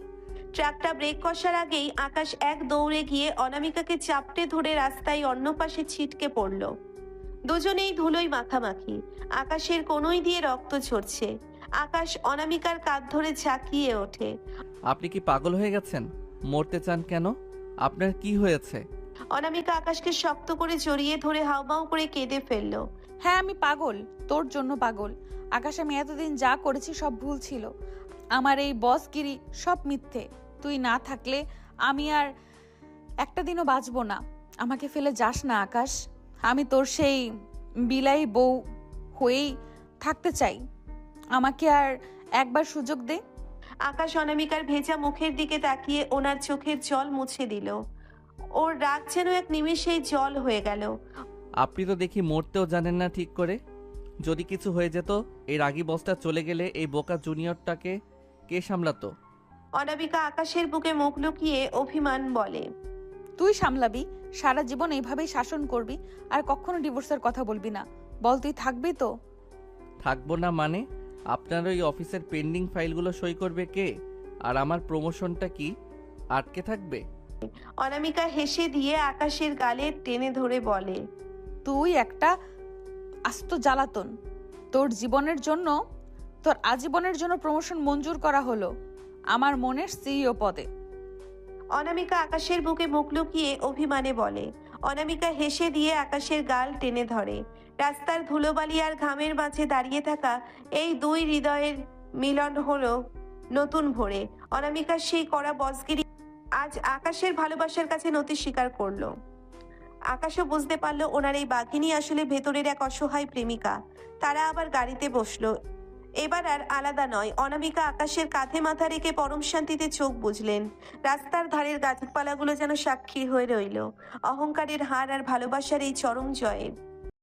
S3: ট্রাকটা ব্রেক কষার আগেই আকাশ এক দৌড়ে গিয়ে অনামিকাকে চাপটে ধরে রাস্তায় অন্য পাশে ছিটকে পড়ল। দুজনেই ধুলোয় মাখামাখি, আকাশের কোনোই দিয়ে রক্ত ঝরছে। আকাশ অনামিকার কাঁধ ধরে ঝাঁকিয়ে ওঠে।
S2: আপনি কি পাগল হয়ে গেছেন? মরতে চান কেন? আপনার কি হয়েছে?
S3: অনামিকা আকাশকে শক্ত করে জড়িয়ে ধরে হাউমাউ করে কেঁদে ফেলল।
S1: হ্যাঁ, আমি পাগল, তোর জন্য পাগল। আকাশ, আমি এতদিন যা করেছি সব ভুল ছিল। আমার এই বসগিরি সব মিথ্যে। তুই না থাকলে আমি আর একটা দিনও বাঁচবো না। আমাকে ফেলে যাস না আকাশ। আমি তোর সেই বিলাই বউ হয়েই থাকতে চাই। আমাকে আর একবার সুযোগ দে।
S3: আকাশ অনামিকার ভেজা মুখের দিকে তাকিয়ে ওনার চোখের জল মুছে দিল। ওর রাগ যেন এক নিমেষেই জল হয়ে গেল।
S2: আপনি তো দেখি মরতেও জানেন না ঠিক করে। যদি কিছু হয়ে যেত, এই রাগী বসটা চলে গেলে এই বোকা জুনিয়রটাকে কে সামলাতো?
S3: অনামিকা আকাশের বুকে মুখ লুকিয়ে অভিমান বলে,
S1: তুই সামলাবি, সারা জীবন এইভাবেই শাসন করবি আর কখনো ডিভোর্সের কথা বলবি না। বল, তুই থাকবি তো?
S2: থাকবো না মানে? আপনার ওই অফিসের পেন্ডিং ফাইলগুলো সই করবে কে? আর আমার প্রমোশনটা কি আটকে থাকবে?
S3: অনামিকা হেসে দিয়ে আকাশের গালে টেনে ধরে বলে,
S1: তুই একটা আস্ত জ্বালাতন। তোর জীবনের জন্য, তোর আজীবনের জন্য প্রমোশন মঞ্জুর করা হলো আমার মনের সিইও পদে।
S3: অনামিকা আকাশের বুকে মুখ লুকিয়ে অভিমানে বলে। অনামিকা হেসে দিয়ে আকাশের গাল টেনে ধরে। রাস্তার ধুলোবালি আর ঘামের মাঝে দাঁড়িয়ে থাকা এই দুই হৃদয়ের মিলন হলো নতুন ভোরে। অনামিকার সেই কড়া বসগিরি আজ আকাশের ভালোবাসার কাছে নতি স্বীকার করলো। আকাশও বুঝতে পারলো ওনার এই বাঘিনী আসলে ভেতরের এক অসহায় প্রেমিকা। তারা আবার গাড়িতে বসলো। এবার আর আলাদা নয়। অনামিকা আকাশের কাঁধে মাথা রেখে পরম শান্তিতে চোখ বুঝলেন। রাস্তার ধারের গাছপালাগুলো যেন সাক্ষী হয়ে রইল অহংকারের হার আর ভালোবাসার এই চরম জয়ের।